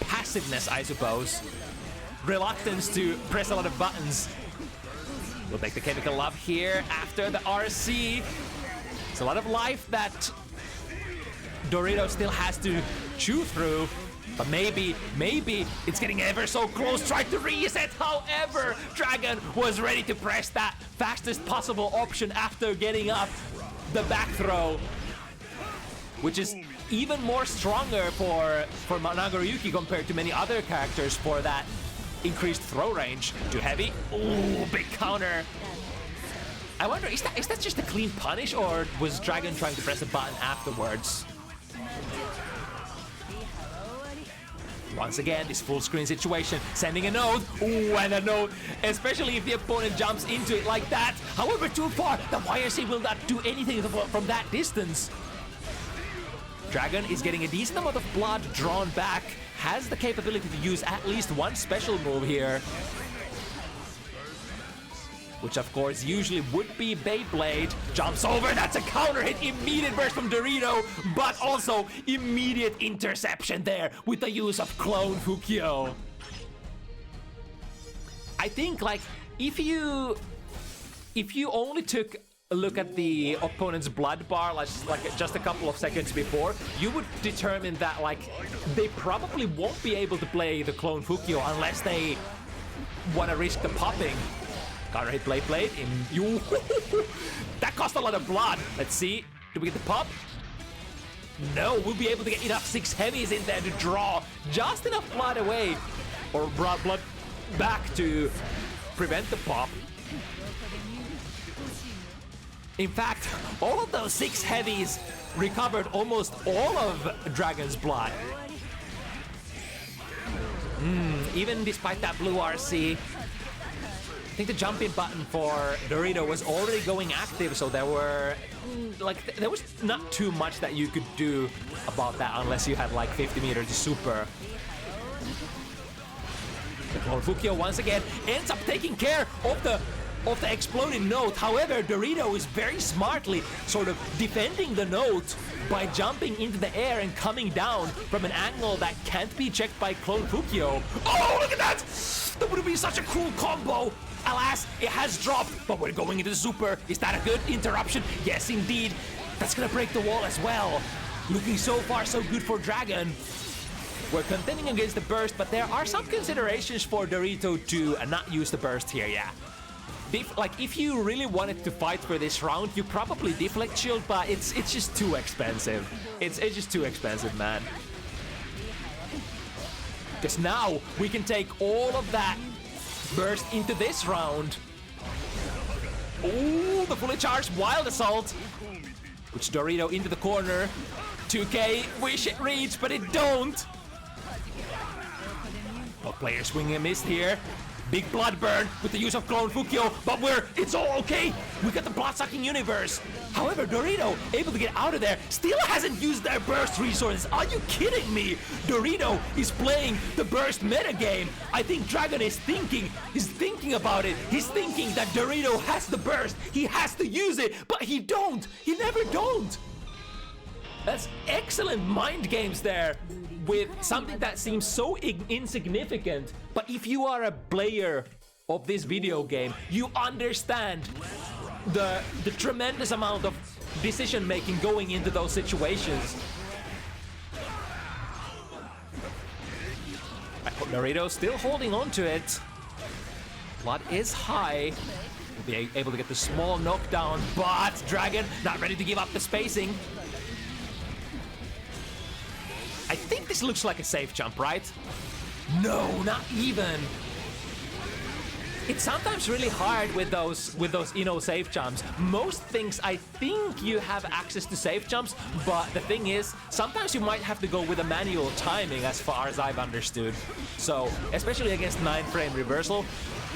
passiveness, I suppose. Reluctance to press a lot of buttons. We'll take the chemical love here after the RC. It's a lot of life that Dorito still has to chew through, but maybe it's getting ever so close. Tried to reset, however, Dragon was ready to press that fastest possible option after getting up the back throw, which is even more stronger for Nagoriyuki compared to many other characters for that increased throw range. Too heavy. Ooh, big counter. I wonder, is that just a clean punish, or was Dragon trying to press a button afterwards? Once again, this full screen situation, sending a node. Ooh, and a node, especially if the opponent jumps into it like that. However, too far. The YRC will not do anything from that distance. Dragon is getting a decent amount of blood drawn back has the capability to use at least one special move here. Which of course usually would be Beyblade. Jumps over, that's a counter hit, immediate burst from Dorito, but also immediate interception there with the use of Clone Fukyo. I think like if you only took a look at the opponent's blood bar like just a couple of seconds before, you would determine that like they probably won't be able to play the Clone Fukyo unless they want to risk the popping. Counter hit Blade in you. That cost a lot of blood. Let's see. Do we get the pop? No, we'll be able to get enough 6 heavies in there to draw just enough blood away. Or blood back to prevent the pop. In fact, all of those 6 heavies recovered almost all of Dragon's blood. Even despite that blue RC, I think the jumping button for Dorito was already going active, so there was not too much that you could do about that unless you had like 50 meters to super. The Clone Fukyo once again ends up taking care of the exploding note. However, Dorito is very smartly sort of defending the note by jumping into the air and coming down from an angle that can't be checked by Clone Fukyo. Oh, look at that! That would have been such a cool combo. Alas, it has dropped, but we're going into the super. Is that a good interruption? Yes, indeed. That's gonna break the wall as well. Looking so far so good for Dragon. We're contending against the burst, but there are some considerations for Dorito to not use the burst here, yeah. If you really wanted to fight for this round, you probably deflect shield, but it's just too expensive. It's just too expensive, man. Because now we can take all of that burst into this round. Ooh, the fully charged Wild Assault. Which Dorito into the corner. 2K, wish it reached, but it don't. Both players swinging a mist here. Big blood burn with the use of Clone Fukyo, but it's all okay. We got the blood-sucking universe. However, Dorito, able to get out of there, still hasn't used their burst resources. Are you kidding me? Dorito is playing the burst metagame. I think Dragon is thinking about it. He's thinking that Dorito has the burst. He has to use it, but he don't. He never don't. That's excellent mind games there with something that seems so insignificant. But if you are a player of this video game, you understand the tremendous amount of decision making going into those situations. Dorito still holding on to it. Blood is high. Will be able to get the small knockdown, but Dragon not ready to give up the spacing. I think this looks like a safe jump, right? No, not even. It's sometimes really hard with those safe jumps. Most things I think you have access to safe jumps, but the thing is, sometimes you might have to go with a manual timing as far as I've understood. So, especially against 9-frame reversal,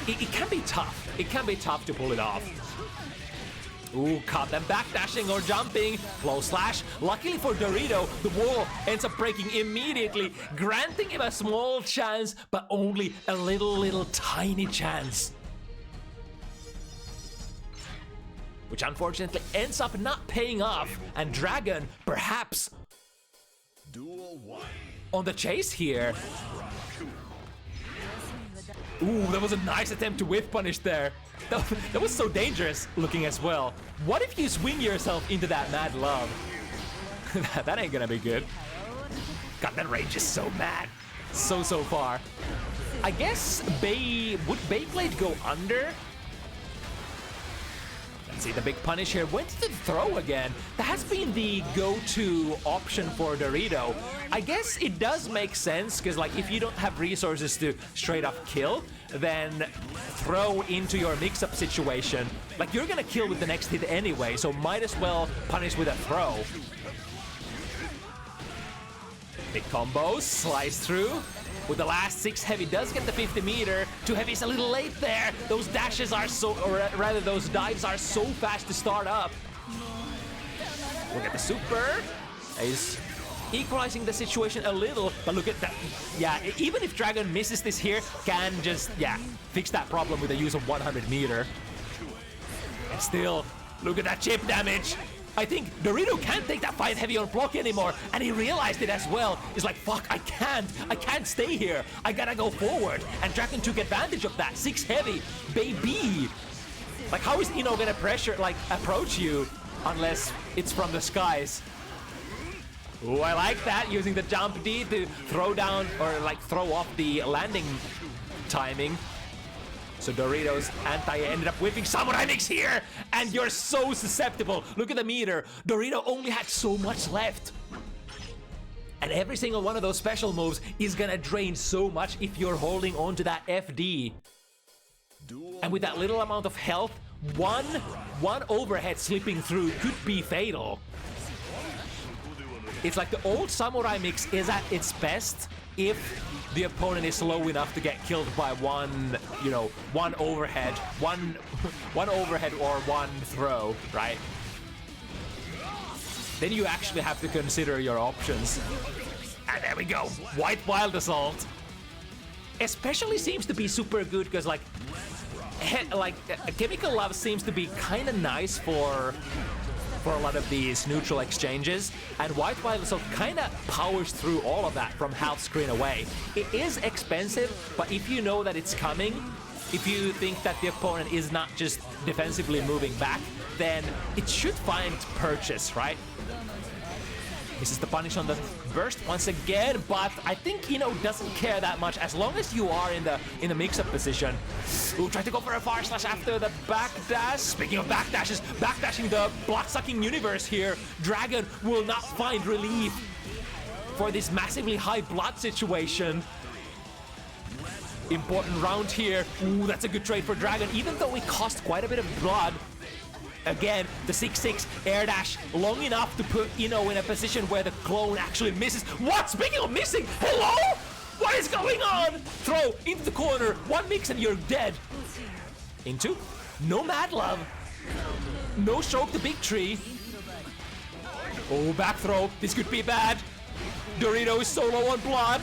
it can be tough. It can be tough to pull it off. Ooh, caught them backdashing or jumping. Flow slash. Luckily for Dorito, the wall ends up breaking immediately, granting him a small chance, but only a little tiny chance. Which unfortunately ends up not paying off, and Dragon, perhaps, Duel 1. on the chase here. Ooh, that was a nice attempt to whiff punish there. That was so dangerous looking as well. What if you swing yourself into that mad love? That ain't gonna be good. God, that range is so mad. So far. I guess would Beyblade go under? Let's see the big punish here. Went to the throw again. That has been the go-to option for Dorito. I guess it does make sense, because like if you don't have resources to straight up kill, then throw into your mix-up situation. Like you're gonna kill with the next hit anyway, so might as well punish with a throw. Big combos, slice through. With the last 6 heavy does get the 50 meter. 2 heavy's a little late there. Those dashes are those dives are so fast to start up. We'll get the super. He's equalizing the situation a little, but look at that. Yeah, even if Dragon misses this here, can just, yeah, fix that problem with the use of 100 meter. And still, look at that chip damage. I think Dorito can't take that 5 heavy on block anymore, and he realized it as well. He's like, fuck, I can't stay here. I gotta go forward. And Dragon took advantage of that. 6 heavy, baby. Like, how is Ino gonna approach you unless it's from the skies? Oh, I like that, using the jump D to throw down or like throw off the landing timing. So Dorito's anti ended up whipping Samurai Mix here, and you're so susceptible. Look at the meter. Dorito only had so much left. And every single one of those special moves is gonna drain so much if you're holding on to that FD. And with that little amount of health, one overhead slipping through could be fatal. It's like the old Samurai Mix is at its best if the opponent is low enough to get killed by one overhead, one overhead or one throw, right? Then you actually have to consider your options. And there we go, White Wild Assault. Especially seems to be super good because Chemical Love seems to be kind of nice for a lot of these neutral exchanges, and White Wild Assault kind of powers through all of that from half screen away. It is expensive, but if you know that it's coming, if you think that the opponent is not just defensively moving back, then it should find purchase, right? This is the punish on the burst once again, but I think Ino doesn't care that much as long as you are in the mix-up position. Ooh, try to go for a far slash after the backdash. Speaking of backdashes, backdashing the blood-sucking universe here. Dragon will not find relief for this massively high blood situation. Important round here. Ooh, that's a good trade for Dragon, even though it cost quite a bit of blood. Again, the 6-6 air dash long enough to put Ino in a position where the clone actually misses. What? Speaking of missing, hello? What is going on? Throw into the corner, one mix and you're dead. Into, no Mad Love, no stroke the big tree. Oh, back throw, this could be bad. Dorito is so low on blood.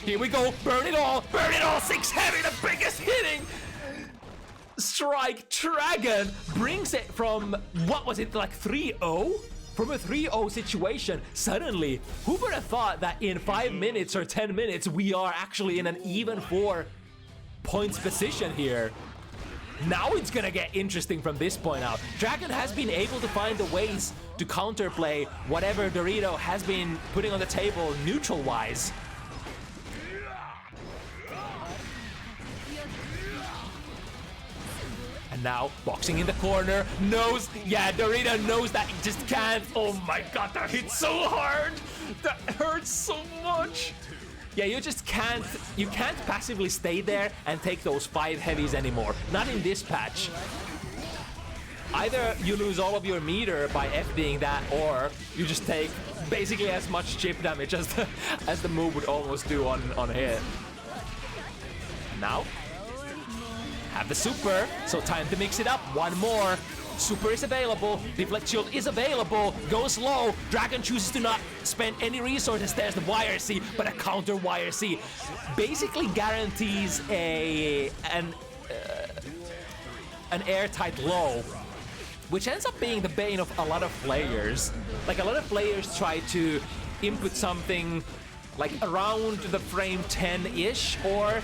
Here we go, burn it all, 6 heavy, the biggest hitting. Strike Dragon brings it from, what was it, like 3-0? From a 3-0 situation, suddenly, who would have thought that in 5 minutes or 10 minutes, we are actually in an even 4 points position here? Now it's gonna get interesting from this point out. Dragon has been able to find the ways to counterplay whatever Dorito has been putting on the table neutral-wise. And now, boxing in the corner, knows, yeah, Dorito knows that he just can't. Oh my god, that hit so hard! That hurts so much! Yeah, you just can't passively stay there and take those 5 heavies anymore. Not in this patch. Either you lose all of your meter by FDing that, or you just take basically as much chip damage as the move would almost do on hit. Now, have the super, so time to mix it up. One more. Super is available. Deflect Shield is available. Goes low. Dragon chooses to not spend any resources. There's the YRC, but a counter YRC basically guarantees an airtight low, which ends up being the bane of a lot of players. Like, a lot of players try to input something like around the frame 10-ish, or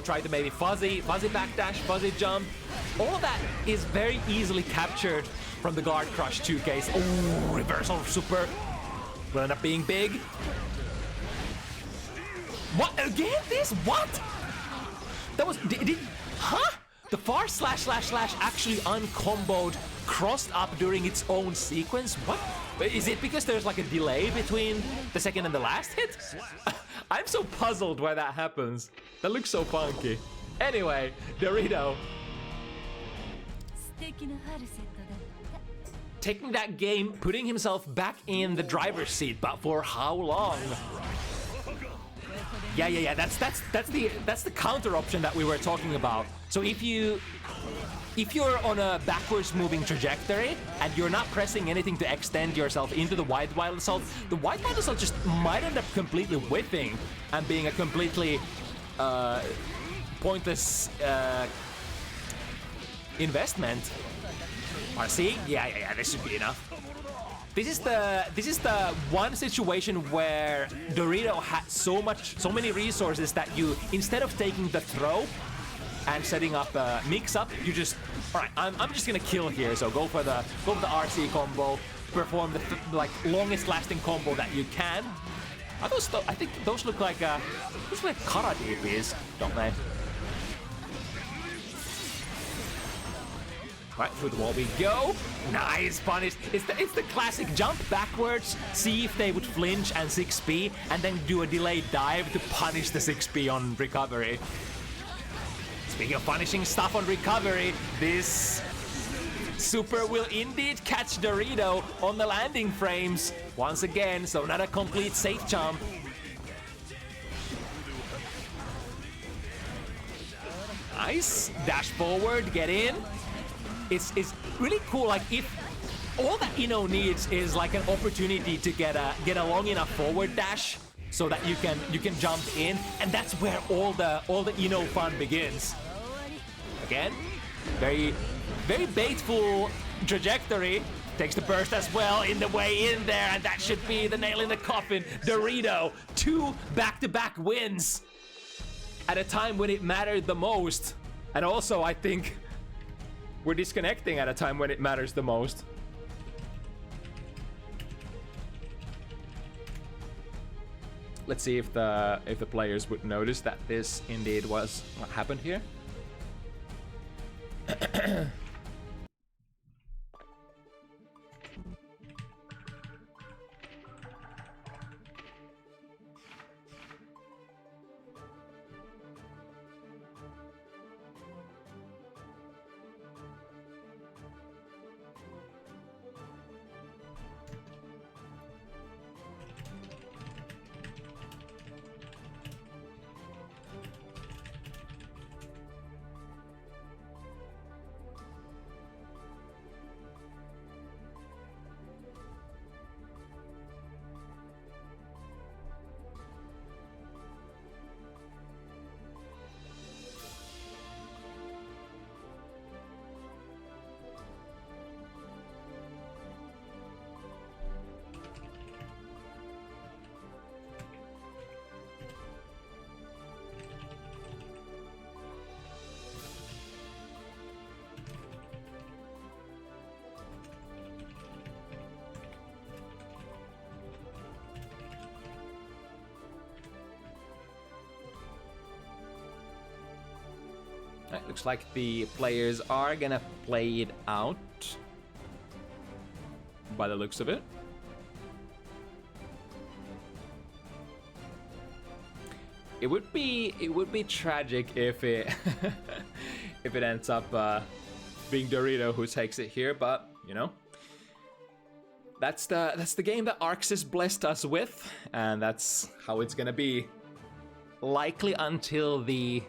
try to maybe fuzzy backdash, fuzzy jump. All of that is very easily captured from the Guard Crush 2 case. Oh, reversal super. Will end up being big. What? Again this? What? That was, huh? The far slash actually uncomboed, crossed up during its own sequence? What? Is it because there's like a delay between the second and the last hit? I'm so puzzled why that happens. That looks so funky. Anyway, Dorito. Taking that game, putting himself back in the driver's seat, but for how long? Yeah. That's the counter option that we were talking about. So if you're on a backwards moving trajectory and you're not pressing anything to extend yourself into the wide assault, the wide assault just might end up completely whiffing and being a completely pointless investment. RC? Yeah, this should be enough. This is the one situation where Dorito had so many resources that you, instead of taking the throw and setting up a mix-up, you just, all right, I'm just gonna kill here. So go for the RC combo, perform the longest-lasting combo that you can. I think those look like Kara DPs, don't they? Right, through the wall we go. Nice punish. It's the classic jump backwards, see if they would flinch and 6p, and then do a delayed dive to punish the 6p on recovery. Speaking of punishing stuff on recovery, this super will indeed catch Dorito on the landing frames once again, so not a complete safe jump. Nice. Dash forward, get in. It's really cool, like if all that Ino needs is like an opportunity to get a long enough forward dash so that you can jump in, and that's where all the Ino fun begins. Again, very baitful trajectory. Takes the burst as well in the way in there, and that should be the nail in the coffin. Dorito, 2 back-to-back wins at a time when it mattered the most. And also, I think we're disconnecting at a time when it matters the most. Let's see if the players would notice that this indeed was what happened here. Right, looks like the players are gonna play it out by the looks of it. It would be tragic if it if it ends up being Dorito who takes it here, but you know, that's the game that Arxis blessed us with, and that's how it's gonna be likely until the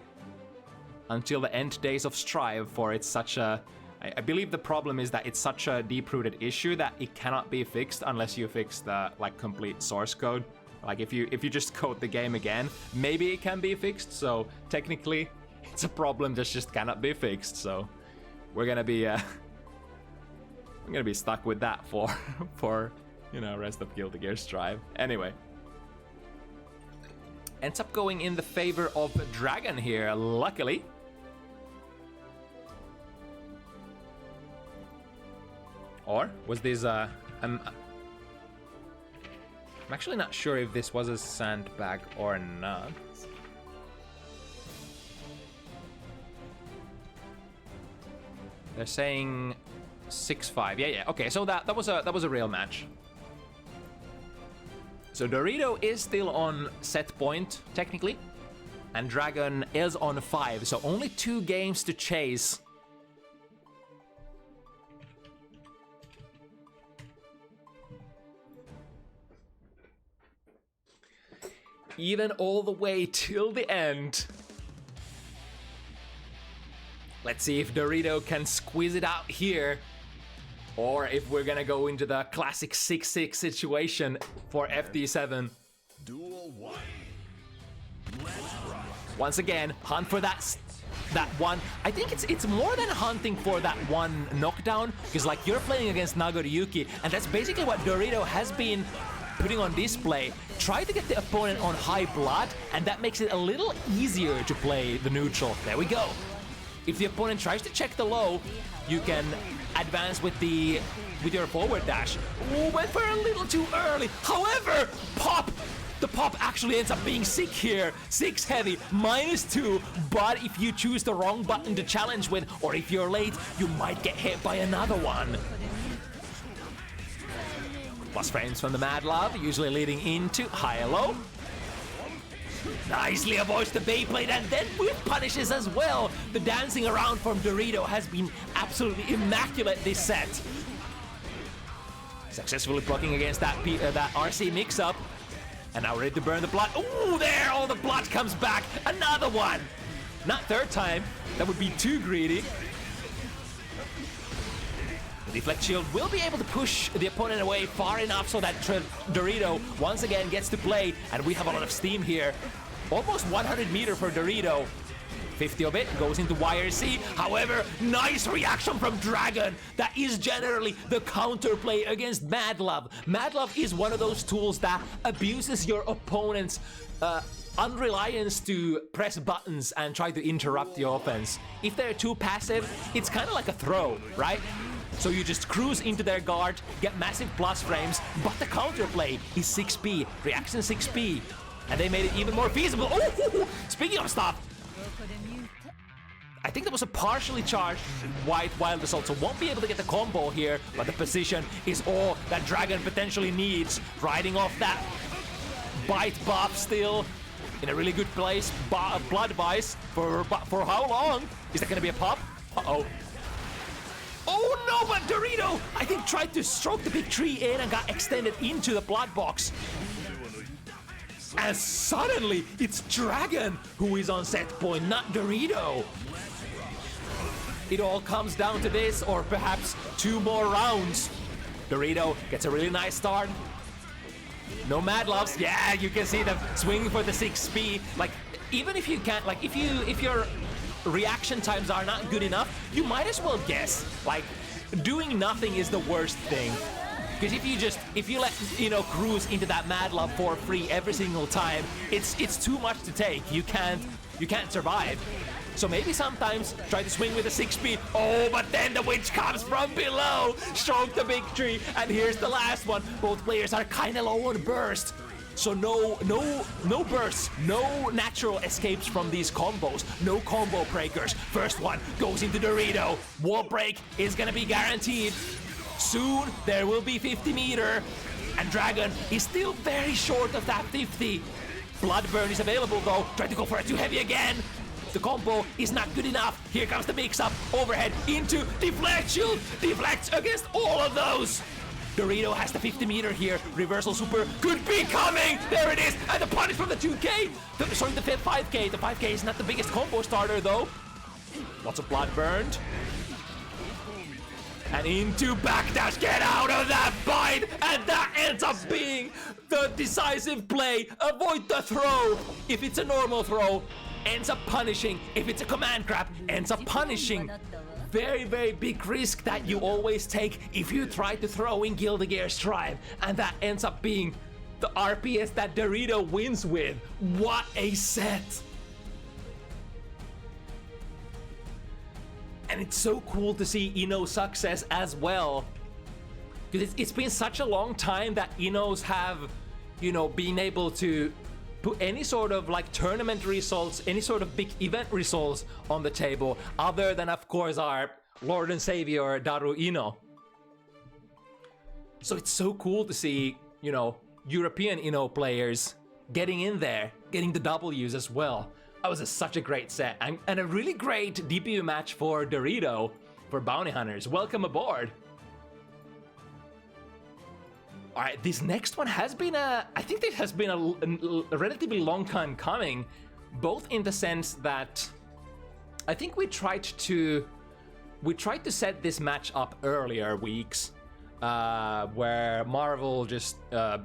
end days of Strive, for it's such a... I believe the problem is that it's such a deep-rooted issue that it cannot be fixed unless you fix the complete source code. Like if you just code the game again, maybe it can be fixed. So technically, it's a problem that just cannot be fixed. So we're gonna be stuck with that for you know, rest of Guilty Gear Strive. Anyway. Ends up going in the favor of Dragon here, luckily. Or was this I'm actually not sure if this was a sandbag or not. They're saying 6-5. Yeah. Okay, so that was a real match. So Dorito is still on set point, technically, and Dragon is on 5, so only 2 games to chase. even all the way till the end. Let's see if Dorito can squeeze it out here, or if we're gonna go into the classic 6-6 situation for FT7. Duel 1. Once again, hunt for that one. I think it's more than hunting for that one knockdown, because like you're playing against Nagoriyuki, and that's basically what Dorito has been putting on display. Try to get the opponent on high blood, and that makes it a little easier to play the neutral. There we go. If the opponent tries to check the low, you can advance with your forward dash. Ooh, went for a little too early. However, pop! The pop actually ends up being sick here. 6 heavy, -2. But if you choose the wrong button to challenge with, or if you're late, you might get hit by another one. Plus frames from the Mad Love, usually leading into high-low. Nicely avoids the Beyblade, and then with punishes as well. The dancing around from Dorito has been absolutely immaculate this set. Successfully blocking against that RC mix-up. And now ready to burn the blood. Ooh, there, all the blood comes back. Another one. Not third time. That would be too greedy. The deflect shield will be able to push the opponent away far enough so that Dorito once again gets to play. And we have a lot of steam here. Almost 100 meter for Dorito. 50 of it goes into YRC. However, nice reaction from Dragon. That is generally the counterplay against Mad Love. Mad Love is one of those tools that abuses your opponent's unreliance to press buttons and try to interrupt the offense. If they're too passive, it's kind of like a throw, right? So you just cruise into their guard, get massive plus frames, but the counterplay is 6p, reaction 6p. And they made it even more feasible. Oh, speaking of stuff, I think that was a partially charged white wild assault, so won't be able to get the combo here, but the position is all that Dragon potentially needs. Riding off that bite buff still in a really good place. Blood Vice for how long? Is that gonna be a pop? Uh-oh. Oh no, but Dorito, I think, tried to stroke the big tree in and got extended into the blood box. And suddenly, it's Dragon who is on set point, not Dorito. It all comes down to this, or perhaps 2 more rounds. Dorito gets a really nice start. No Mad Loves. Yeah, you can see them swinging for the 6p. Like, even if you can't, like, if your reaction times are not good enough, you might as well guess. Like, doing nothing is the worst thing. Because if you let cruise into that Mad Love for free every single time, it's too much to take. You can't survive. So maybe sometimes try to swing with a 6p. Oh, but then the witch comes from below, stroke the big tree, and here's the last one. Both players are kind of low on burst. So no bursts, no natural escapes from these combos, no combo breakers. First one goes into Dorito. Wall break is gonna be guaranteed. Soon there will be 50 meter, and Dragon is still very short of that 50. Blood burn is available though. Try to go for a too heavy again. The combo is not good enough. Here comes the mix-up. Overhead into deflect shield. Deflects against all of those. Dorito has the 50 meter here. Reversal super could be coming. There it is. And the punish from the 2K. Sorry, the 5K. The 5K is not the biggest combo starter though. Lots of blood burned. And into backdash, get out of that bite, and that ends up being the decisive play. Avoid the throw. If it's a normal throw, ends up punishing. If it's a command grab, ends up punishing. Very, very big risk that you always take if you try to throw in Guilty Gear Strive, and that ends up being the RPS that Dorito wins with. What a set. And it's so cool to see Ino's success as well. Because it's been such a long time that Inos have, been able to put any sort of like tournament results, any sort of big event results on the table, other than of course our Lord and Savior Daru Ino. So it's so cool to see, European Ino players getting in there, getting the W's as well. That was such a great set, and a really great debut match for Dorito for Bounty Hunters. Welcome aboard. All right, this next one has been I think this has been a relatively long time coming, both in the sense that I think we tried to set this match up earlier weeks, where Marvel just had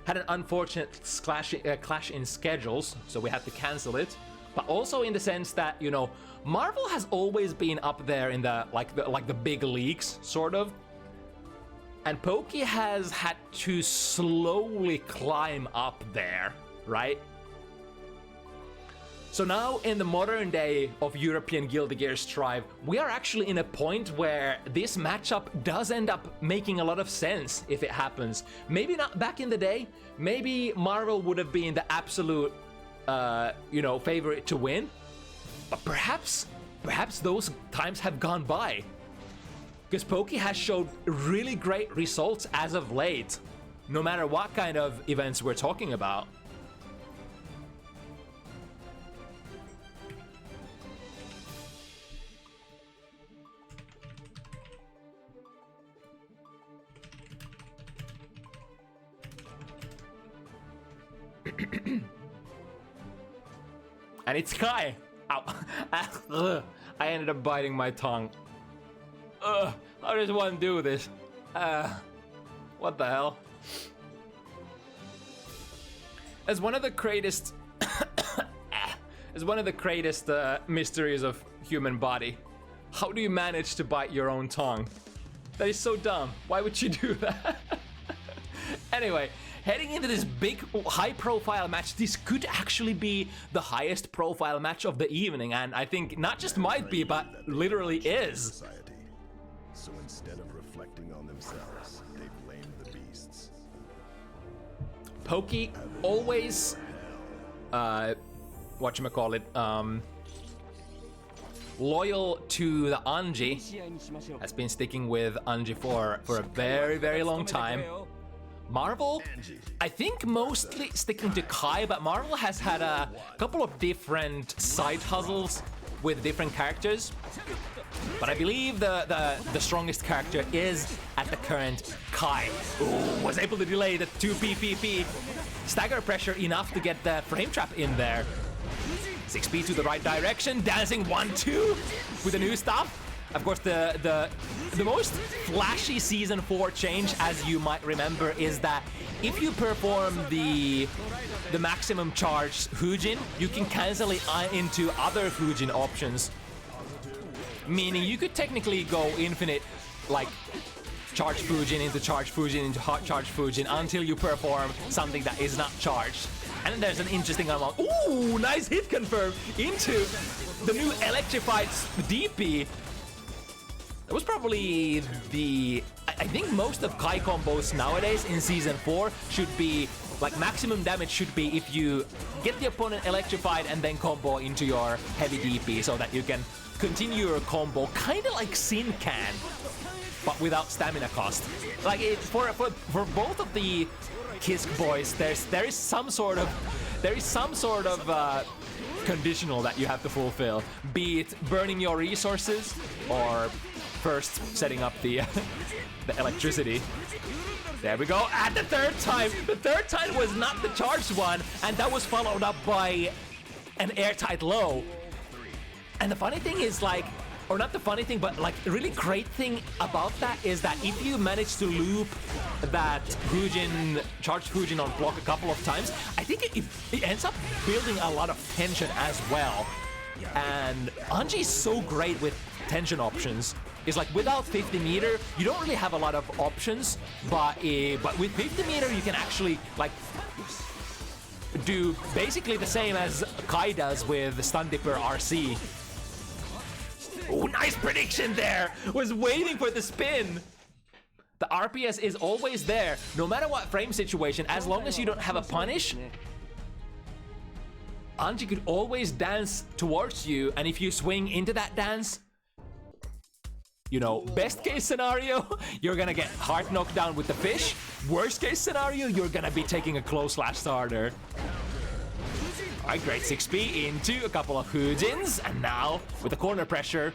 an unfortunate clash in schedules, so we had to cancel it. But also in the sense that, you know, Marvel has always been up there in the big leagues, sort of. And Poke has had to slowly climb up there, right? So now in the modern day of European Guilty Gear Strive, we are actually in a point where this matchup does end up making a lot of sense if it happens. Maybe not back in the day, maybe Marvel would have been the absolute, favorite to win. But perhaps those times have gone by. Because Poke has showed really great results as of late, no matter what kind of events we're talking about. And it's Kai. Ow. I ended up biting my tongue. How does one do this? What the hell? As one of the greatest mysteries of human body, how do you manage to bite your own tongue? That is so dumb. Why would you do that? Anyway, heading into this big, high-profile match, this could actually be the highest profile match of the evening, and I think not just might be, but literally is. So instead of reflecting on themselves, they blame the beasts. Poke always, loyal to the Anji, has been sticking with Anji for a very, very long time. Marvel, I think mostly sticking to Kai, but Marvel has had a couple of different side hustles with different characters. But I believe the strongest character is at the current Kai. Ooh, was able to delay the 2 PPP stagger pressure enough to get the frame trap in there. 6P to the right direction, dancing 1-2 with the new stuff. Of course, the most flashy Season 4 change, as you might remember, is that if you perform the maximum charge Fujin, you can cancel it into other Fujin options. Meaning you could technically go infinite, like charge Fujin into charge Fujin into charge Fujin until you perform something that is not charged. And then there's an interesting amount. Ooh, nice hit confirm into the new electrified DP. It was probably I think most of Kai combos nowadays in Season 4 should be, like, maximum damage should be if you get the opponent electrified and then combo into your heavy DP so that you can continue your combo, kind of like Sin can, but without stamina cost. Like, for both of the Kisk boys, there is some sort of conditional that you have to fulfill, be it burning your resources or first setting up the electricity. There we go. And the third time was not the charged one, and that was followed up by an airtight low. And the funny thing is, like, or not the funny thing, but like a really great thing about that is that if you manage to loop that Fujin, charged Fujin on block a couple of times, I think it ends up building a lot of tension as well. And Anji is so great with tension options. It's like without 50 meter, you don't really have a lot of options, but with 50 meter, you can actually like do basically the same as Kai does with Stun Dipper RC. Oh, nice prediction there! Was waiting for the spin! The RPS is always there, no matter what frame situation, as long as you don't have a punish. Anji could always dance towards you, and if you swing into that dance, you know, best case scenario, you're gonna get hard knocked down with the fish. Worst case scenario, you're gonna be taking a close last starter. Alright, great 6P into a couple of Fujins, and now with the corner pressure.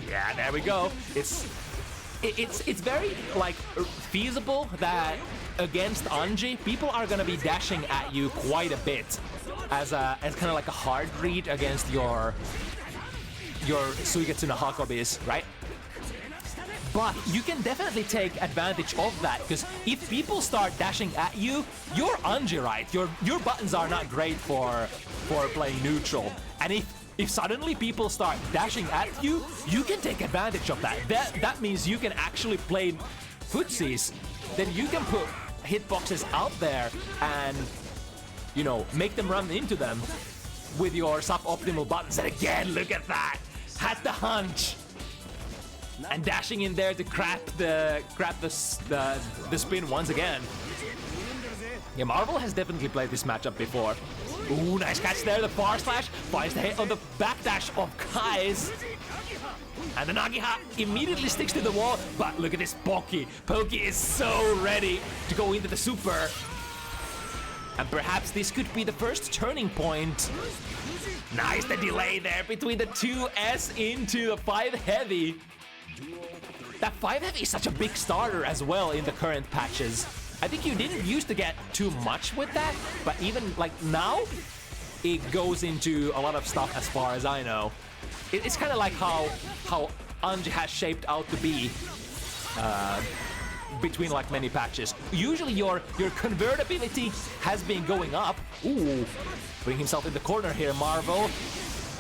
Yeah, there we go. It's it's very like feasible that against Anji, people are gonna be dashing at you quite a bit as kind of like a hard read against your Suigetsu no Hakobis, right? But you can definitely take advantage of that, because if people start dashing at you, you're Anji, right? Your buttons are not great for playing neutral, and if suddenly people start dashing at you, you can take advantage of that. That means you can actually play footsies. Then you can put hitboxes out there and, you know, make them run into them with your suboptimal buttons. And again, look at that! Had the hunch! And dashing in there to grab the spin once again. Yeah, Marvel has definitely played this matchup before. Ooh, nice catch there. The far slash finds the hit on the backdash of Kai's. And the Nagiha immediately sticks to the wall. But look at this Poki. Poki is so ready to go into the super. And perhaps this could be the first turning point. Nice, the delay there between the 2S into the 5 heavy. That 5 heavy is such a big starter as well in the current patches. I think you didn't used to get too much with that, but even like now, it goes into a lot of stuff as far as I know. It's kind of like how Anji has shaped out to be between like many patches. Usually your convertibility has been going up. Ooh, putting himself in the corner here, Marvel.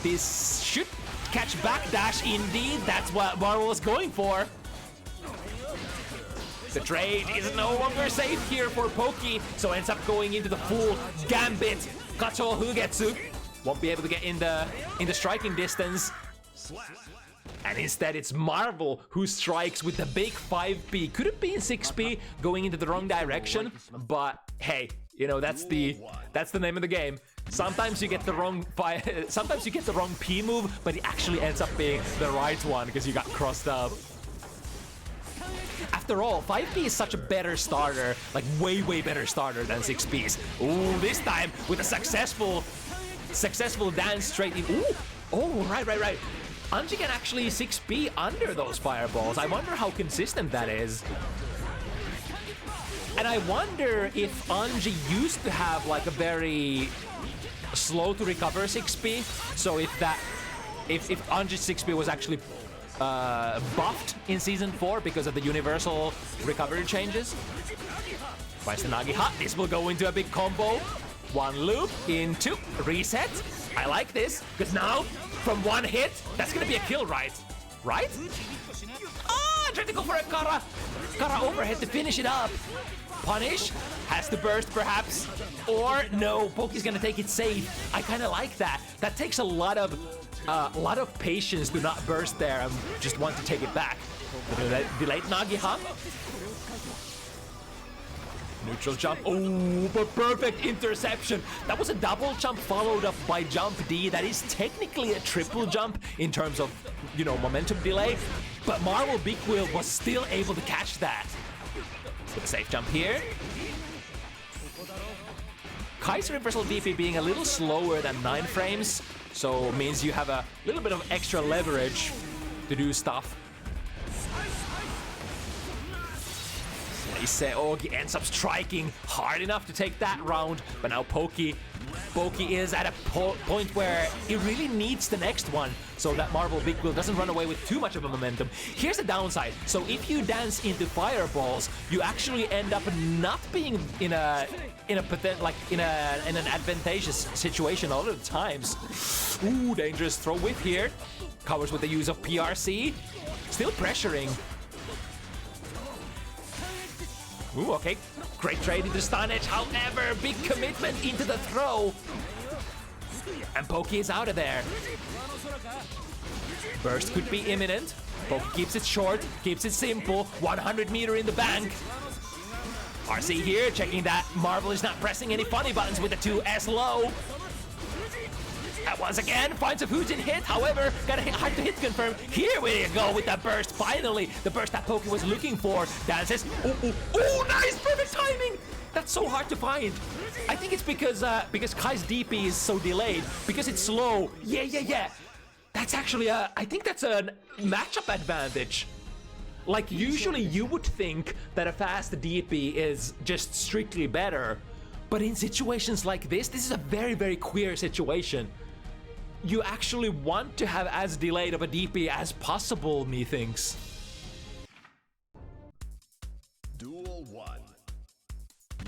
This should catch backdash indeed. That's what Marvel was going for. The trade is no longer safe here for Poki, so ends up going into the full gambit. Kacho Hugetsu won't be able to get in the striking distance. And instead it's Marvel who strikes with the big 5P. Could have been 6P going into the wrong direction, but hey, you know, that's the name of the game. Sometimes you get the wrong sometimes you get the wrong P move, but it actually ends up being the right one because you got crossed up. After all, 5P is such a better starter, like way better starter than 6Ps. Ooh, this time with a successful dance straight in. Ooh, oh, right. Anji can actually 6P under those fireballs. I wonder how consistent that is. And I wonder if Anji used to have like a very slow to recover 6P. So if Anji's 6P was actually buffed in Season 4 because of the universal recovery changes. Finds the Nagiha. This will go into a big combo. One loop into reset. I like this, because now, from one hit, that's gonna be a kill, right? Right? Ah, trying to go for a Kara overhead to finish it up. Punish, has to burst perhaps, or no, Poki's gonna take it safe. I kinda like that. That takes a lot of patience to not burst there and just want to take it back. Delayed Nagiha. Neutral jump. Oh, but perfect interception. That was a double jump followed up by jump D. That is technically a triple jump in terms of, you know, momentum delay. But Marvel Big Wheel was still able to catch that. With a safe jump here. Kai's reversal DP being a little slower than 9 frames, so means you have a little bit of extra leverage to do stuff. Ogi ends up striking hard enough to take that round, but now Poki is at a point where he really needs the next one so that Marvel Big Wheel doesn't run away with too much of a momentum. Here's the downside. So if you dance into fireballs, you actually end up not being in an advantageous situation a lot of times. Ooh, dangerous throw whip here. Covers with the use of PRC. Still pressuring. Ooh, okay. Great trade into stun edge. However, big commitment into the throw. And Poki is out of there. Burst could be imminent. Poki keeps it short, keeps it simple. 100 meter in the bank. RC here, checking that Marvel is not pressing any funny buttons with the 2S low. And once again, finds a Fujin hit. However, gotta hard to hit confirm. Here we go with that burst. Finally, the burst that Poki was looking for. Dances. Oh, nice, perfect timing. That's so hard to find. I think it's because Kai's DP is so delayed. Because it's slow. Yeah. That's actually I think that's a matchup advantage. Like, usually you would think that a fast DP is just strictly better, but in situations like this is a very, very queer situation. You actually want to have as delayed of a DP as possible, methinks. Duel 1.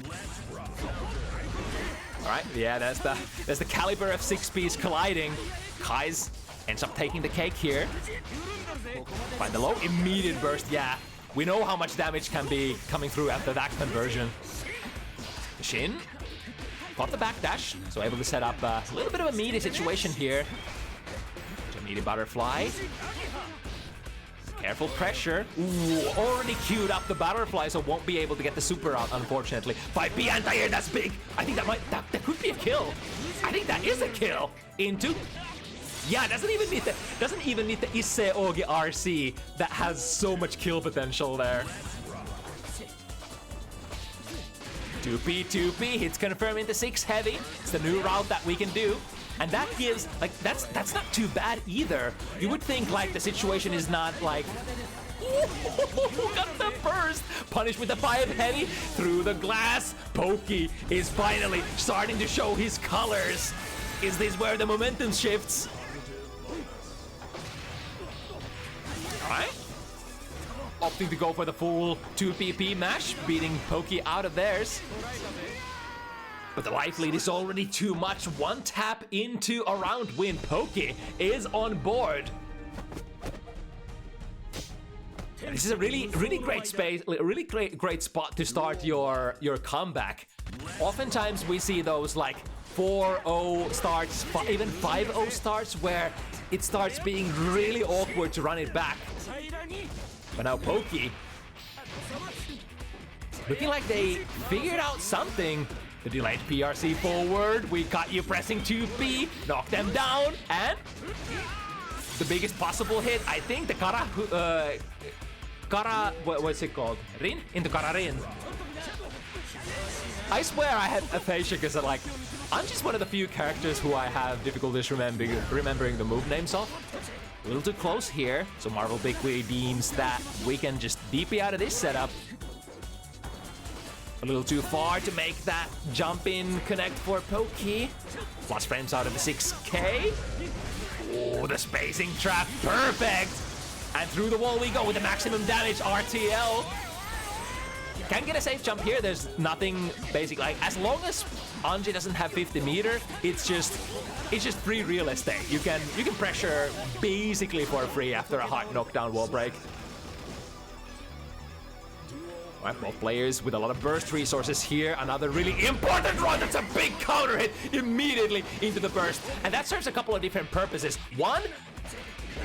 Let's rock. Alright, yeah, that's the caliber of 6Ps colliding. Kai's ends up taking the cake here. Find the low, immediate burst, yeah. We know how much damage can be coming through after that conversion. Shin got the backdash, so able to set up a little bit of a meaty situation here. A meaty butterfly. Careful pressure. Ooh, already queued up the butterfly, so won't be able to get the super out, unfortunately. 5B anti-air, that's big. I think that could be a kill. I think that is a kill. Into. Yeah, doesn't even need the Isse Ogi RC that has so much kill potential there. 2P, hits confirm into 6 heavy. It's the new route that we can do. And that gives, like, that's not too bad either. You would think, like, the situation is not, like... Ooh, got the burst! Punished with the 5 heavy through the glass. Pokey is finally starting to show his colors. Is this where the momentum shifts? Alright. Opting to go for the full 2PP mash, beating Pokey out of theirs. But the life lead is already too much. One tap into a round win. Pokey is on board. This is a really great space, really great spot to start your comeback. Oftentimes we see those like 4-0 starts, even 5-0 starts where it starts being really awkward to run it back. But now Pokey, looking like they figured out something. The delayed PRC forward, we got you pressing 2P, knock them down, and the biggest possible hit, I think the what's it called? Rin? Into Kara Rin. I swear I had aphasia because like, I'm just one of the few characters who I have difficulties remembering the move names of. A little too close here, so Marvel Big Wheel deems that we can just DP out of this setup. A little too far to make that jump in connect for Pokey. Plus frames out of the 6K. Oh, the spacing trap, perfect! And through the wall we go with the maximum damage RTL. Can get a safe jump here, there's nothing basic, like as long as Anji doesn't have 50 meter, it's just free real estate. You can pressure basically for free after a hard knockdown wall break. Alright, both players with a lot of burst resources here. Another really important run. That's a big counter hit immediately into the burst. And that serves a couple of different purposes. One,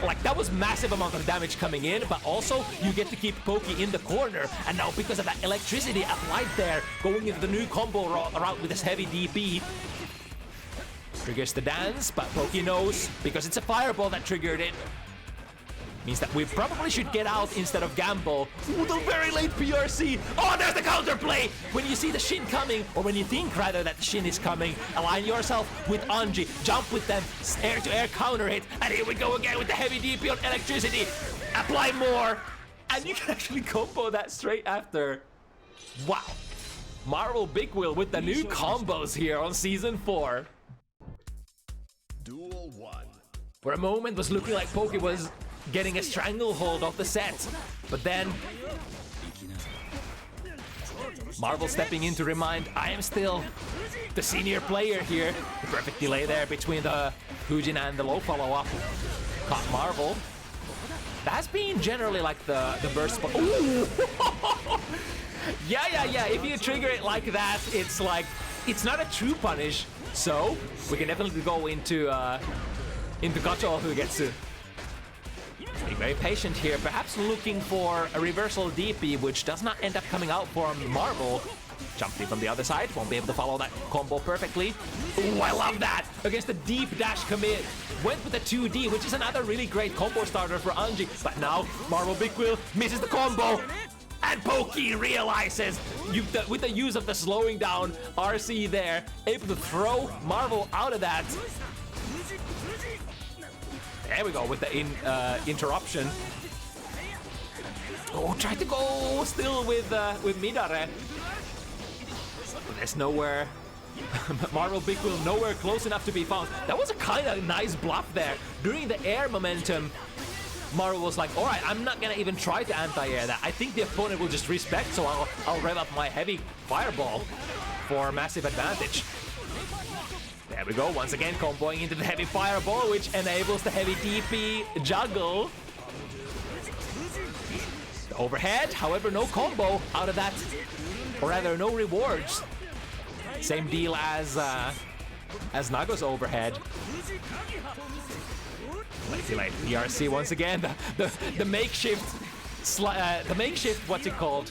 like that was massive amount of damage coming in, but also you get to keep Pokey in the corner. And now because of that electricity applied there, going into the new combo route with this heavy DP. Triggers the dance, but Pokey knows because it's a fireball that triggered it. Means that we probably should get out instead of gamble. Ooh, the very late PRC. Oh, there's the counterplay! When you see the Shin coming, or when you think rather that the Shin is coming, align yourself with Anji, jump with them, air-to-air counter hit, and here we go again with the heavy DP on electricity. Apply more, and you can actually combo that straight after. Wow. Marvel Big Wheel with the new combos here on Season 4. Duel 1. For a moment was looking like Pokey was getting a stranglehold of the set, but then Marvel stepping in to remind I am still the senior player here. The perfect delay there between the Hujin and the low follow-up. Caught Marvel. That has been generally like the burst. Ooh! yeah. If you trigger it like that, it's like it's not a true punish. So we can definitely go into Gacho, who gets to being very patient here, perhaps looking for a reversal DP, which does not end up coming out for Marvel. Jumped in from the other side, won't be able to follow that combo perfectly. Ooh, I love that! Against the deep dash commit. Went with the 2D, which is another really great combo starter for Anji. But now, Marvel Big Wheel misses the combo. And Pokey realizes, with the use of the slowing down RC there, able to throw Marvel out of that. There we go with the interruption. Oh, try to go still with Midare. There's nowhere. Marvel Big Wheel nowhere close enough to be found. That was a kind of nice bluff there. During the air momentum, Marvel was like, all right, I'm not gonna even try to anti-air that. I think the opponent will just respect, so I'll rev up my heavy fireball for massive advantage. There we go, once again comboing into the heavy fireball, which enables the heavy DP juggle. The overhead, however, no combo out of that, or rather, no rewards. Same deal as Nago's overhead. Like PRC once again, the makeshift, what's it called?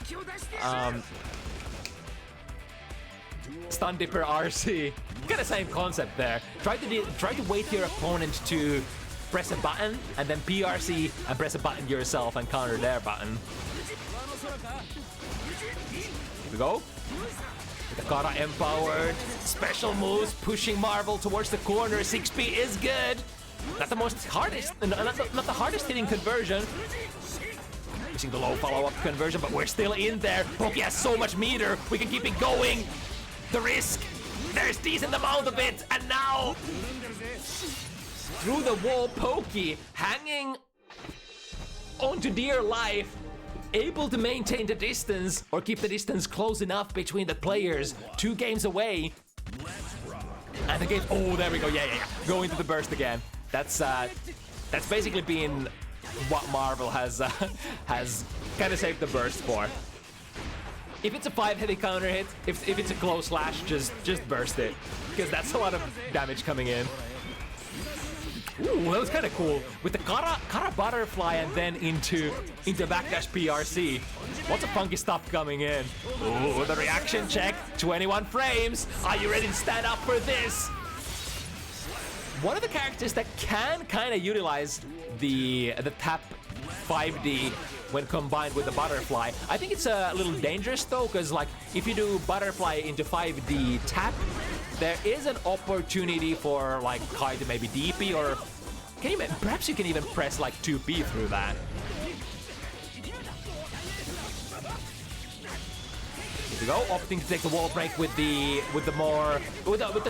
Stun Dipper RC. Kind of same concept there. Try to wait your opponent to press a button and then PRC and press a button yourself and counter their button. Here we go. The Kara empowered. Special moves pushing Marvel towards the corner. 6P is good. Not the hardest hitting conversion. Using the low follow-up conversion, but we're still in there. Poki has so much meter. We can keep it going. The risk. There's decent amount of it. And now through the wall, Poki hanging onto dear life. Able to maintain the distance or keep the distance close enough between the players. 2 games away. And the game. Oh, there we go. Yeah. Go into the burst again. That's basically been what Marvel has kind of saved the burst for. If it's a 5 heavy counter hit, if it's a close slash, just burst it, because that's a lot of damage coming in. Ooh, that was kind of cool. With the Kara butterfly and then into backdash PRC. Lots of funky stuff coming in. Ooh, the reaction check. 21 frames. Are you ready to stand up for this? One of the characters that can kind of utilize the tap 5D when combined with the butterfly. I think it's a little dangerous though, because like if you do butterfly into 5D there is an opportunity for like Kai to maybe DP, or perhaps you can even press like 2P through that. Here we go, opting to take the wall break with the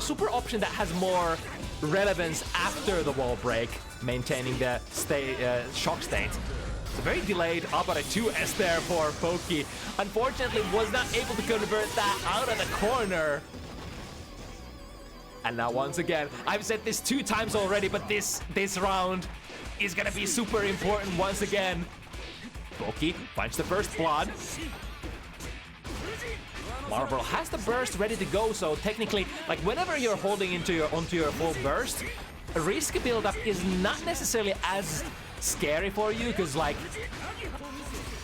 super option that has more relevance after the wall break, maintaining the shock state. It's a very delayed up at a 2S there for Poki. Unfortunately, was not able to convert that out of the corner. And now once again, I've said this 2 times already, but this round is gonna be super important once again. Poki finds the first blood. Marvel has the burst ready to go, so technically, like whenever you're holding onto your full burst, risk build-up is not necessarily as scary for you, because like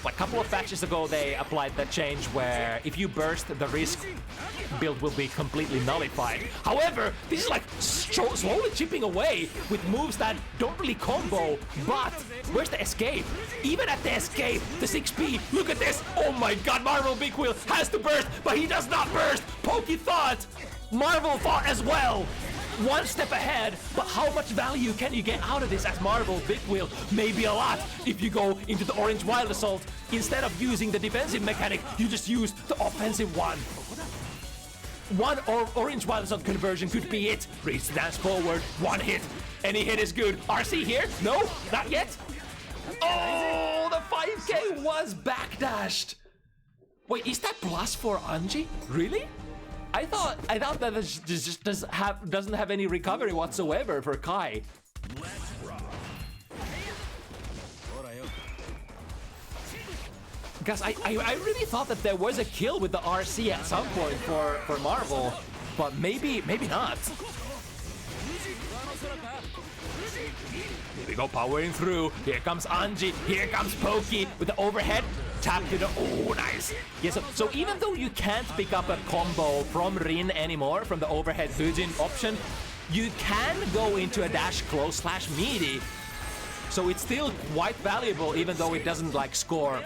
a couple of patches ago they applied that change where if you burst, the risk build will be completely nullified. However, this is like slowly chipping away with moves that don't really combo, but where's the escape? Even at the escape, the 6P, look at this! Oh my god, Marvel Big Wheel has to burst, but he does not burst! Poki thought! Marvel thought as well! One step ahead, but how much value can you get out of this as Marvel Big Wheel? Maybe a lot if you go into the Orange Wild Assault. Instead of using the defensive mechanic, you just use the offensive one. One Orange Wild Assault conversion could be it. Reach the dance forward, 1 hit. Any hit is good. RC here? No, not yet. Oh, the 5K was backdashed. Wait, is that plus for Anji? Really? I thought that this just doesn't have any recovery whatsoever for Kai. Because I really thought that there was a kill with the RC at some point for Marvel, but maybe not. Here we go, powering through. Here comes Anji. Here comes Poki with the overhead. Tap to the... Oh, nice. Yeah, so even though you can't pick up a combo from Rin anymore, from the overhead Fujin option, you can go into a dash close slash meaty. So it's still quite valuable, even though it doesn't like score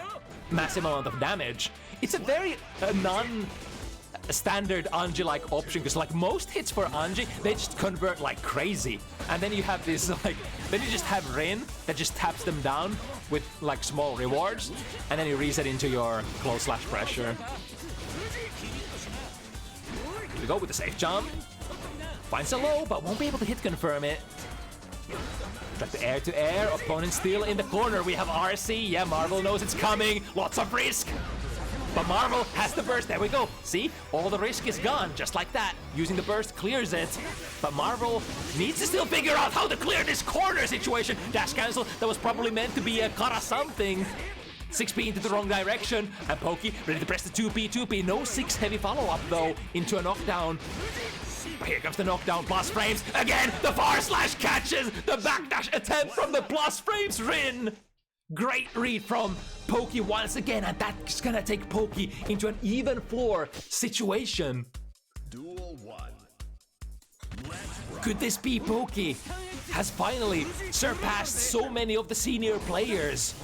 massive amount of damage. It's a very non-standard Anji-like option, because like most hits for Anji, they just convert like crazy. And then you have this like... Then you just have Rin that just taps them down. with like small rewards, and then you reset into your close slash pressure. Here we go with the safe jump. Finds a low, but won't be able to hit confirm it. Track the air to air, opponent still in the corner. We have RC, yeah, Marvel knows it's coming. Lots of risk. But Marvel has the burst, there we go. See, all the risk is gone, just like that. Using the burst clears it. But Marvel needs to still figure out how to clear this corner situation. Dash cancel, that was probably meant to be a Kara something. 6P into the wrong direction, and Pokey ready to press the 2P. No 6 heavy follow-up though, into a knockdown. Here comes the knockdown, plus frames. Again, the far slash catches the backdash attempt from the plus frames Rin. Great read from Pokey once again, and that's gonna take Pokey into an even floor situation. Duel 1. Could this be Pokey has finally surpassed so many of the senior players?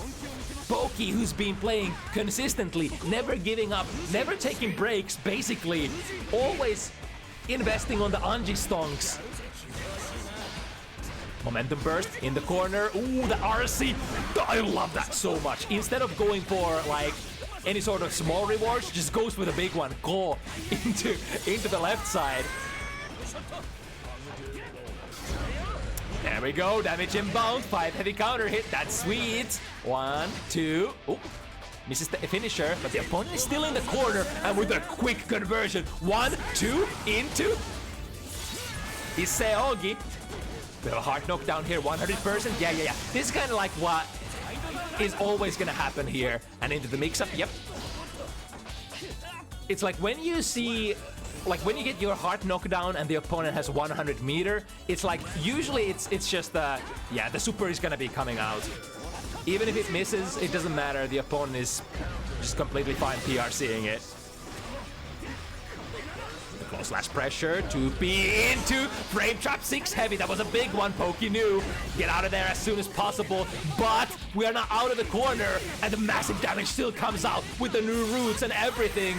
Pokey, who's been playing consistently, never giving up, never taking breaks, basically, always investing on the Anji stonks. Momentum burst in the corner. Ooh, the RC. I love that so much. Instead of going for like any sort of small rewards, just goes for the big one. Go into the left side. There we go. Damage inbound. 5 heavy counter hit. That's sweet. 1, 2. Oh, misses the finisher, but the opponent is still in the corner, and with a quick conversion. 1, 2 into Iseogi. We have a hard knockdown here, 100%. Yeah. This is kind of like what is always gonna happen here. And into the mix-up, yep. It's like when you see, like when you get your hard knockdown and the opponent has 100 meter, it's like usually it's just the super is gonna be coming out. Even if it misses, it doesn't matter. The opponent is just completely fine PRCing it. Close slash pressure, 2P into frame trap 6 heavy. That was a big one. Pokey knew. Get out of there as soon as possible. But we are now out of the corner, and the massive damage still comes out with the new roots and everything.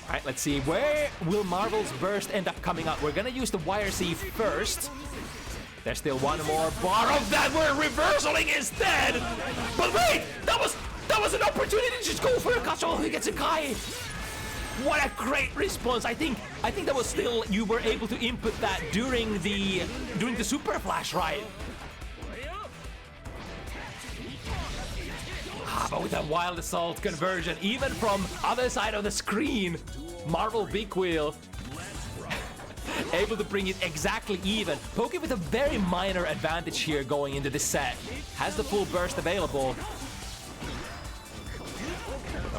Alright, let's see. Where will Marvel's burst end up coming out? We're gonna use the YRC first. There's still one more bar of that. We're reversaling instead. But wait, that was an opportunity to just go for a Kacho who gets a Kai. What a great response. I think that was still, you were able to input that during the super flash, right? But with a wild assault conversion, even from other side of the screen, Marvel Big Wheel able to bring it exactly even. Pokey with a very minor advantage here going into this set. Has the full burst available.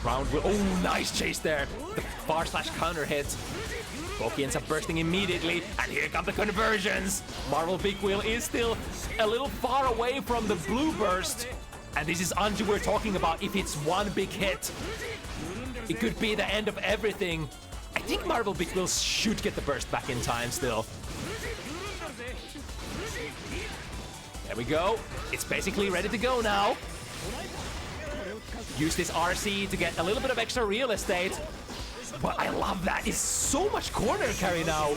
Around will, oh, nice chase there. The far slash counter hit. Pokey ends up bursting immediately, and here come the conversions. Marvel Big Wheel is still a little far away from the blue burst. And this is Anji we're talking about. If it's one big hit, it could be the end of everything. I think Marvel Big Wheel should get the burst back in time still. There we go. It's basically ready to go now. Use this RC to get a little bit of extra real estate. But I love that. It's so much corner carry now.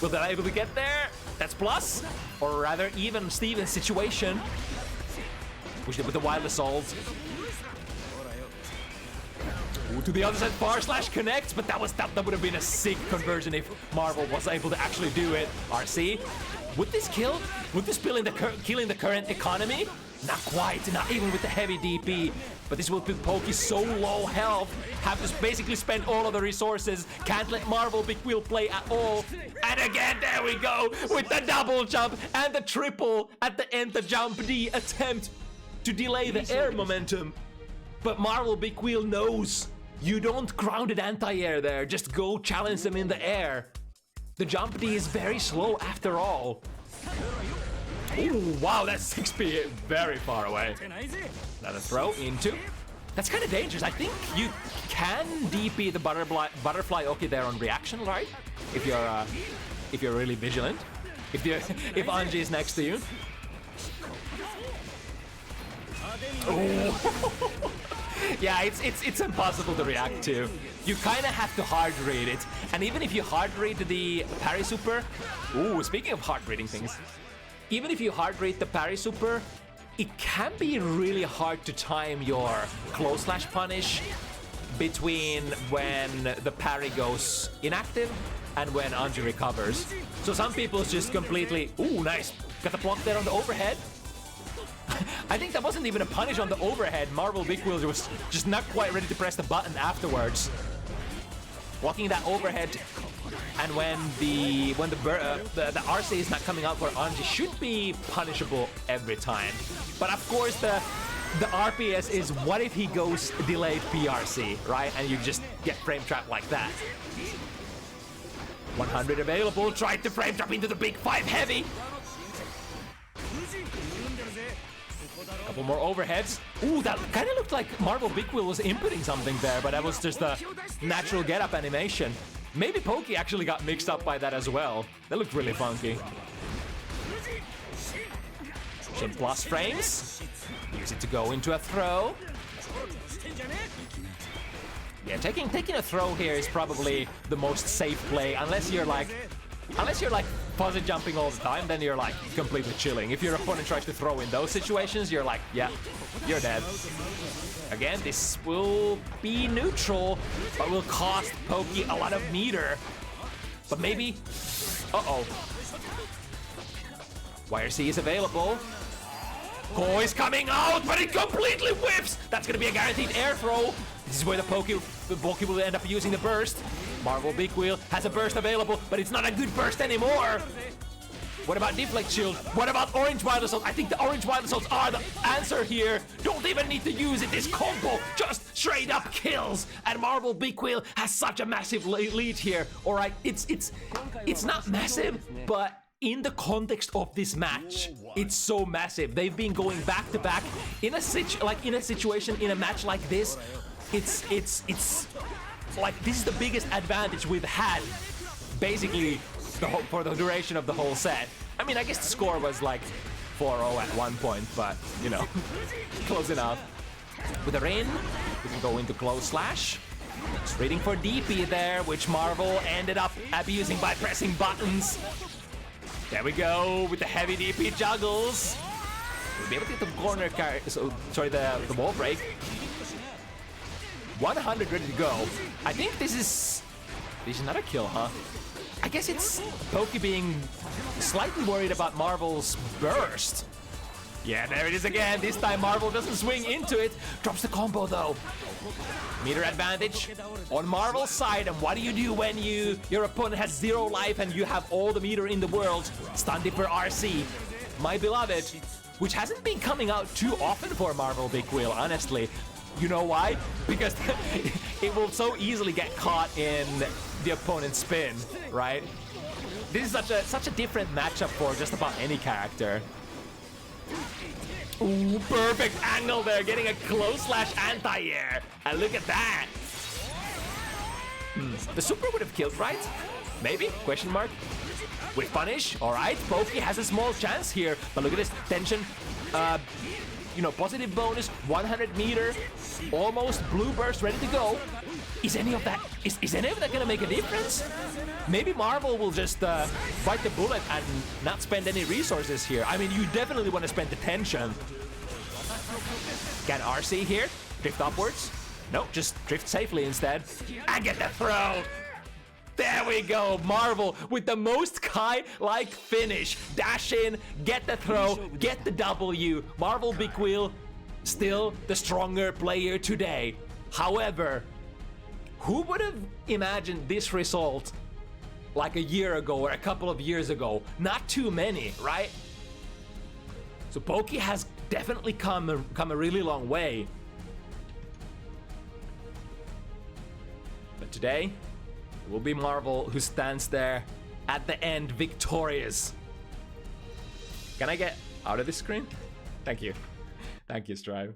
Will they be able to get there? That's plus. Or rather, even Steven's situation. Pushed it with the wild assault. Ooh, to the other side, far slash connects, but that would have been a sick conversion if Marvel was able to actually do it. RC, would this kill? Would this kill in the current economy? Not quite, not even with the heavy DP. But this will put Pokey so low health, have to basically spend all of the resources, can't let Marvel Big Wheel play at all. And again, there we go, with the double jump and the triple at the end, the jump D attempt to delay the air momentum. But Marvel Big Wheel knows you don't grounded anti-air there, just go challenge them in the air. The jump D is very slow after all. Ooh, wow, that's 6P very far away. Another throw into. That's kind of dangerous. I think you can DP the butterfly Oki there on reaction, right? If you're really vigilant. If Anji is next to you. Oh. Yeah, it's impossible to react to. You kind of have to hard read it, and even if you hard read the parry super. Ooh, speaking of hard reading things, even if you hard rate the parry super, it can be really hard to time your close slash punish between when the parry goes inactive and when Anji recovers. So some people just completely, ooh, nice, got the block there on the overhead. I think that wasn't even a punish on the overhead. Marvel Big Wheels was just not quite ready to press the button afterwards. Blocking that overhead, and when the RC is not coming out for Anji should be punishable every time. But of course the RPS is what if he goes delayed PRC, right? And you just get frame trap like that. 100 available, tried to frame trap into the big 5 heavy. Couple more overheads. Ooh, that kind of looked like Marvel Big Wheel was inputting something there, but that was just a natural get-up animation. Maybe Pokey actually got mixed up by that as well. That looked really funky. Some plus frames. Use it to go into a throw. Yeah, taking a throw here is probably the most safe play, unless you're like fuzzy jumping all the time, then you're like completely chilling. If your opponent tries to throw in those situations, you're like, yeah, you're dead. Again, this will be neutral, but will cost Pokey a lot of meter. But maybe, uh-oh. YRC is available. Ko is coming out, but it completely whips! That's gonna be a guaranteed air throw. This is where the Pokey will end up using the burst. Marvel Big Wheel has a burst available, but it's not a good burst anymore. What about Deflect Shield? What about Orange Wild Assault? I think the Orange Wild Assaults are the answer here. Don't even need to use it. This combo just straight up kills. And Marvel Big Wheel has such a massive lead here. All right, it's not massive, but in the context of this match, it's so massive. They've been going back to back in a situation in a match like this. It's like this is the biggest advantage we've had, basically, for the duration of the whole set. I mean, I guess the score was like 4-0 at one point, but you know, close enough. With a rain, we can go into close slash. Just reading for DP there, which Marvel ended up abusing by pressing buttons. There we go with the heavy DP juggles. We'll be able to get the corner carry. So sorry, the wall break. 100 ready to go. I think this is not a kill, huh? I guess it's Pokey being slightly worried about Marvel's burst. Yeah, there it is again. This time Marvel doesn't swing into it. Drops the combo though. Meter advantage on Marvel's side. And what do you do when your opponent has 0 life and you have all the meter in the world? Stun Dipper RC, my beloved, which hasn't been coming out too often for Marvel Big Wheel, honestly. You know why? Because it will so easily get caught in the opponent's spin, right? This is such a different matchup for just about any character. Ooh, perfect angle there, getting a close slash anti-air. And look at that. The super would have killed, right? Maybe? Question mark. With punish, all right. Pokey has a small chance here, but look at this tension. You know, positive bonus, 100 meter, almost blue burst ready to go. Is any of that gonna make a difference? Maybe Marvel will just bite the bullet and not spend any resources here. I mean, you definitely want to spend the tension. Can RC here? Drift upwards? No, just drift safely instead. And get the throw! There we go, Marvel with the most Kai-like finish. Dash in, get the throw, get the W. Marvel Big Wheel, still the stronger player today. However, who would have imagined this result like a year ago or a couple of years ago? Not too many, right? So Pokey has definitely come a really long way. But today, it will be Marvel who stands there at the end victorious. Can I get out of this screen? Thank you. Thank you, Strive.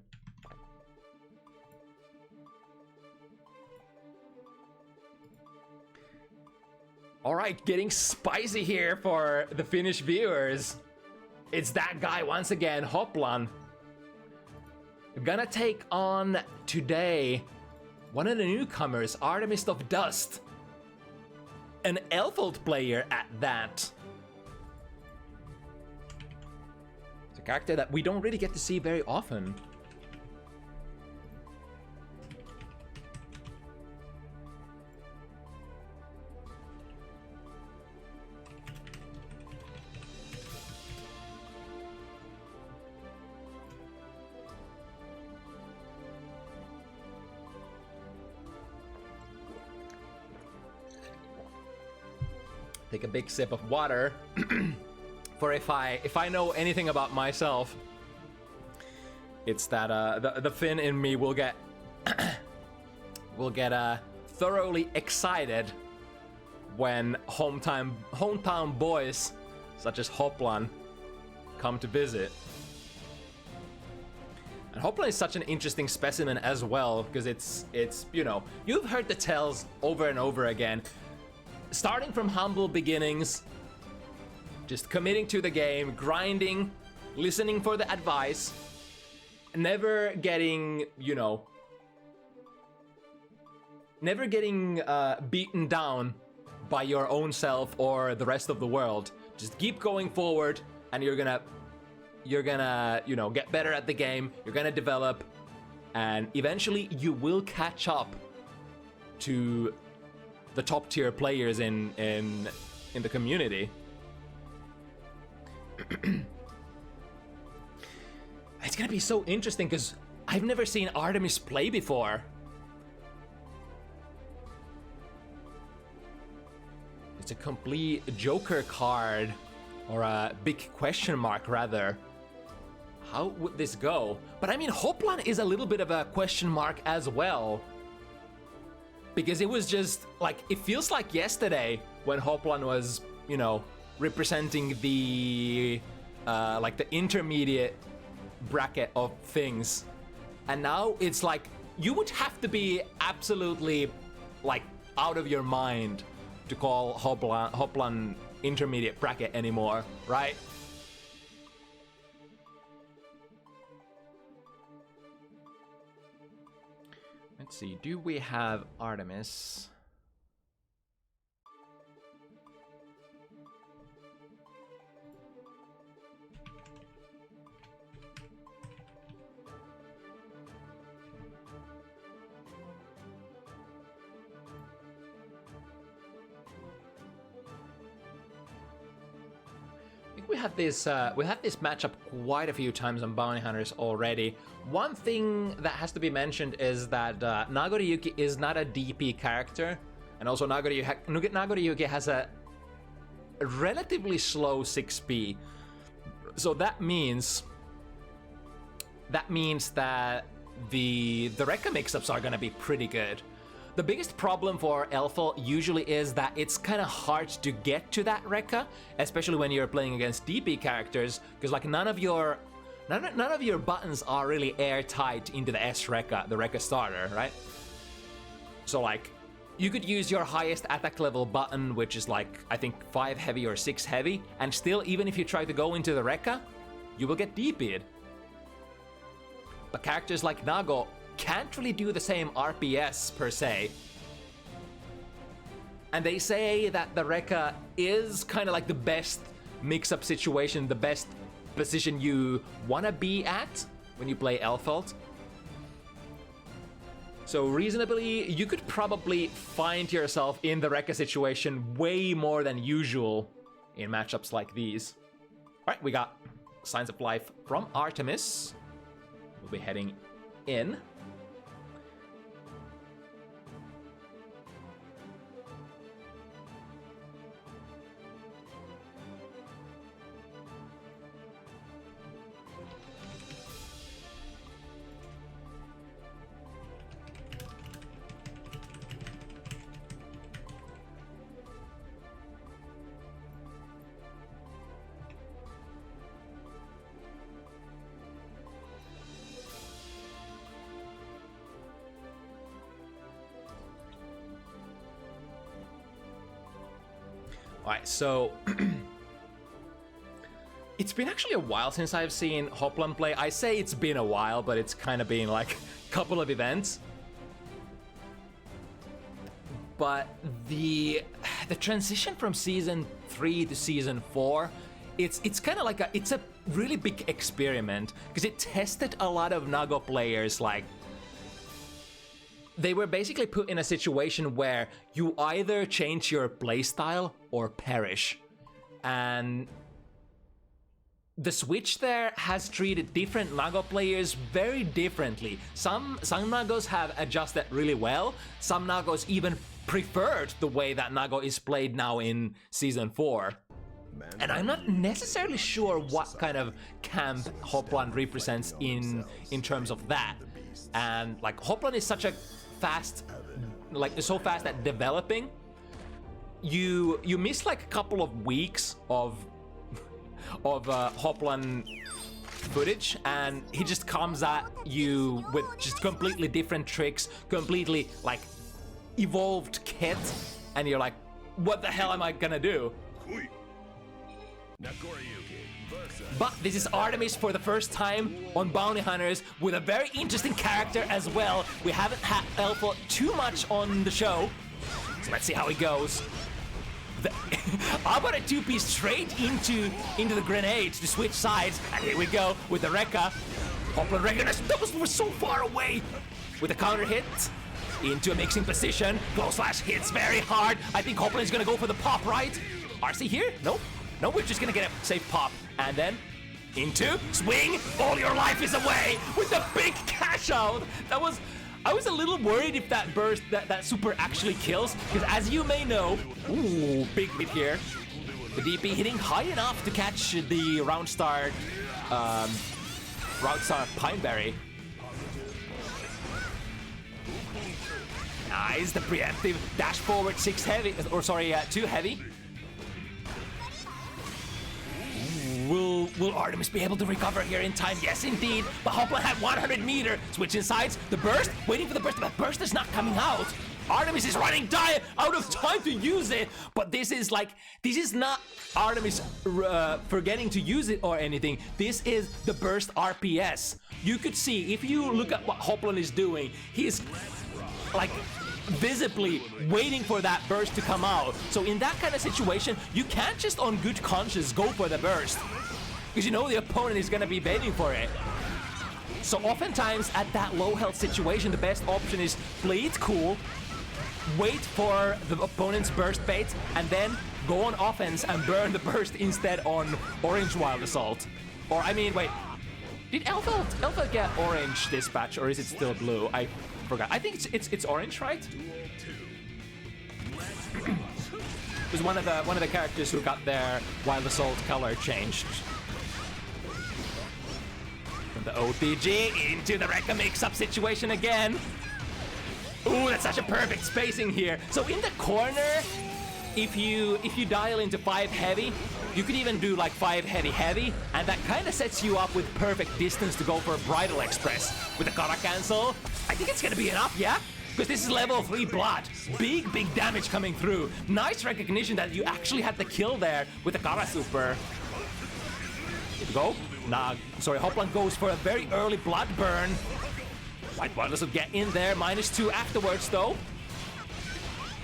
All right, getting spicy here for the Finnish viewers. It's that guy once again, Hoplan. Gonna take on today one of the newcomers, Artemis of Dust. An Elfold player at that. It's a character that we don't really get to see very often. Take a big sip of water. For if I know anything about myself, it's that the Finn in me will get thoroughly excited when hometown boys such as Hoplan come to visit. And Hoplan is such an interesting specimen as well, because it's you know, you've heard the tales over and over again. Starting from humble beginnings, just committing to the game, grinding, listening for the advice, never getting, you know, never getting beaten down by your own self or the rest of the world. Just keep going forward, and you're gonna, you know, get better at the game. You're gonna develop, and eventually you will catch up to the top tier players in the community. It's gonna be so interesting because I've never seen Artemis play before. It's a complete Joker card, or a big question mark rather. How would this go? But I mean, Hoplan is a little bit of a question mark as well. Because it was just, like, it feels like yesterday when Hoplan was, you know, representing the, like, the intermediate bracket of things. And now it's like, you would have to be absolutely, like, out of your mind to call Hoplan intermediate bracket anymore, right? Let's see, do we have Artemis? I think we had this matchup quite a few times on Bounty Hunters already. One thing that has to be mentioned is that Nagoriyuki is not a DP character, and also Nagoriyuki has a relatively slow 6p. So that means that the Rekka mix-ups are gonna be pretty good. The biggest problem for Elfel usually is that it's kind of hard to get to that Rekka, especially when you're playing against DP characters, because like none of your buttons are really airtight into the S Rekka, the Rekka starter, right? So like, you could use your highest attack level button, which is like, I think 5 heavy or 6 heavy, and still, even if you try to go into the Rekka, you will get DP'd. But characters like Nago can't really do the same RPS per se. And they say that the Rekka is kind of like the best mix-up situation, the best position you want to be at when you play Elfelt. So reasonably, you could probably find yourself in the Rekka situation way more than usual in matchups like these. All right, we got Signs of Life from Artemis. We'll be heading in. Alright, so it's been actually a while since I've seen Hoplan play. I say it's been a while, but it's kind of been like a couple of events. But the transition from Season 3 to Season 4 it's kind of like it's a really big experiment because it tested a lot of Nago players. Like, they were basically put in a situation where you either change your playstyle or perish. And the Switch there has treated different Nago players very differently. Some Nagos have adjusted really well. Some Nagos even preferred the way that Nago is played now in Season 4. And I'm not necessarily sure what kind of camp Hoplan represents in terms of that. And like, Hoplan is such a fast, like so fast at developing. You miss like a couple of weeks of Hoplan footage, and he just comes at you with just completely different tricks, completely like evolved kit, and you're like, what the hell am I gonna do? But this is Artemis for the first time on Bounty Hunters with a very interesting character as well. We haven't had Alpha too much on the show, so let's see how it goes. How about a 2-piece straight into the grenades to switch sides, and here we go with the Rekka. Hoplan Rekka, that was so far away with a counter hit into a mixing position. Close slash hits very hard. I think Hoplan is gonna go for the pop, right? RC here? Nope. No, we're just gonna get a safe pop. And then into swing. All your life is away with the big cash out. I was a little worried if that burst, that super actually kills, because as you may know, ooh, big hit here. The DP hitting high enough to catch the Roundstar Pineberry. Nice, the preemptive dash forward 6 heavy, or sorry, 2 heavy. Will Artemis be able to recover here in time? Yes, indeed. But Hoplan had 100 meter. Switching sides. The burst. Waiting for the burst. But burst is not coming out. Artemis is running out of time to use it. But this is not Artemis forgetting to use it or anything. This is the burst RPS. You could see, if you look at what Hoplan is doing, he's like visibly waiting for that burst to come out. So in that kind of situation, you can't just on good conscience go for the burst, because you know the opponent is gonna be waiting for it. So oftentimes at that low health situation, the best option is play it cool, wait for the opponent's burst bait, and then go on offense and burn the burst instead on Orange Wild Assault. Or I mean, wait, did Alpha get Orange Dispatch, or is it still blue? I forgot. I think it's orange, right? It was one of the characters who got their Wild Assault color changed. From the OTG into the Rekka mix-up situation again. Ooh, that's such a perfect spacing here. So in the corner, if you dial into 5 heavy, you could even do like 5 heavy, and that kind of sets you up with perfect distance to go for a Bridal Express. With the Kara cancel, I think it's gonna be enough, yeah? Because this is level 3 blood. Big damage coming through. Nice recognition that you actually had the kill there with the Kara super. Here we go. Nah, sorry, Hoplan goes for a very early blood burn. White Wilders will get in there, -2 afterwards though.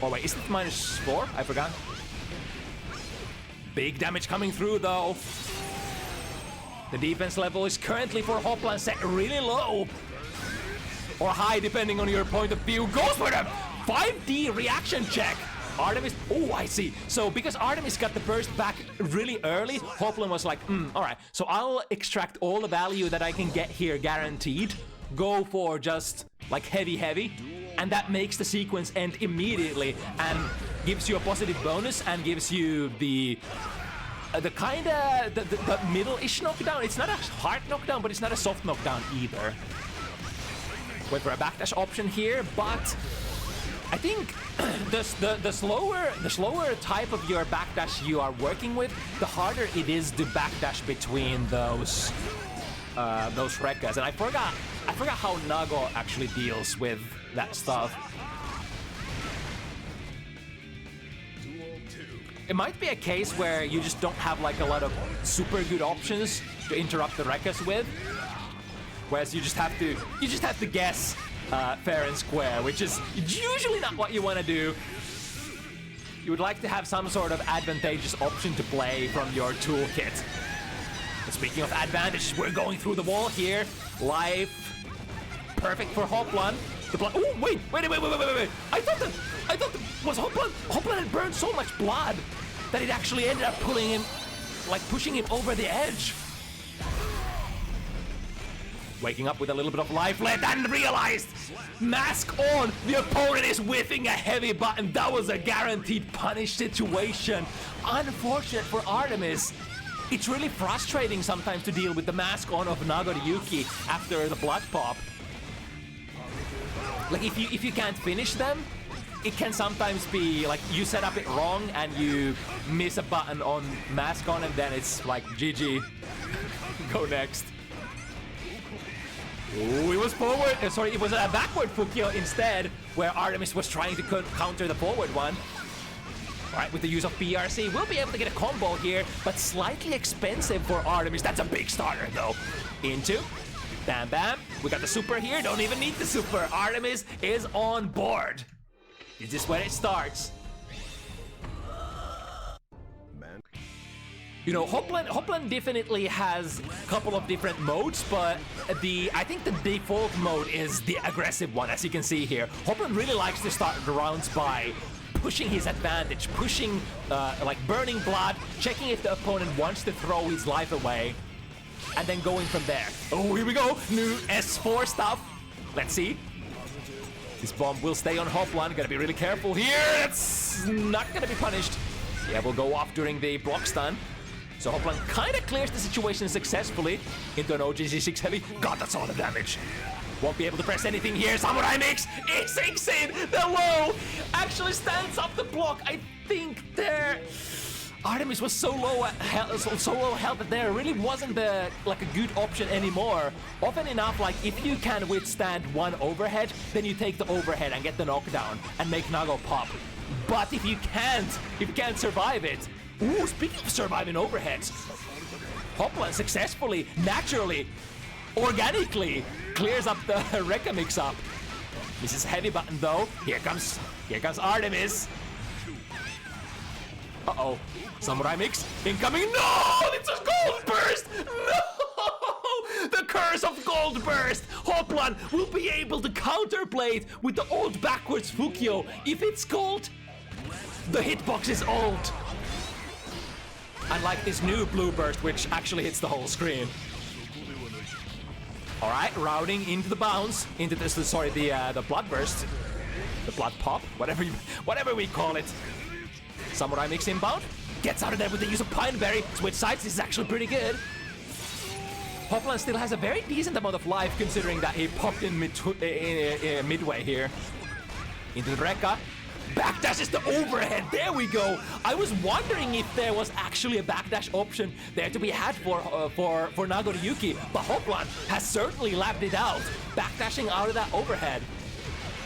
Oh wait, is it -4? I forgot. Big damage coming through though. The defense level is currently for Hoplan set really low. Or high, depending on your point of view. Goes for the 5D reaction check. Artemis, oh, I see. So because Artemis got the burst back really early, Hoplan was like, all right, so I'll extract all the value that I can get here guaranteed. Go for just like heavy, and that makes the sequence end immediately and gives you a positive bonus and gives you the middle-ish knockdown. It's not a hard knockdown, but it's not a soft knockdown either. Went for a backdash option here, but I think the slower type of your backdash you are working with, the harder it is to backdash between those Rekkas. And I forgot how Nago actually deals with that stuff. It might be a case where you just don't have like a lot of super good options to interrupt the Rekkas with. Whereas you just have to guess fair and square, which is usually not what you want to do. You would like to have some sort of advantageous option to play from your toolkit. But speaking of advantages, we're going through the wall here. Leif, perfect for Hoplan. Oh, wait. I thought that was Hoplan. Hoplan had burned so much blood that it actually ended up pulling him, like pushing him over the edge. Waking up with a little bit of life left and realized, mask on, the opponent is whiffing a heavy button. That was a guaranteed punish situation. Unfortunate for Artemis. It's really frustrating sometimes to deal with the mask on of Nagoriyuki after the blood pop. Like if you can't finish them, it can sometimes be like you set up it wrong and you miss a button on mask on and then it's like GG. Go next. Ooh, it was forward. Sorry, it was a backward Fukyo instead, where Artemis was trying to counter the forward one. All right, with the use of PRC, we'll be able to get a combo here, but slightly expensive for Artemis. That's a big starter, though. Into. Bam, bam. We got the super here. Don't even need the super. Artemis is on board. Is this where it starts? You know, Hoplan definitely has a couple of different modes, but I think the default mode is the aggressive one, as you can see here. Hoplan really likes to start the rounds by pushing his advantage, pushing, like burning blood, checking if the opponent wants to throw his life away, and then going from there. Oh, here we go, new S4 stuff. Let's see. This bomb will stay on Hoplan, gotta be really careful here. It's not gonna be punished. Yeah, we'll go off during the block stun. So Hoplan kind of clears the situation successfully into an OGG6 heavy. God, that's a lot of damage. Won't be able to press anything here. Samurai Mix, it sinks in. The low actually stands up the block. I think there, Artemis was so low health that there really wasn't like a good option anymore. Often enough, like if you can withstand one overhead, then you take the overhead and get the knockdown and make Nago pop. But if you can't survive it. Ooh, speaking of surviving overheads, Hoplan successfully, naturally, organically clears up the Rekka mix-up. This is heavy button though. Here comes Artemis. Uh-oh. Samurai Mix incoming. No! It's a gold burst! No! The curse of gold burst! Hoplan will be able to counterplay it with the old backwards Fukyo. If it's gold, the hitbox is old. Unlike this new blue burst, which actually hits the whole screen. All right, routing into the bounce, into this. Sorry, the blood burst, the blood pop, whatever we call it. Samurai Mix inbound, gets out of there with the use of Pineberry. Switch sides. This is actually pretty good. Hoplan still has a very decent amount of life, considering that he popped in midway here. Into the Rekka. Backdash is the overhead. There we go. I was wondering if there was actually a backdash option there to be had for Nagoriyuki, but Hoplan has certainly lapped it out, backdashing out of that overhead.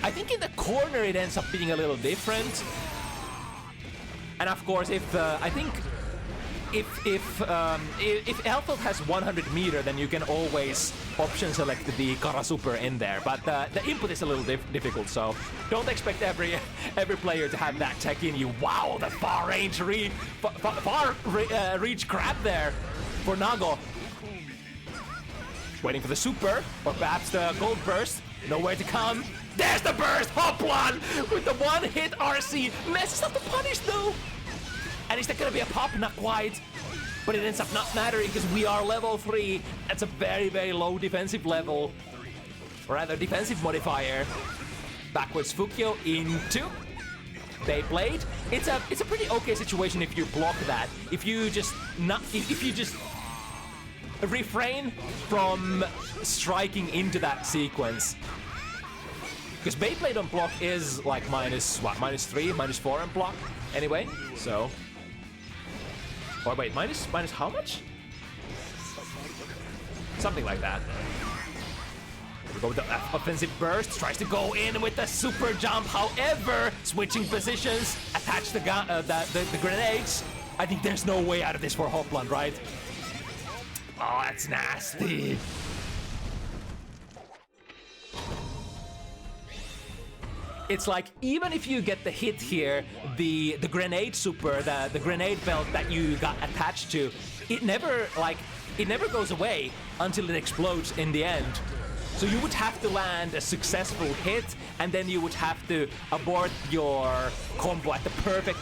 I think in the corner it ends up being a little different. And of course, if Elfeld has 100 meter, then you can always option select the Kara Super in there. But the input is a little difficult, so don't expect every player to have that tech in you. Wow, the far reach grab there for Nago. Waiting for the super, or perhaps the gold burst. Nowhere to come. There's the burst! Hoplan with the one-hit RC. Messes up the punish though. And is that gonna be a pop? Not quite. But it ends up not mattering because we are level 3. That's a very, very low defensive level. Or rather, defensive modifier. Backwards Fukyo into Beyblade. It's a pretty okay situation if you block that. If you just refrain from striking into that sequence. Because Beyblade on block is like minus 3, minus 4 on block. Anyway, so. Or wait, minus how much? Something like that. We go with the offensive burst, tries to go in with the super jump. However, switching positions, attach the grenades. I think there's no way out of this for Hoplan, right? Oh, that's nasty. it's like even if you get the hit here, the grenade super, the grenade belt that you got attached to, it never goes away until it explodes in the end. So you would have to land a successful hit, and then you would have to abort your combo at the perfect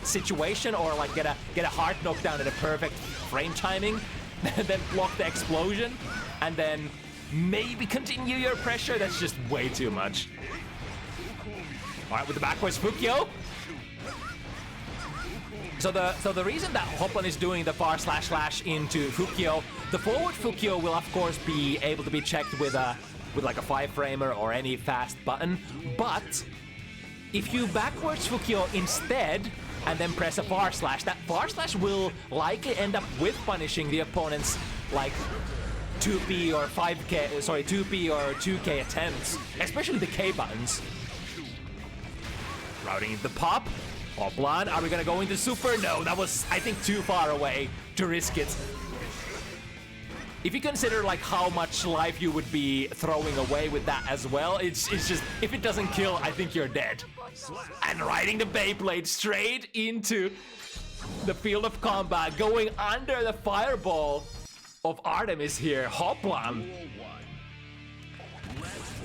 situation, or like get a hard knockdown at a perfect frame timing, then block the explosion, and then maybe continue your pressure. That's just way too much. All right, with the backwards Fukyo. So the reason that Hoplan is doing the far slash into Fukyo, the forward Fukyo will of course be able to be checked with like a 5-framer or any fast button. But if you backwards Fukyo instead and then press a far slash, that far slash will likely end up with punishing the opponent's like 2P or 2P or 2K attempts, especially the K buttons. Routing the pop. Hoplan, are we gonna go into super? No, that was, I think, too far away to risk it. If you consider like how much life you would be throwing away with that as well, it's just, if it doesn't kill, I think you're dead. And riding the Beyblade straight into the field of combat, going under the fireball of Artemis here, Hoplan.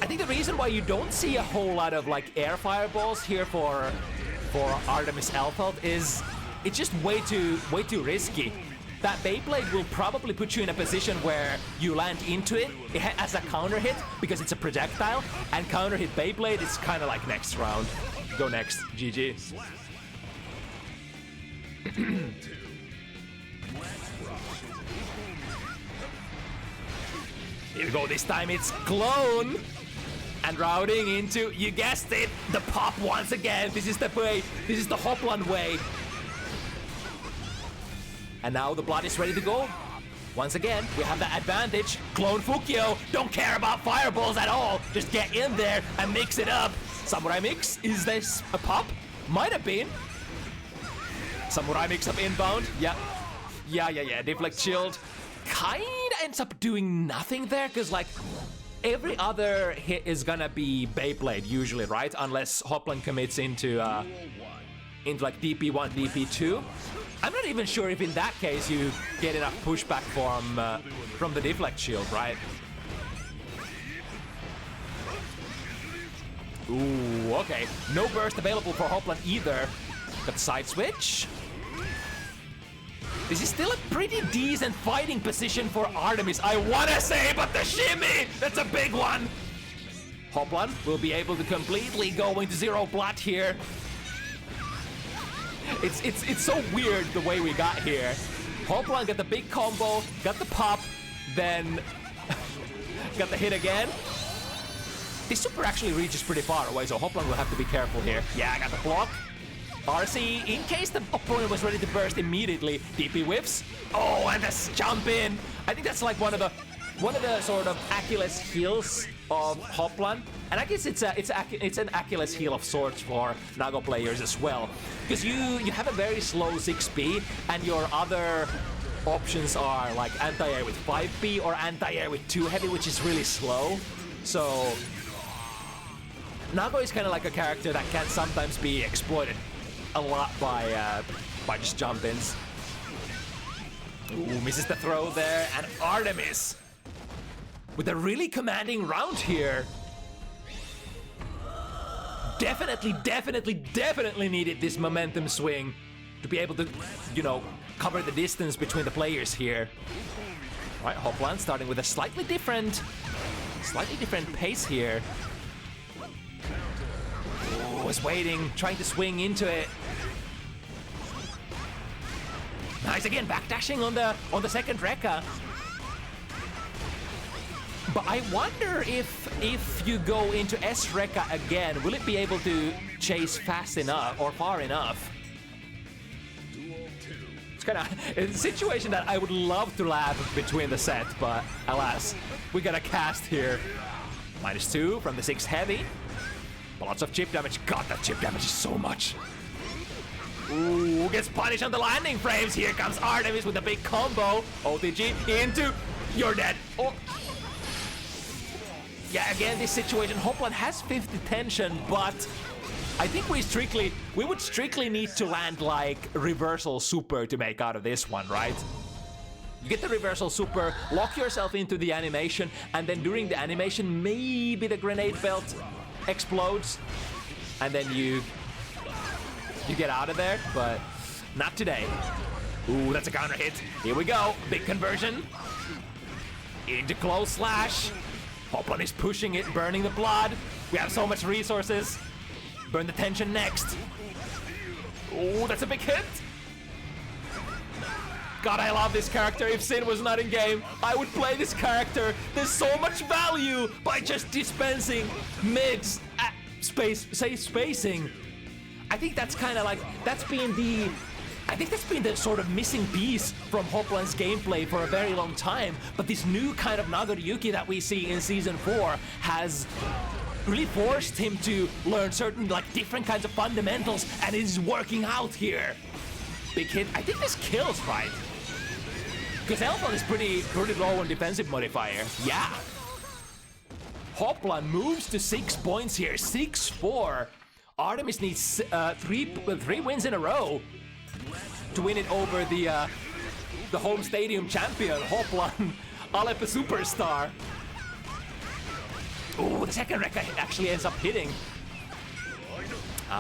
I think the reason why you don't see a whole lot of like air fireballs here for Artemis Alpha is it's just way too risky. That Beyblade will probably put you in a position where you land into it as a counter hit because it's a projectile, and counter hit Beyblade is kind of like next round. Go next, GG. Here we go, this time it's clone. And routing into, you guessed it, the pop once again. This is the way, this is the Hoplan way. And now the blood is ready to go. Once again, we have the advantage. Clone Fukyo, don't care about fireballs at all. Just get in there and mix it up. Samurai Mix, is this a pop? Might have been. Samurai Mix up inbound, yeah. Deflect shield. Kinda ends up doing nothing there, because like, every other hit is gonna be Beyblade usually, right? Unless Hoplan commits into like DP1, DP2. I'm not even sure if in that case you get enough pushback from the deflect shield, right? Ooh, okay. No burst available for Hoplan either. Got side switch. This is still a pretty decent fighting position for Artemis, I wanna say, but the shimmy! That's a big one! Hoplan will be able to completely go into zero blood here. It's so weird the way we got here. Hoplan got the big combo, got the pop, then got the hit again. This super actually reaches pretty far away, so Hoplan will have to be careful here. Yeah, I got the block. RC, in case the opponent was ready to burst immediately, DP whiffs. Oh, and this jump in. I think that's like one of the sort of Achilles heels of Hoplan, and I guess it's an Achilles heel of sorts for Nago players as well, because you have a very slow 6P, and your other options are like anti-air with 5P or anti-air with 2 heavy, which is really slow. So Nago is kind of like a character that can sometimes be exploited a lot by just jump-ins. Ooh, misses the throw there, and Artemis with a really commanding round here. Definitely needed this momentum swing to be able to, you know, cover the distance between the players here. All right, Hoplan starting with a slightly different pace here. Ooh, was waiting, trying to swing into it. Nice again, backdashing on the second Rekka. But I wonder if you go into S Rekka again, will it be able to chase fast enough or far enough? It's kind of a situation that I would love to lab between the set, but alas, we got a cast here. -2 from the 6 heavy. But lots of chip damage. God, that chip damage is so much. Ooh, gets punished on the landing frames. Here comes Artemis with a big combo. OTG into, you're dead. Oh. Yeah, again, this situation, Hoplan has 50 tension, but I think we would strictly need to land like reversal super to make out of this one, right? You get the reversal super, lock yourself into the animation, and then during the animation, maybe the grenade belt explodes, and then you get out of there, but not today. Ooh, that's a counter hit. Here we go, big conversion. Into close slash. Hoplan is pushing it, burning the blood. We have so much resources. Burn the tension next. Ooh, that's a big hit. God, I love this character. If Sin was not in game, I would play this character. There's so much value by just dispensing mids at spacing. I think that's kind of like, that's been the sort of missing piece from Hoplan's gameplay for a very long time. But this new kind of Nagoriyuki that we see in Season 4 has really forced him to learn certain like different kinds of fundamentals, and it is working out here. Big hit. I think this kills, right? Because Elfon is pretty low on defensive modifier. Yeah. Hoplan moves to 6 points here. 6-4. Artemis needs three wins in a row to win it over the home stadium champion, Hoplan, Aleppo Superstar. Ooh, the second Rekka actually ends up hitting.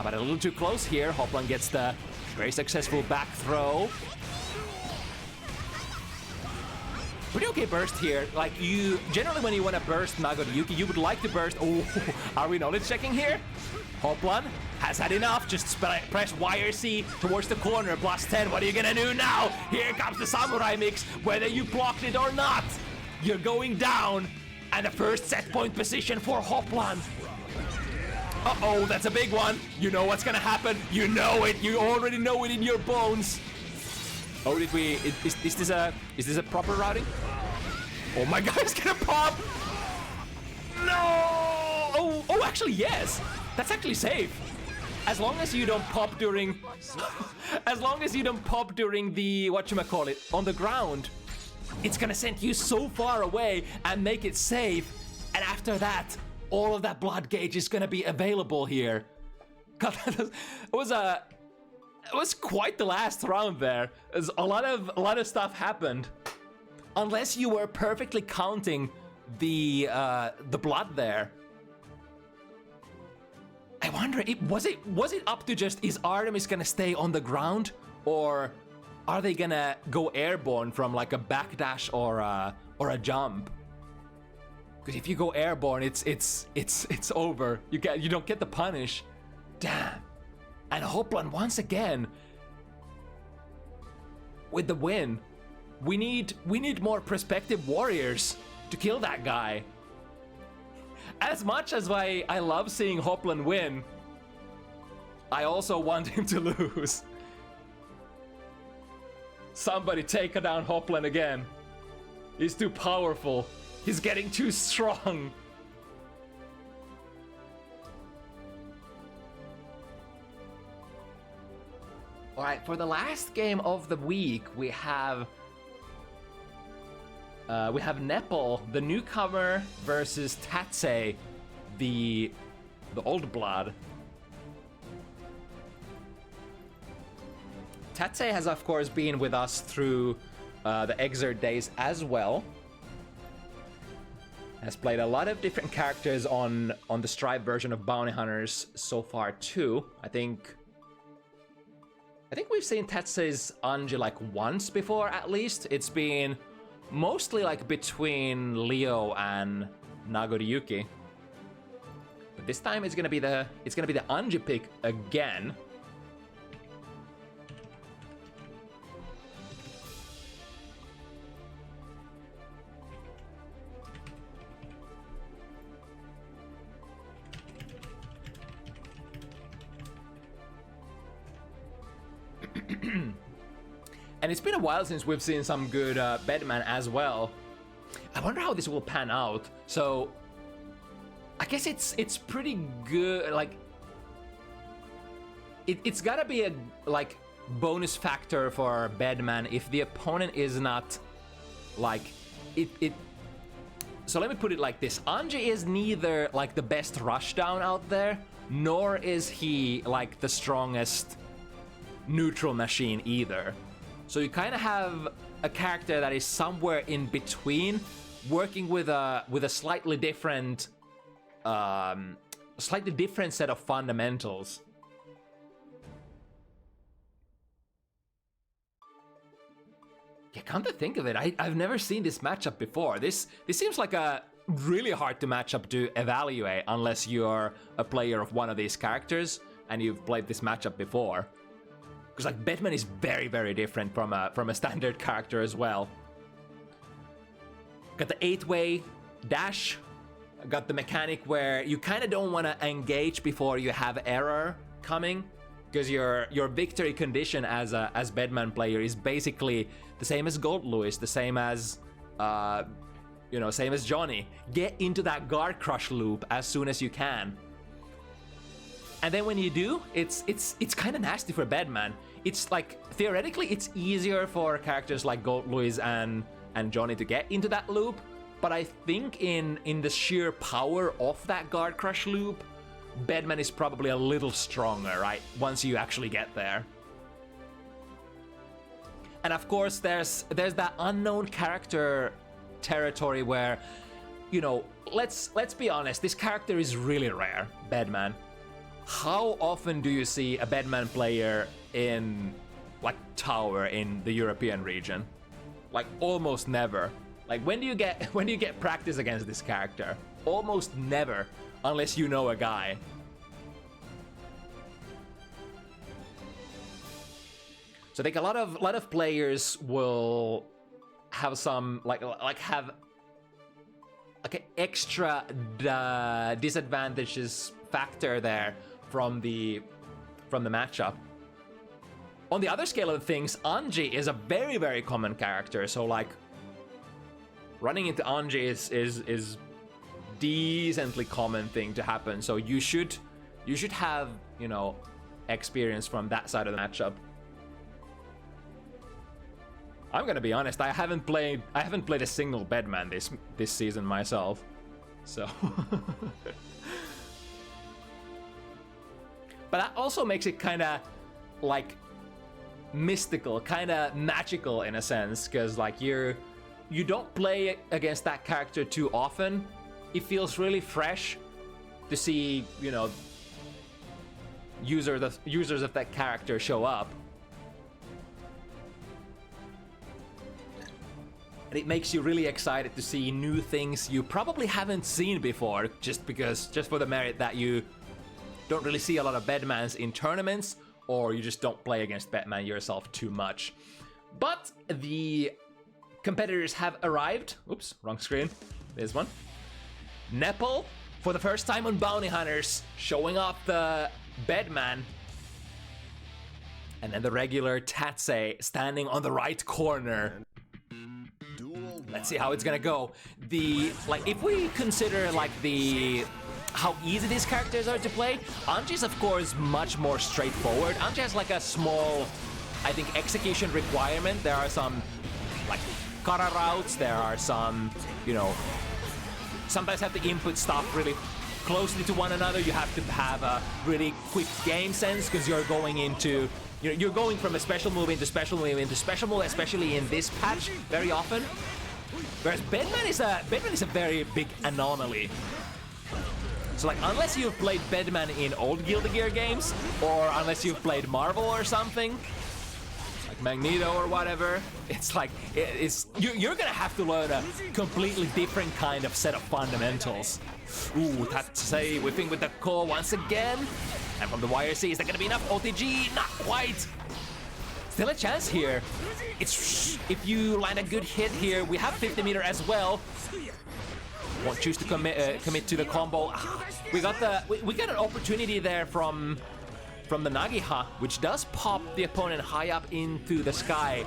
But a little too close here. Hoplan gets the very successful back throw. Pretty okay burst here. Like, you generally when you want to burst Nagoriyuki, you would like to burst. Oh, are we knowledge checking here? Hoplan has had enough. Just press YRC towards the corner. Plus 10. What are you gonna do now? Here comes the samurai mix. Whether you blocked it or not, you're going down. And the first set point position for Hoplan. Uh-oh, that's a big one. You know what's gonna happen. You know it. You already know it in your bones. Oh, did we? Is this a proper routing? Oh my God, it's gonna pop. No. Oh, actually yes. That's actually safe. As long as you don't pop during, as long as you don't pop during the whatchamacallit on the ground, it's gonna send you so far away and make it safe. And after that, all of that blood gauge is gonna be available here. God, it was quite the last round there. As a lot of stuff happened, unless you were perfectly counting the blood there. I wonder, was it up to just, is Artemis gonna stay on the ground, or are they gonna go airborne from like a backdash or a jump? Because if you go airborne, it's over. You don't get the punish. Damn. And Hoplan once again with the win. We need more prospective warriors to kill that guy. As much as I love seeing Hoplan win, I also want him to lose. Somebody take down Hoplan again. He's too powerful. He's getting too strong. All right, for the last game of the week, we have Nepal, the newcomer, versus Tatze, the old blood. Tatze has, of course, been with us through the Exert days as well. Has played a lot of different characters on the Stripe version of Bounty Hunters so far too. I think we've seen Tatze's Anji like once before at least. It's been mostly like between Leo and Nagoriyuki. But this time it's gonna be the Anji pick again. And it's been a while since we've seen some good Bedman as well. I wonder how this will pan out. So I guess it's pretty good. Like it's gotta be a like bonus factor for Bedman if the opponent is not like it So let me put it like this. Anji is neither like the best rushdown out there, nor is he like the strongest neutral machine either. So you kind of have a character that is somewhere in between, working with a slightly different set of fundamentals. Yeah, come to think of it, I've never seen this matchup before. This seems like a really hard to matchup to evaluate unless you're a player of one of these characters and you've played this matchup before. Because like Batman is very, very different from a standard character as well. Got the 8-way dash. Got the mechanic where you kind of don't want to engage before you have error coming, because your victory condition as Batman player is basically the same as Gold Lewis, the same as same as Jaune. Get into that guard crush loop as soon as you can. And then when you do, it's kind of nasty for Batman. It's like theoretically it's easier for characters like Gold Lewis and Jaune to get into that loop, but I think in the sheer power of that guard crush loop, Batman is probably a little stronger, right? Once you actually get there. And of course, there's that unknown character territory where, you know, let's be honest, this character is really rare, Batman. How often do you see a Batman player in like Tower in the European region? Like almost never. Like when do you get practice against this character? Almost never, unless you know a guy. So I think a lot of players will have some have an extra disadvantages factor there from the matchup. On the other scale of things, Anji is a very, very common character. So like running into Anji is decently common thing to happen. So you should have, you know, experience from that side of the matchup. I'm gonna be honest, I haven't played a single Batman this season myself. So but that also makes it kind of like mystical, kind of magical in a sense, because like you don't play against that character too often. It feels really fresh to see, you know, users of that character show up. And it makes you really excited to see new things you probably haven't seen before, just for the merit that you don't really see a lot of Batmans in tournaments, or you just don't play against Batman yourself too much. But the competitors have arrived. Oops, wrong screen. There's one. Nepal, for the first time on Bounty Hunters, showing off the Batman. And then the regular Tatze standing on the right corner. Let's see how it's gonna go. If we consider how easy these characters are to play, Anji's of course much more straightforward. Anji has like a small, I think, execution requirement. There are some like kara routes, there are some, you know, sometimes have to input stuff really closely to one another. You have to have a really quick game sense because you're going into, you know, you're going from a special move into special move into special move, especially in this patch very often. Whereas Batman is a very big anomaly. So like, unless you've played Batman in old Guilty Gear games, or unless you've played Marvel or something, like Magneto or whatever, it's like, you're gonna have to learn a completely different kind of set of fundamentals. Ooh, Tatze whipping with the core once again. And from the YRC, is there gonna be enough OTG? Not quite. Still a chance here. If you land a good hit here, we have 50 meter as well. Won't choose to commit to the combo. We got an opportunity there from the Nagiha, which does pop the opponent high up into the sky.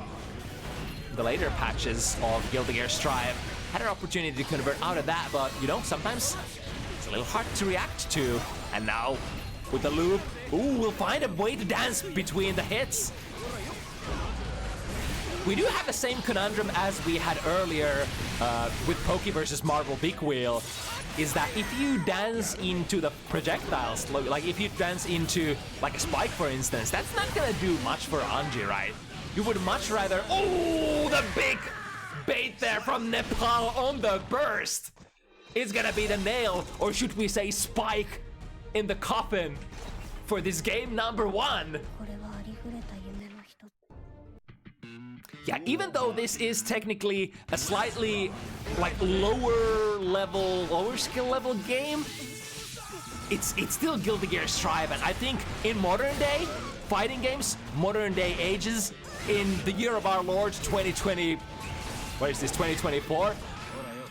The later patches of Guilty Gear Strive had an opportunity to convert out of that, but you know, sometimes it's a little hard to react to. And now with the loop, ooh, we'll find a way to dance between the hits. we do have the same conundrum as we had earlier with Poke versus Marvel Big Wheel, is that if you dance into the projectiles, like if you dance into like a spike for instance, that's not gonna do much for Anji, right? You would much rather, oh, the big bait there from Nepal on the burst. It's gonna be the nail, or should we say spike, in the coffin for this game number 1. Yeah, even though this is technically a slightly like lower skill level game, it's still Guilty Gear Strive, and I think in modern day fighting games, modern day ages, in the year of our Lord 2020, what is this, 2024?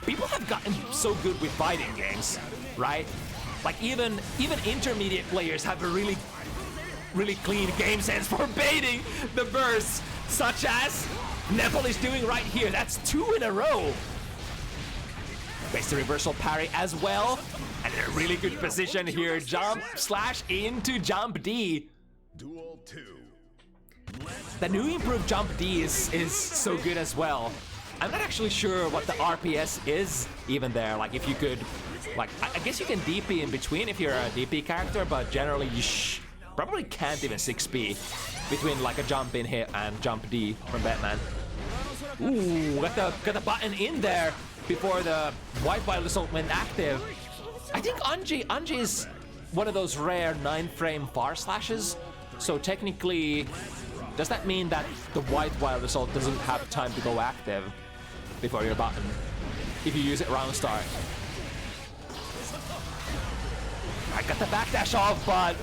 People have gotten so good with fighting games, right? Like even intermediate players have a really clean game sense for baiting the bursts, such as Nepal is doing right here. That's 2 in a row. Makes the reversal parry as well, and in a really good position here. Jump slash into jump D. Duel 2. The new improved jump D is so good as well. I'm not actually sure what the RPS is even there. Like if you could, like I guess you can DP in between if you're a DP character, but generally you probably can't even 6P between like a jump in hit and jump D from Batman. Ooh, got the button in there before the White Wild Assault went active. I think Anji is one of those rare 9-frame far slashes. So technically, does that mean that the White Wild Assault doesn't have time to go active before your button if you use it round start? I got the backdash off, but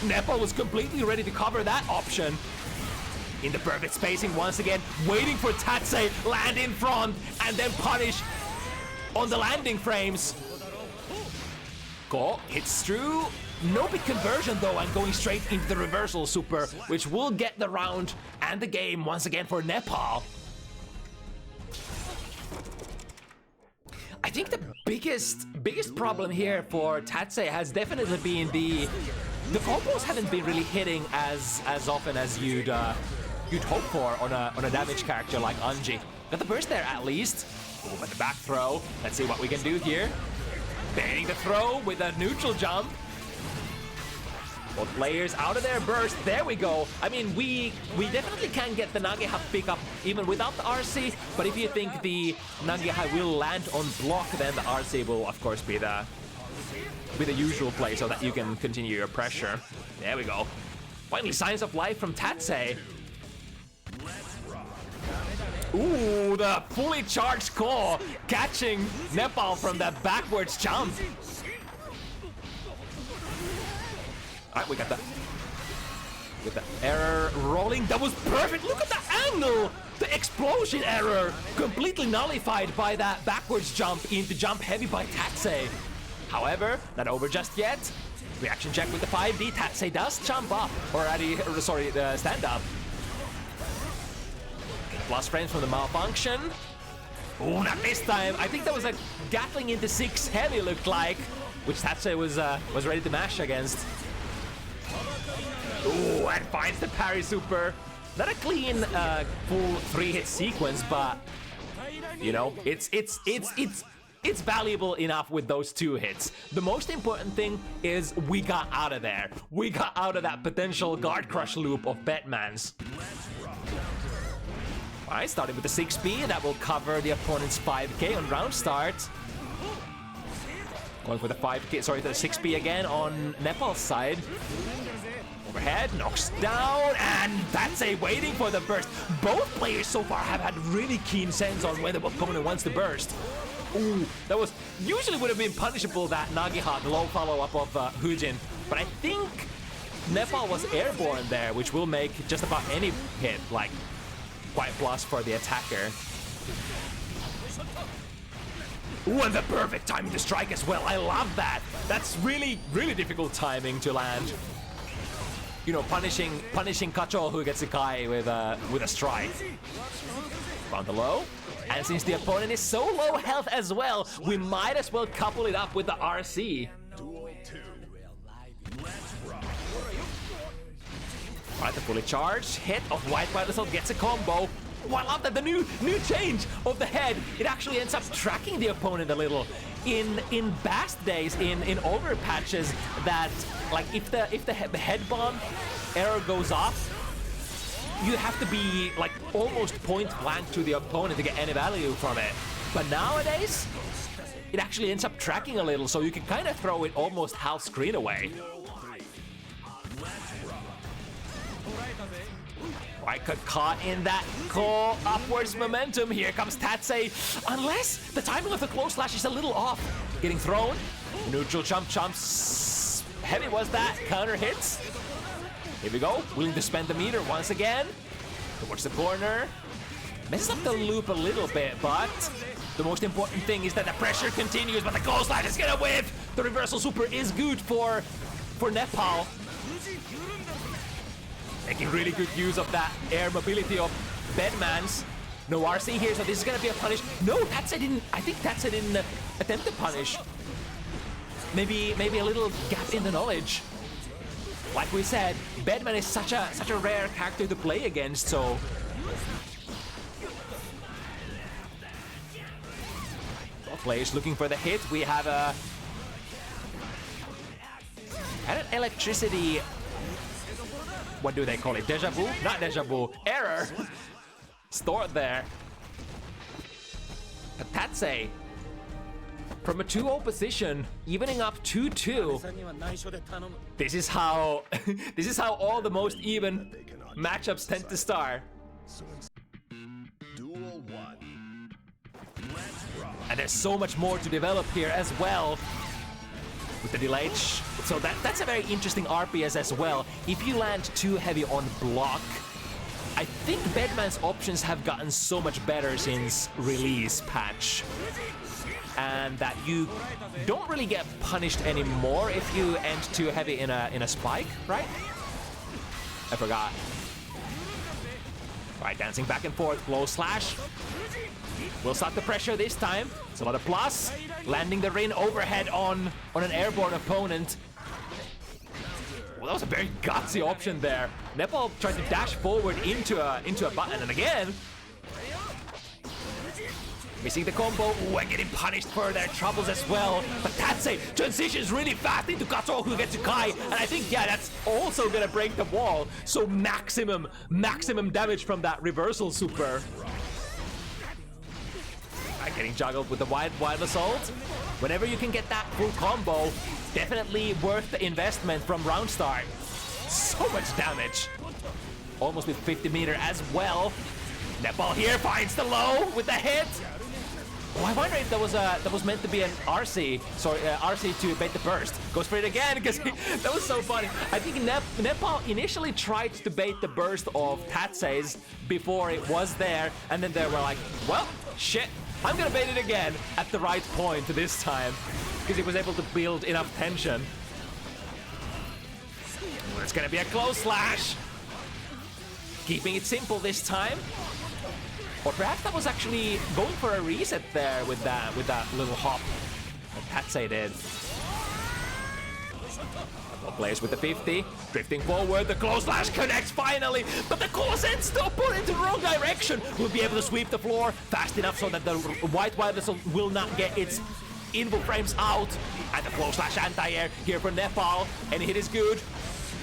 Nepal was completely ready to cover that option. In the perfect spacing once again, waiting for Tatze, land in front, and then punish on the landing frames. Go hits through. No big conversion though, and going straight into the reversal super, which will get the round and the game once again for Nepal. I think the biggest problem here for Tatze has definitely been the combos haven't been really hitting as often as you'd hope for on a damage character like Anji. Got the burst there at least. Ooh, but the back throw. Let's see what we can do here. Baiting the throw with a neutral jump. Both players out of their burst. There we go. I mean, we definitely can get the Nagehai pickup even without the RC, but if you think the Nagehai will land on block, then the RC will of course be the usual play so that you can continue your pressure. There we go. Finally, signs of life from Tatze. Ooh, the fully charged core catching Nepal from that backwards jump. Alright, we got the error rolling. That was perfect. Look at the angle. The explosion error completely nullified by that backwards jump into jump heavy by Tatze. However, not over just yet. Reaction check with the 5D. Tatze does jump up, stand up. Plus frames from the malfunction. Oh, not this time. I think that was a Gatling into 6 heavy looked like, which Tatze was ready to mash against. Ooh, and finds the parry super. Not a clean full 3-hit sequence, but you know, it's valuable enough with those 2 hits. The most important thing is we got out of there. We got out of that potential guard crush loop of Batman's. Alright, starting with the 6B, that will cover the opponent's 5k on round start. Going for the 5k, sorry, the 6B again on Nepal's side. Overhead, knocks down, and Tatze waiting for the burst. Both players so far have had really keen sense on when the opponent wants to burst. Ooh, that was usually would have been punishable, that Nagehai, the low follow-up of Hujin. But I think Nepal was airborne there, which will make just about any hit like quite plus for the attacker. Ooh, and the perfect timing to strike as well. I love that. That's really difficult timing to land. You know, punishing Kacho who gets Hikari with a strike. Found the low. And since the opponent is so low health as well, we might as well couple it up with the RC. Alright, the fully charged hit of White Wild Assault gets a combo. Oh, I love that, the new change of the head. It actually ends up tracking the opponent a little. In Bast days, in older patches, that like if the head bomb error goes off, you have to be like almost point blank to the opponent to get any value from it. But nowadays, it actually ends up tracking a little, so you can kind of throw it almost half screen away. Right, got caught in that cool upwards momentum. Here comes Tatze. Unless the timing of the close slash is a little off. Getting thrown. Neutral jumps. Heavy was that. Counter hits. Here we go. Willing to spend the meter once again. Towards the corner. Messes up the loop a little bit, but the most important thing is that the pressure continues, but the close slash is gonna whiff. The reversal super is good for Nepal. Making really good use of that air mobility of Bedman's. No RC here, so this is gonna be a punish. No, Tatze didn't. I think Tatze didn't attempt to punish. Maybe a little gap in the knowledge. Like we said, Bedman is such a rare character to play against, so. Both players looking for the hit. We have an electricity. What do they call it? Deja vu? Not deja vu. Error. Stored there. But Tatze, from a 2-0 position, evening up 2-2. This is how all the most even matchups tend to start. And there's so much more to develop here as well. With the delayed so that's a very interesting RPS as well. If you land too heavy on block, I think Bedman's options have gotten so much better since release patch. And that you don't really get punished anymore if you end too heavy in a spike, right? I forgot. Right, dancing back and forth, close slash. We'll start the pressure this time. It's a lot of plus. Landing the Rin overhead on an airborne opponent. Well, that was a very gutsy option there. Nepal tried to dash forward into a button, and again, missing the combo. Ooh, and getting punished for their troubles as well. But Tatze transitions really fast into Kuro, who gets YoKai, and I think, yeah, that's also gonna break the wall. So maximum damage from that reversal super. Getting juggled with the wide assault. Whenever you can get that full combo, definitely worth the investment from round start. So much damage. Almost with 50 meter as well. Nepal here finds the low with the hit. Oh, I wonder if that was meant to be an RC. Sorry, RC to bait the burst. Goes for it again because that was so funny. I think Nepal initially tried to bait the burst of Tatze's before it was there, and then they were like, well, shit. I'm gonna bait it again at the right point this time because he was able to build enough tension. It's gonna be a close slash. Keeping it simple this time. Or perhaps that was actually going for a reset there with that little hop that Tatze did. Plays with the 50, drifting forward, the close slash connects finally, but the core sends the opponent in the wrong direction. Will be able to sweep the floor fast enough so that the white vessel will not get its input frames out. And the close slash anti-air here for Nepal, and hit is good.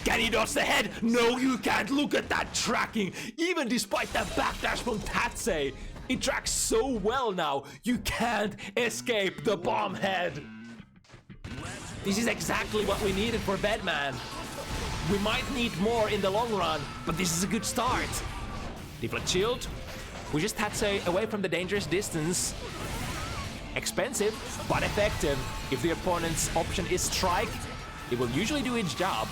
Can he dodge the head? No, you can't. Look at that tracking. Even despite that backdash from Tatze, it tracks so well now. You can't escape the bomb head. This is exactly what we needed for Bedman. We might need more in the long run, but this is a good start. Deflect shield. We just Tatze away from the dangerous distance. Expensive, but effective. If the opponent's option is strike, it will usually do its job.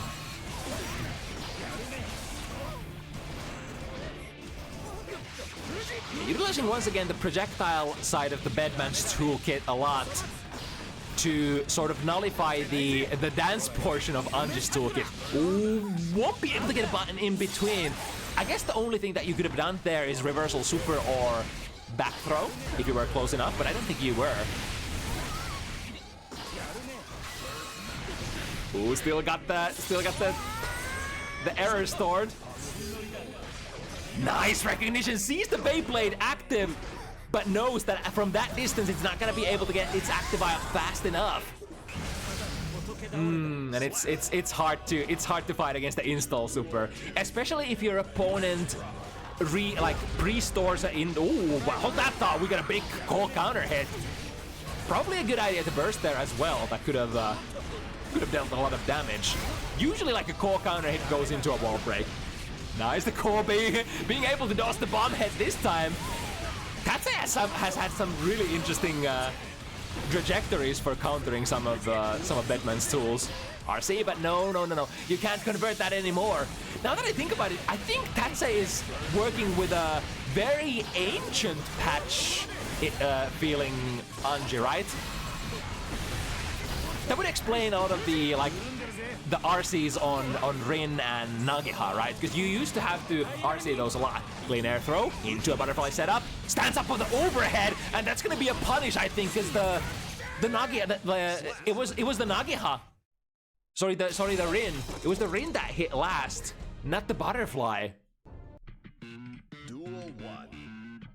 Utilizing once again the projectile side of the Bedman's toolkit a lot to sort of nullify the dance portion of Anji's toolkit. Ooh, won't be able to get a button in between. I guess the only thing that you could have done there is reversal super or back throw if you were close enough, but I don't think you were. Ooh, still got the error stored. Nice recognition, sees the Beyblade active, but knows that from that distance it's not gonna be able to get its active out fast enough. And it's hard to fight against the install super, especially if your opponent pre-stores in. Ooh, wow, hold that thought. We got a big core counter hit. Probably a good idea to burst there as well. That could have dealt a lot of damage. Usually, like a core counter hit goes into a wall break. Nice, the core being able to dodge the bomb head this time. Tatze has had some really interesting trajectories for countering some of Bedman's tools. RC, but no. You can't convert that anymore. Now that I think about it, I think Tatze is working with a very ancient patch feeling Anji, right? That would explain a lot of the RCs on Rin and Nagiha, right? Because you used to have to RC those a lot. Clean air throw into a butterfly setup, stands up for the overhead, and that's gonna be a punish, I think, because the Nagiha, it was the Nagiha. Sorry, the Rin. It was the Rin that hit last, not the butterfly. Duel 1.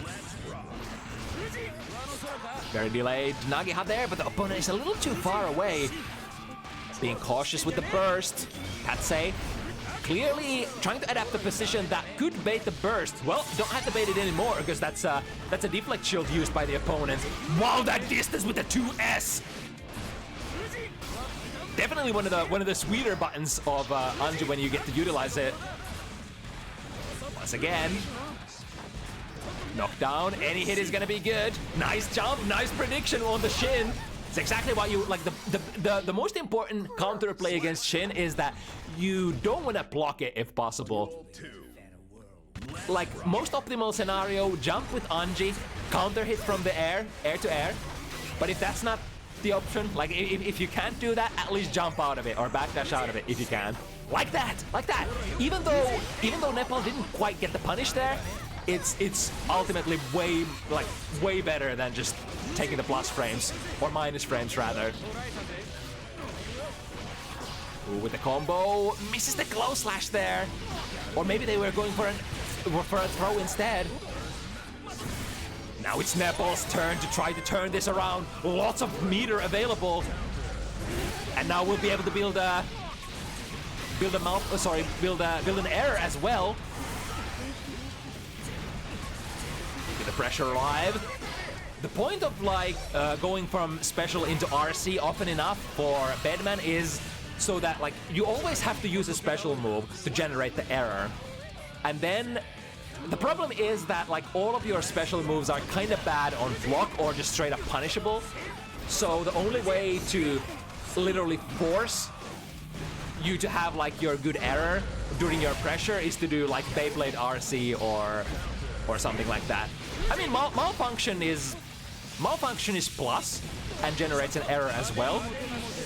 Let's rock. Very delayed Nagiha there, but the opponent is a little too far away. Being cautious with the burst. Tatze clearly trying to adapt the position that could bait the burst. Well, don't have to bait it anymore because that's a deflect shield used by the opponent. Wow, that distance with the 2S. Definitely one of the sweeter buttons of Anji when you get to utilize it. Once again. Knockdown, any hit is gonna be good. Nice jump, nice prediction on the Shin. It's exactly what you like. The most important counter play against Shin is that you don't want to block it if possible. Like most optimal scenario, jump with Anji, counter hit from the air to air. But if that's not the option, like if you can't do that, at least jump out of it or backdash out of it if you can. Like that. Even though Nepal didn't quite get the punish there, it's ultimately way better than just taking the plus frames or minus frames rather. Ooh, with the combo, misses the glow slash there, or maybe they were going for a throw instead. Now it's Nepal's turn to try to turn this around. Lots of meter available, and now we'll be able to build an error as well. The pressure live. The point of going from special into RC often enough for Bedman is so that you always have to use a special move to generate the error. And then the problem is that all of your special moves are kind of bad on block or just straight up punishable. So the only way to literally force you to have your good error during your pressure is to do Beyblade RC or something like that. I mean, malfunction is plus and generates an error as well.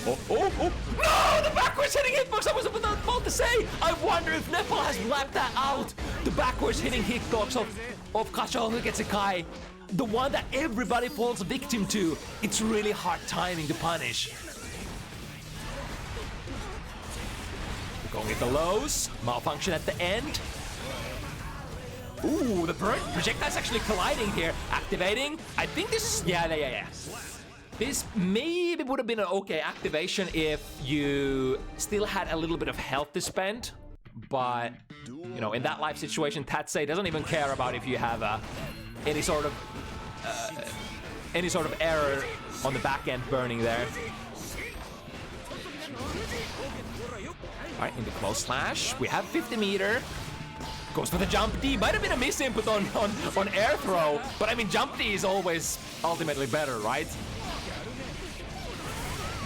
Oh! No, the backwards hitting hitbox! I was about to say. I wonder if Nepal has blacked that out. The backwards hitting hitbox of Kachou who gets Hikari, the one that everybody falls victim to. It's really hard timing to punish. Going at the lows, malfunction at the end. Ooh, the projectile's actually colliding here. Activating. I think this is... Yeah. This maybe would have been an okay activation if you still had a little bit of health to spend. But, in that life situation, Tatze doesn't even care about if you have any sort of error on the back end burning there. All right, into close slash. We have 50 meter. Goes for the jump D. Might have been a miss input on air throw, but I mean jump D is always ultimately better, right?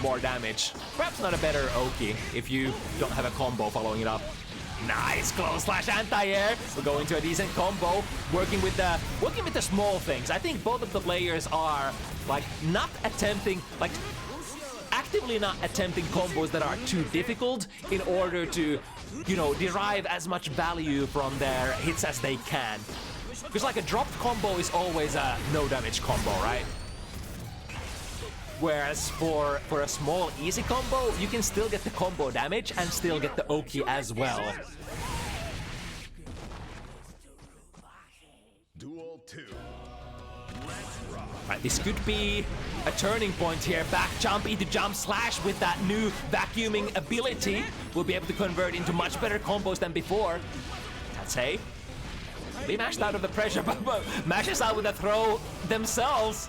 More damage. Perhaps not a better Oki if you don't have a combo following it up. Nice close slash anti-air. We're going to a decent combo. Working with the small things. I think both of the players are not attempting actively not attempting combos that are too difficult in order to, derive as much value from their hits as they can. Because a dropped combo is always a no damage combo, right? Whereas for a small easy combo, you can still get the combo damage and still get the Oki as well. 2. Let's rock. Right, this could be a turning point here. Back jump into jump slash with that new vacuuming ability. We'll be able to convert into much better combos than before. Tatze. They mashed out of the pressure, but mashes out with a throw themselves.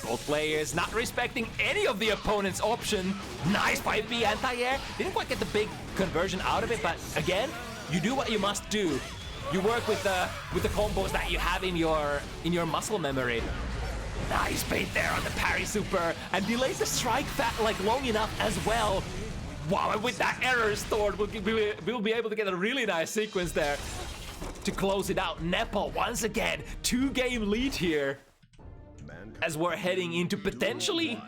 Both players not respecting any of the opponent's option. Nice 5B anti-air. Didn't quite get the big conversion out of it, but again, you do what you must do. You work with the combos that you have in your muscle memory. Nice bait there on the parry super, and delayed the strike like long enough as well. Wow, and with that error stored, we'll be able to get a really nice sequence there to close it out. Nepal once again 2-game lead here, as we're heading into potentially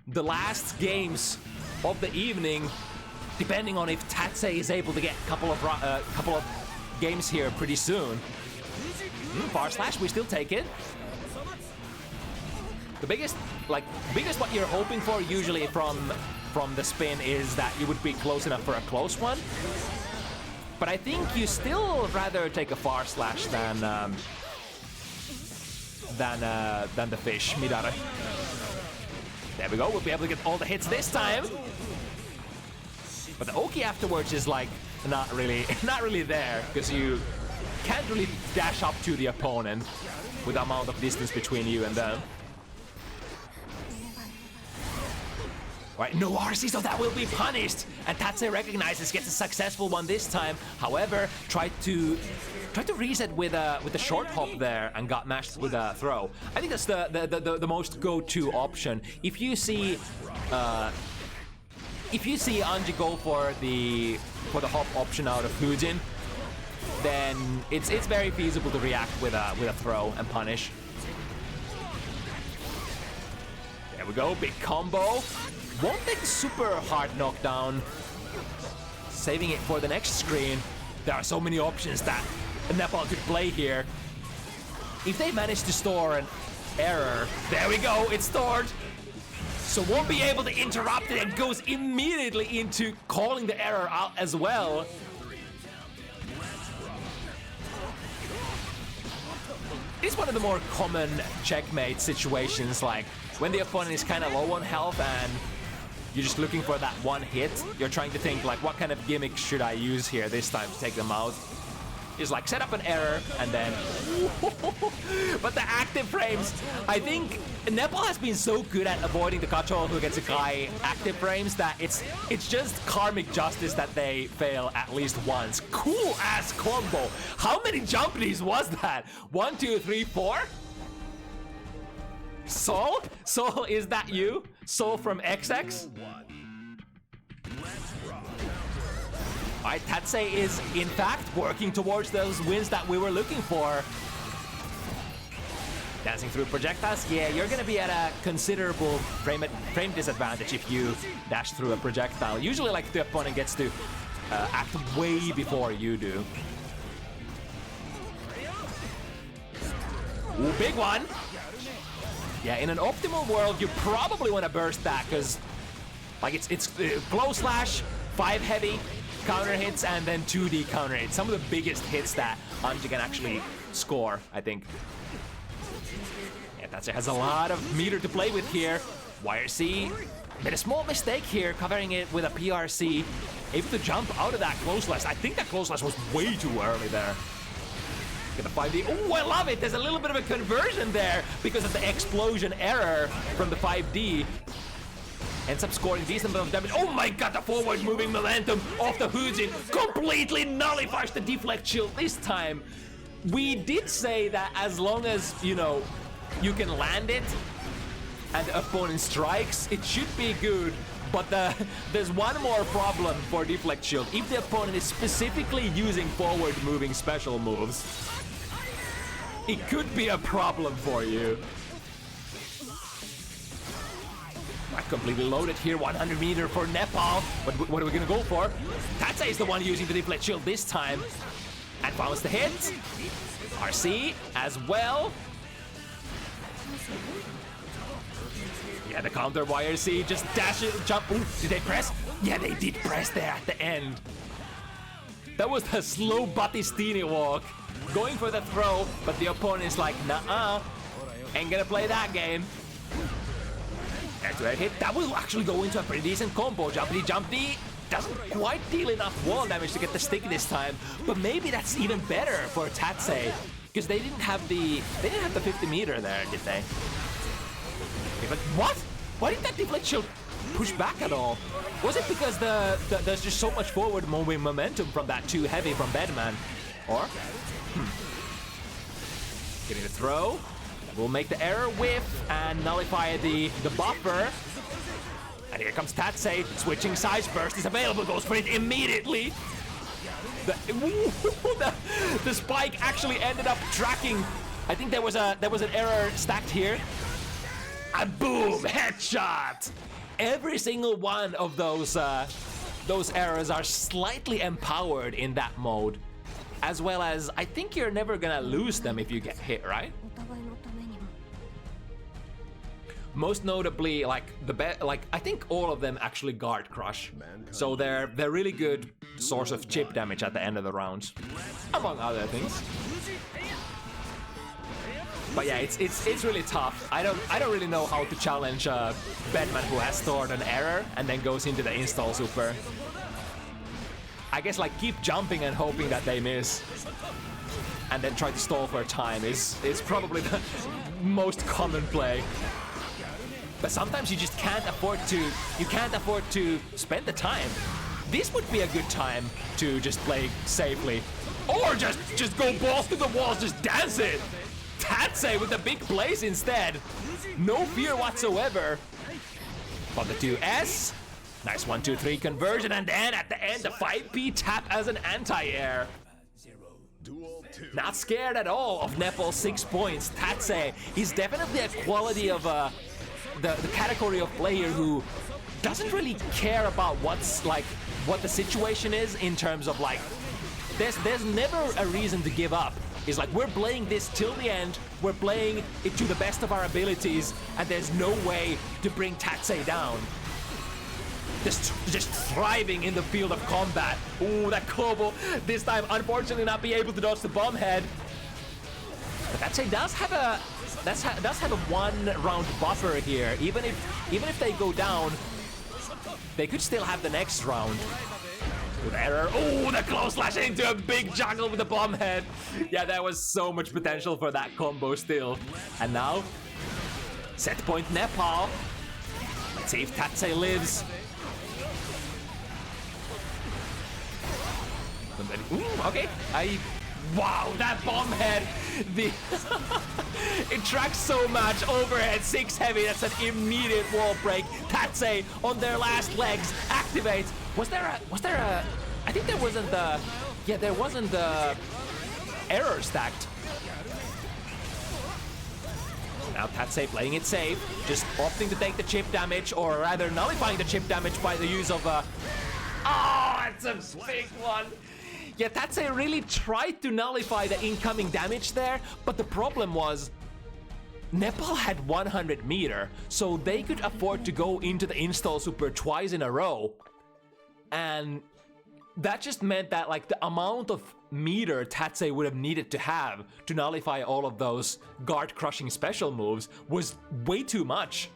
the last games of the evening, depending on if Tatze is able to get a couple of games here pretty soon. Bar slash, we still take it. The biggest what you're hoping for usually from the spin is that you would be close enough for a close one. But I think you still rather take a far slash than the fish, Midare. There we go, we'll be able to get all the hits this time. But the Oki afterwards is like not really there, because you can't really dash up to the opponent with the amount of distance between you and them. Right, no RC, so that will be punished. And Tatze recognizes, gets a successful one this time. However, tried to reset with a short hop there and got mashed with a throw. I think that's the most go-to option. If you see Anji go for the hop option out of Fujin, then it's very feasible to react with a throw and punish. There we go, big combo. Won't take a super hard knockdown. Saving it for the next screen. There are so many options that Nepal could play here. If they manage to store an error, there we go, it's stored. So won't be able to interrupt it and goes immediately into calling the error out as well. It's one of the more common checkmate situations, like when the opponent is kind of low on health and you're just looking for that one hit. You're trying to think like, what kind of gimmick should I use here this time to take them out? Is like set up an error and then but the active frames, I think Nepal has been so good at avoiding the Kacho who gets a guy active frames that it's just karmic justice that they fail at least once. Cool ass combo. How many jump knees was that? 1, 2, 3, 4? Soul? Soul, is that you? Soul from XX? Alright, Tatze is in fact working towards those wins that we were looking for. Dancing through projectiles, yeah, you're gonna be at a considerable frame disadvantage if you dash through a projectile. Usually like the opponent gets to act way before you do. Ooh, big one! Yeah, in an optimal world, you probably want to burst that, because like it's close slash, 5 heavy counter hits, and then 2D counter hits. Some of the biggest hits that Anji can actually score, I think. Yeah, Tatze has a lot of meter to play with here. YRC made a small mistake here, covering it with a PRC. Able to jump out of that close slash. I think that close slash was way too early there. Get the 5D. Oh, I love it. There's a little bit of a conversion there because of the explosion error from the 5D. Ends up scoring a decent amount of damage. Oh my god, the forward moving momentum of the Fujin completely nullifies the deflect shield this time. We did say that as long as, you know, you can land it and the opponent strikes, it should be good. But there's one more problem for deflect shield. If the opponent is specifically using forward moving special moves, it could be a problem for you. Not completely loaded here, 100 meter for Nepal. But what are we gonna go for? Tatze is the one using the deflect shield this time. And follows the hit. RC as well. Yeah, the counter YRC just dash it, jump. Ooh, did they press? Yeah, they did press there at the end. That was the slow Battistini walk. Going for the throw, but the opponent's like, nah, ain't gonna play that game. That's where it hit. That will actually go into a pretty decent combo. Jumpy doesn't quite deal enough wall damage to get the stick this time, but maybe that's even better for Tatze, because they didn't have the 50 meter there, did they? But what? Why didn't that deflect shield push back at all? Was it because there's just so much forward moving momentum from that too heavy from Bedman? Or getting the throw. We'll make the error whiff and nullify the buffer. And here comes Tatze, switching sides. Burst is available, goes for it immediately. The spike actually ended up tracking. I think there was an error stacked here. And boom, headshot. Every single one of those errors are slightly empowered in that mode. As well as, I think you're never gonna lose them if you get hit, right? Most notably, like I think all of them actually guard crush, so they're really good source of chip damage at the end of the rounds, among other things. But yeah, it's really tough. I don't really know how to challenge Bedman who has stored an error and then goes into the install super. I guess like keep jumping and hoping that they miss, and then try to stall for time is probably the most common play. But sometimes you just can't afford to spend the time. This would be a good time to just play safely. Or just go balls to the walls, just dance it! Tatze with the big plays instead. No fear whatsoever. On the 2S. Nice 1-2-3 conversion, and then at the end the 5P tap as an anti-air. Not scared at all of Nepal's 6 points. Tatze is definitely a quality of the category of player who doesn't really care about what the situation is in terms of like there's never a reason to give up. It's like we're playing this till the end, we're playing it to the best of our abilities, and there's no way to bring Tatze down. Just thriving in the field of combat. Ooh, that combo. This time, unfortunately, not be able to dodge the bomb head. But Tatze does have a 1 round buffer here. Even if they go down, they could still have the next round. With error. Oh, the close slash into a big jungle with the bomb head. Yeah, there was so much potential for that combo still. And now, set point Nepal. Let's see if Tatze lives. Okay, wow, that bomb head, it tracks so much. Overhead 6 heavy, that's an immediate wall break. Tatze on their last legs activates. Was there a I think there wasn't the error stacked. Now Tatze playing it safe, just opting to take the chip damage, or rather nullifying the chip damage by the use of oh, it's a big one. Yeah, Tatze really tried to nullify the incoming damage there, but the problem was Nepal had 100 meter, so they could afford to go into the install super twice in a row. And that just meant that like the amount of meter Tatze would have needed to have to nullify all of those guard crushing special moves was way too much.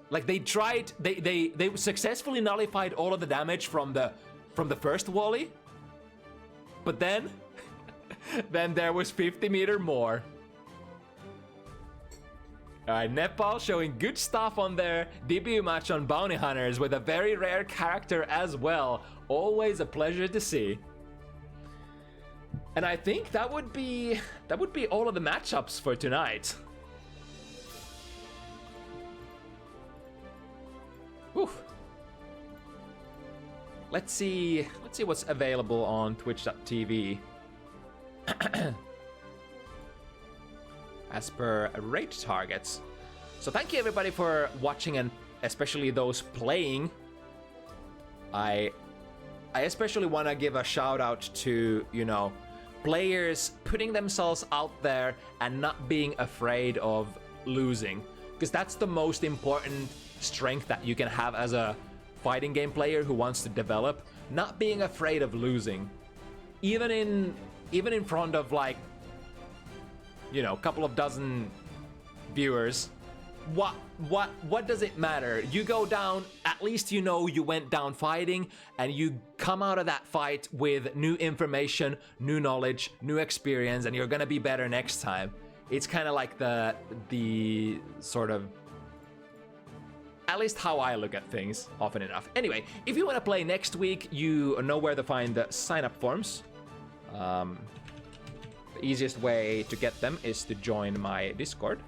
Like they tried, they successfully nullified all of the damage from the first volley. But then there was 50 meter more. Alright, Nepal showing good stuff on their debut match on Bounty Hunters with a very rare character as well. Always a pleasure to see. And I think that would be all of the matchups for tonight. Whew. Let's see what's available on twitch.tv. As per rate targets. So thank you everybody for watching, and especially those playing. I especially want to give a shout out to, you know, players putting themselves out there and not being afraid of losing, because that's the most important strength that you can have as a fighting game player who wants to develop. Not being afraid of losing. even in front of like, you know, a couple of dozen viewers, what does it matter? You go down, at least you know you went down fighting, and you come out of that fight with new information, new knowledge, new experience, and you're gonna be better next time. It's kind of like the sort of, at least how I look at things often enough. Anyway, if you want to play next week, you know where to find the sign-up forms. The easiest way to get them is to join my Discord.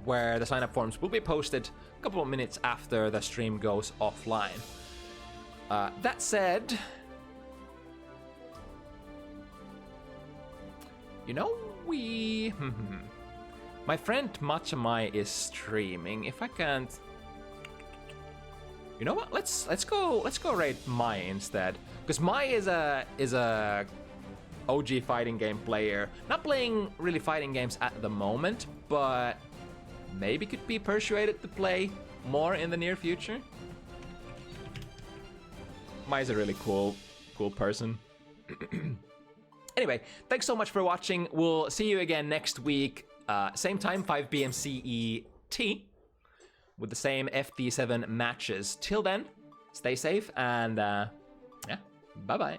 Where the sign-up forms will be posted a couple of minutes after the stream goes offline. That said, you know, my friend Machamai is streaming. If I can't, you know what? Let's go raid Mai instead, because Mai is a OG fighting game player. Not playing really fighting games at the moment, but maybe could be persuaded to play more in the near future. Mai is a really cool person. Anyway, thanks so much for watching. We'll see you again next week, same time, 5 p.m. CET, with the same FT7 matches. Till then, stay safe and yeah, bye-bye.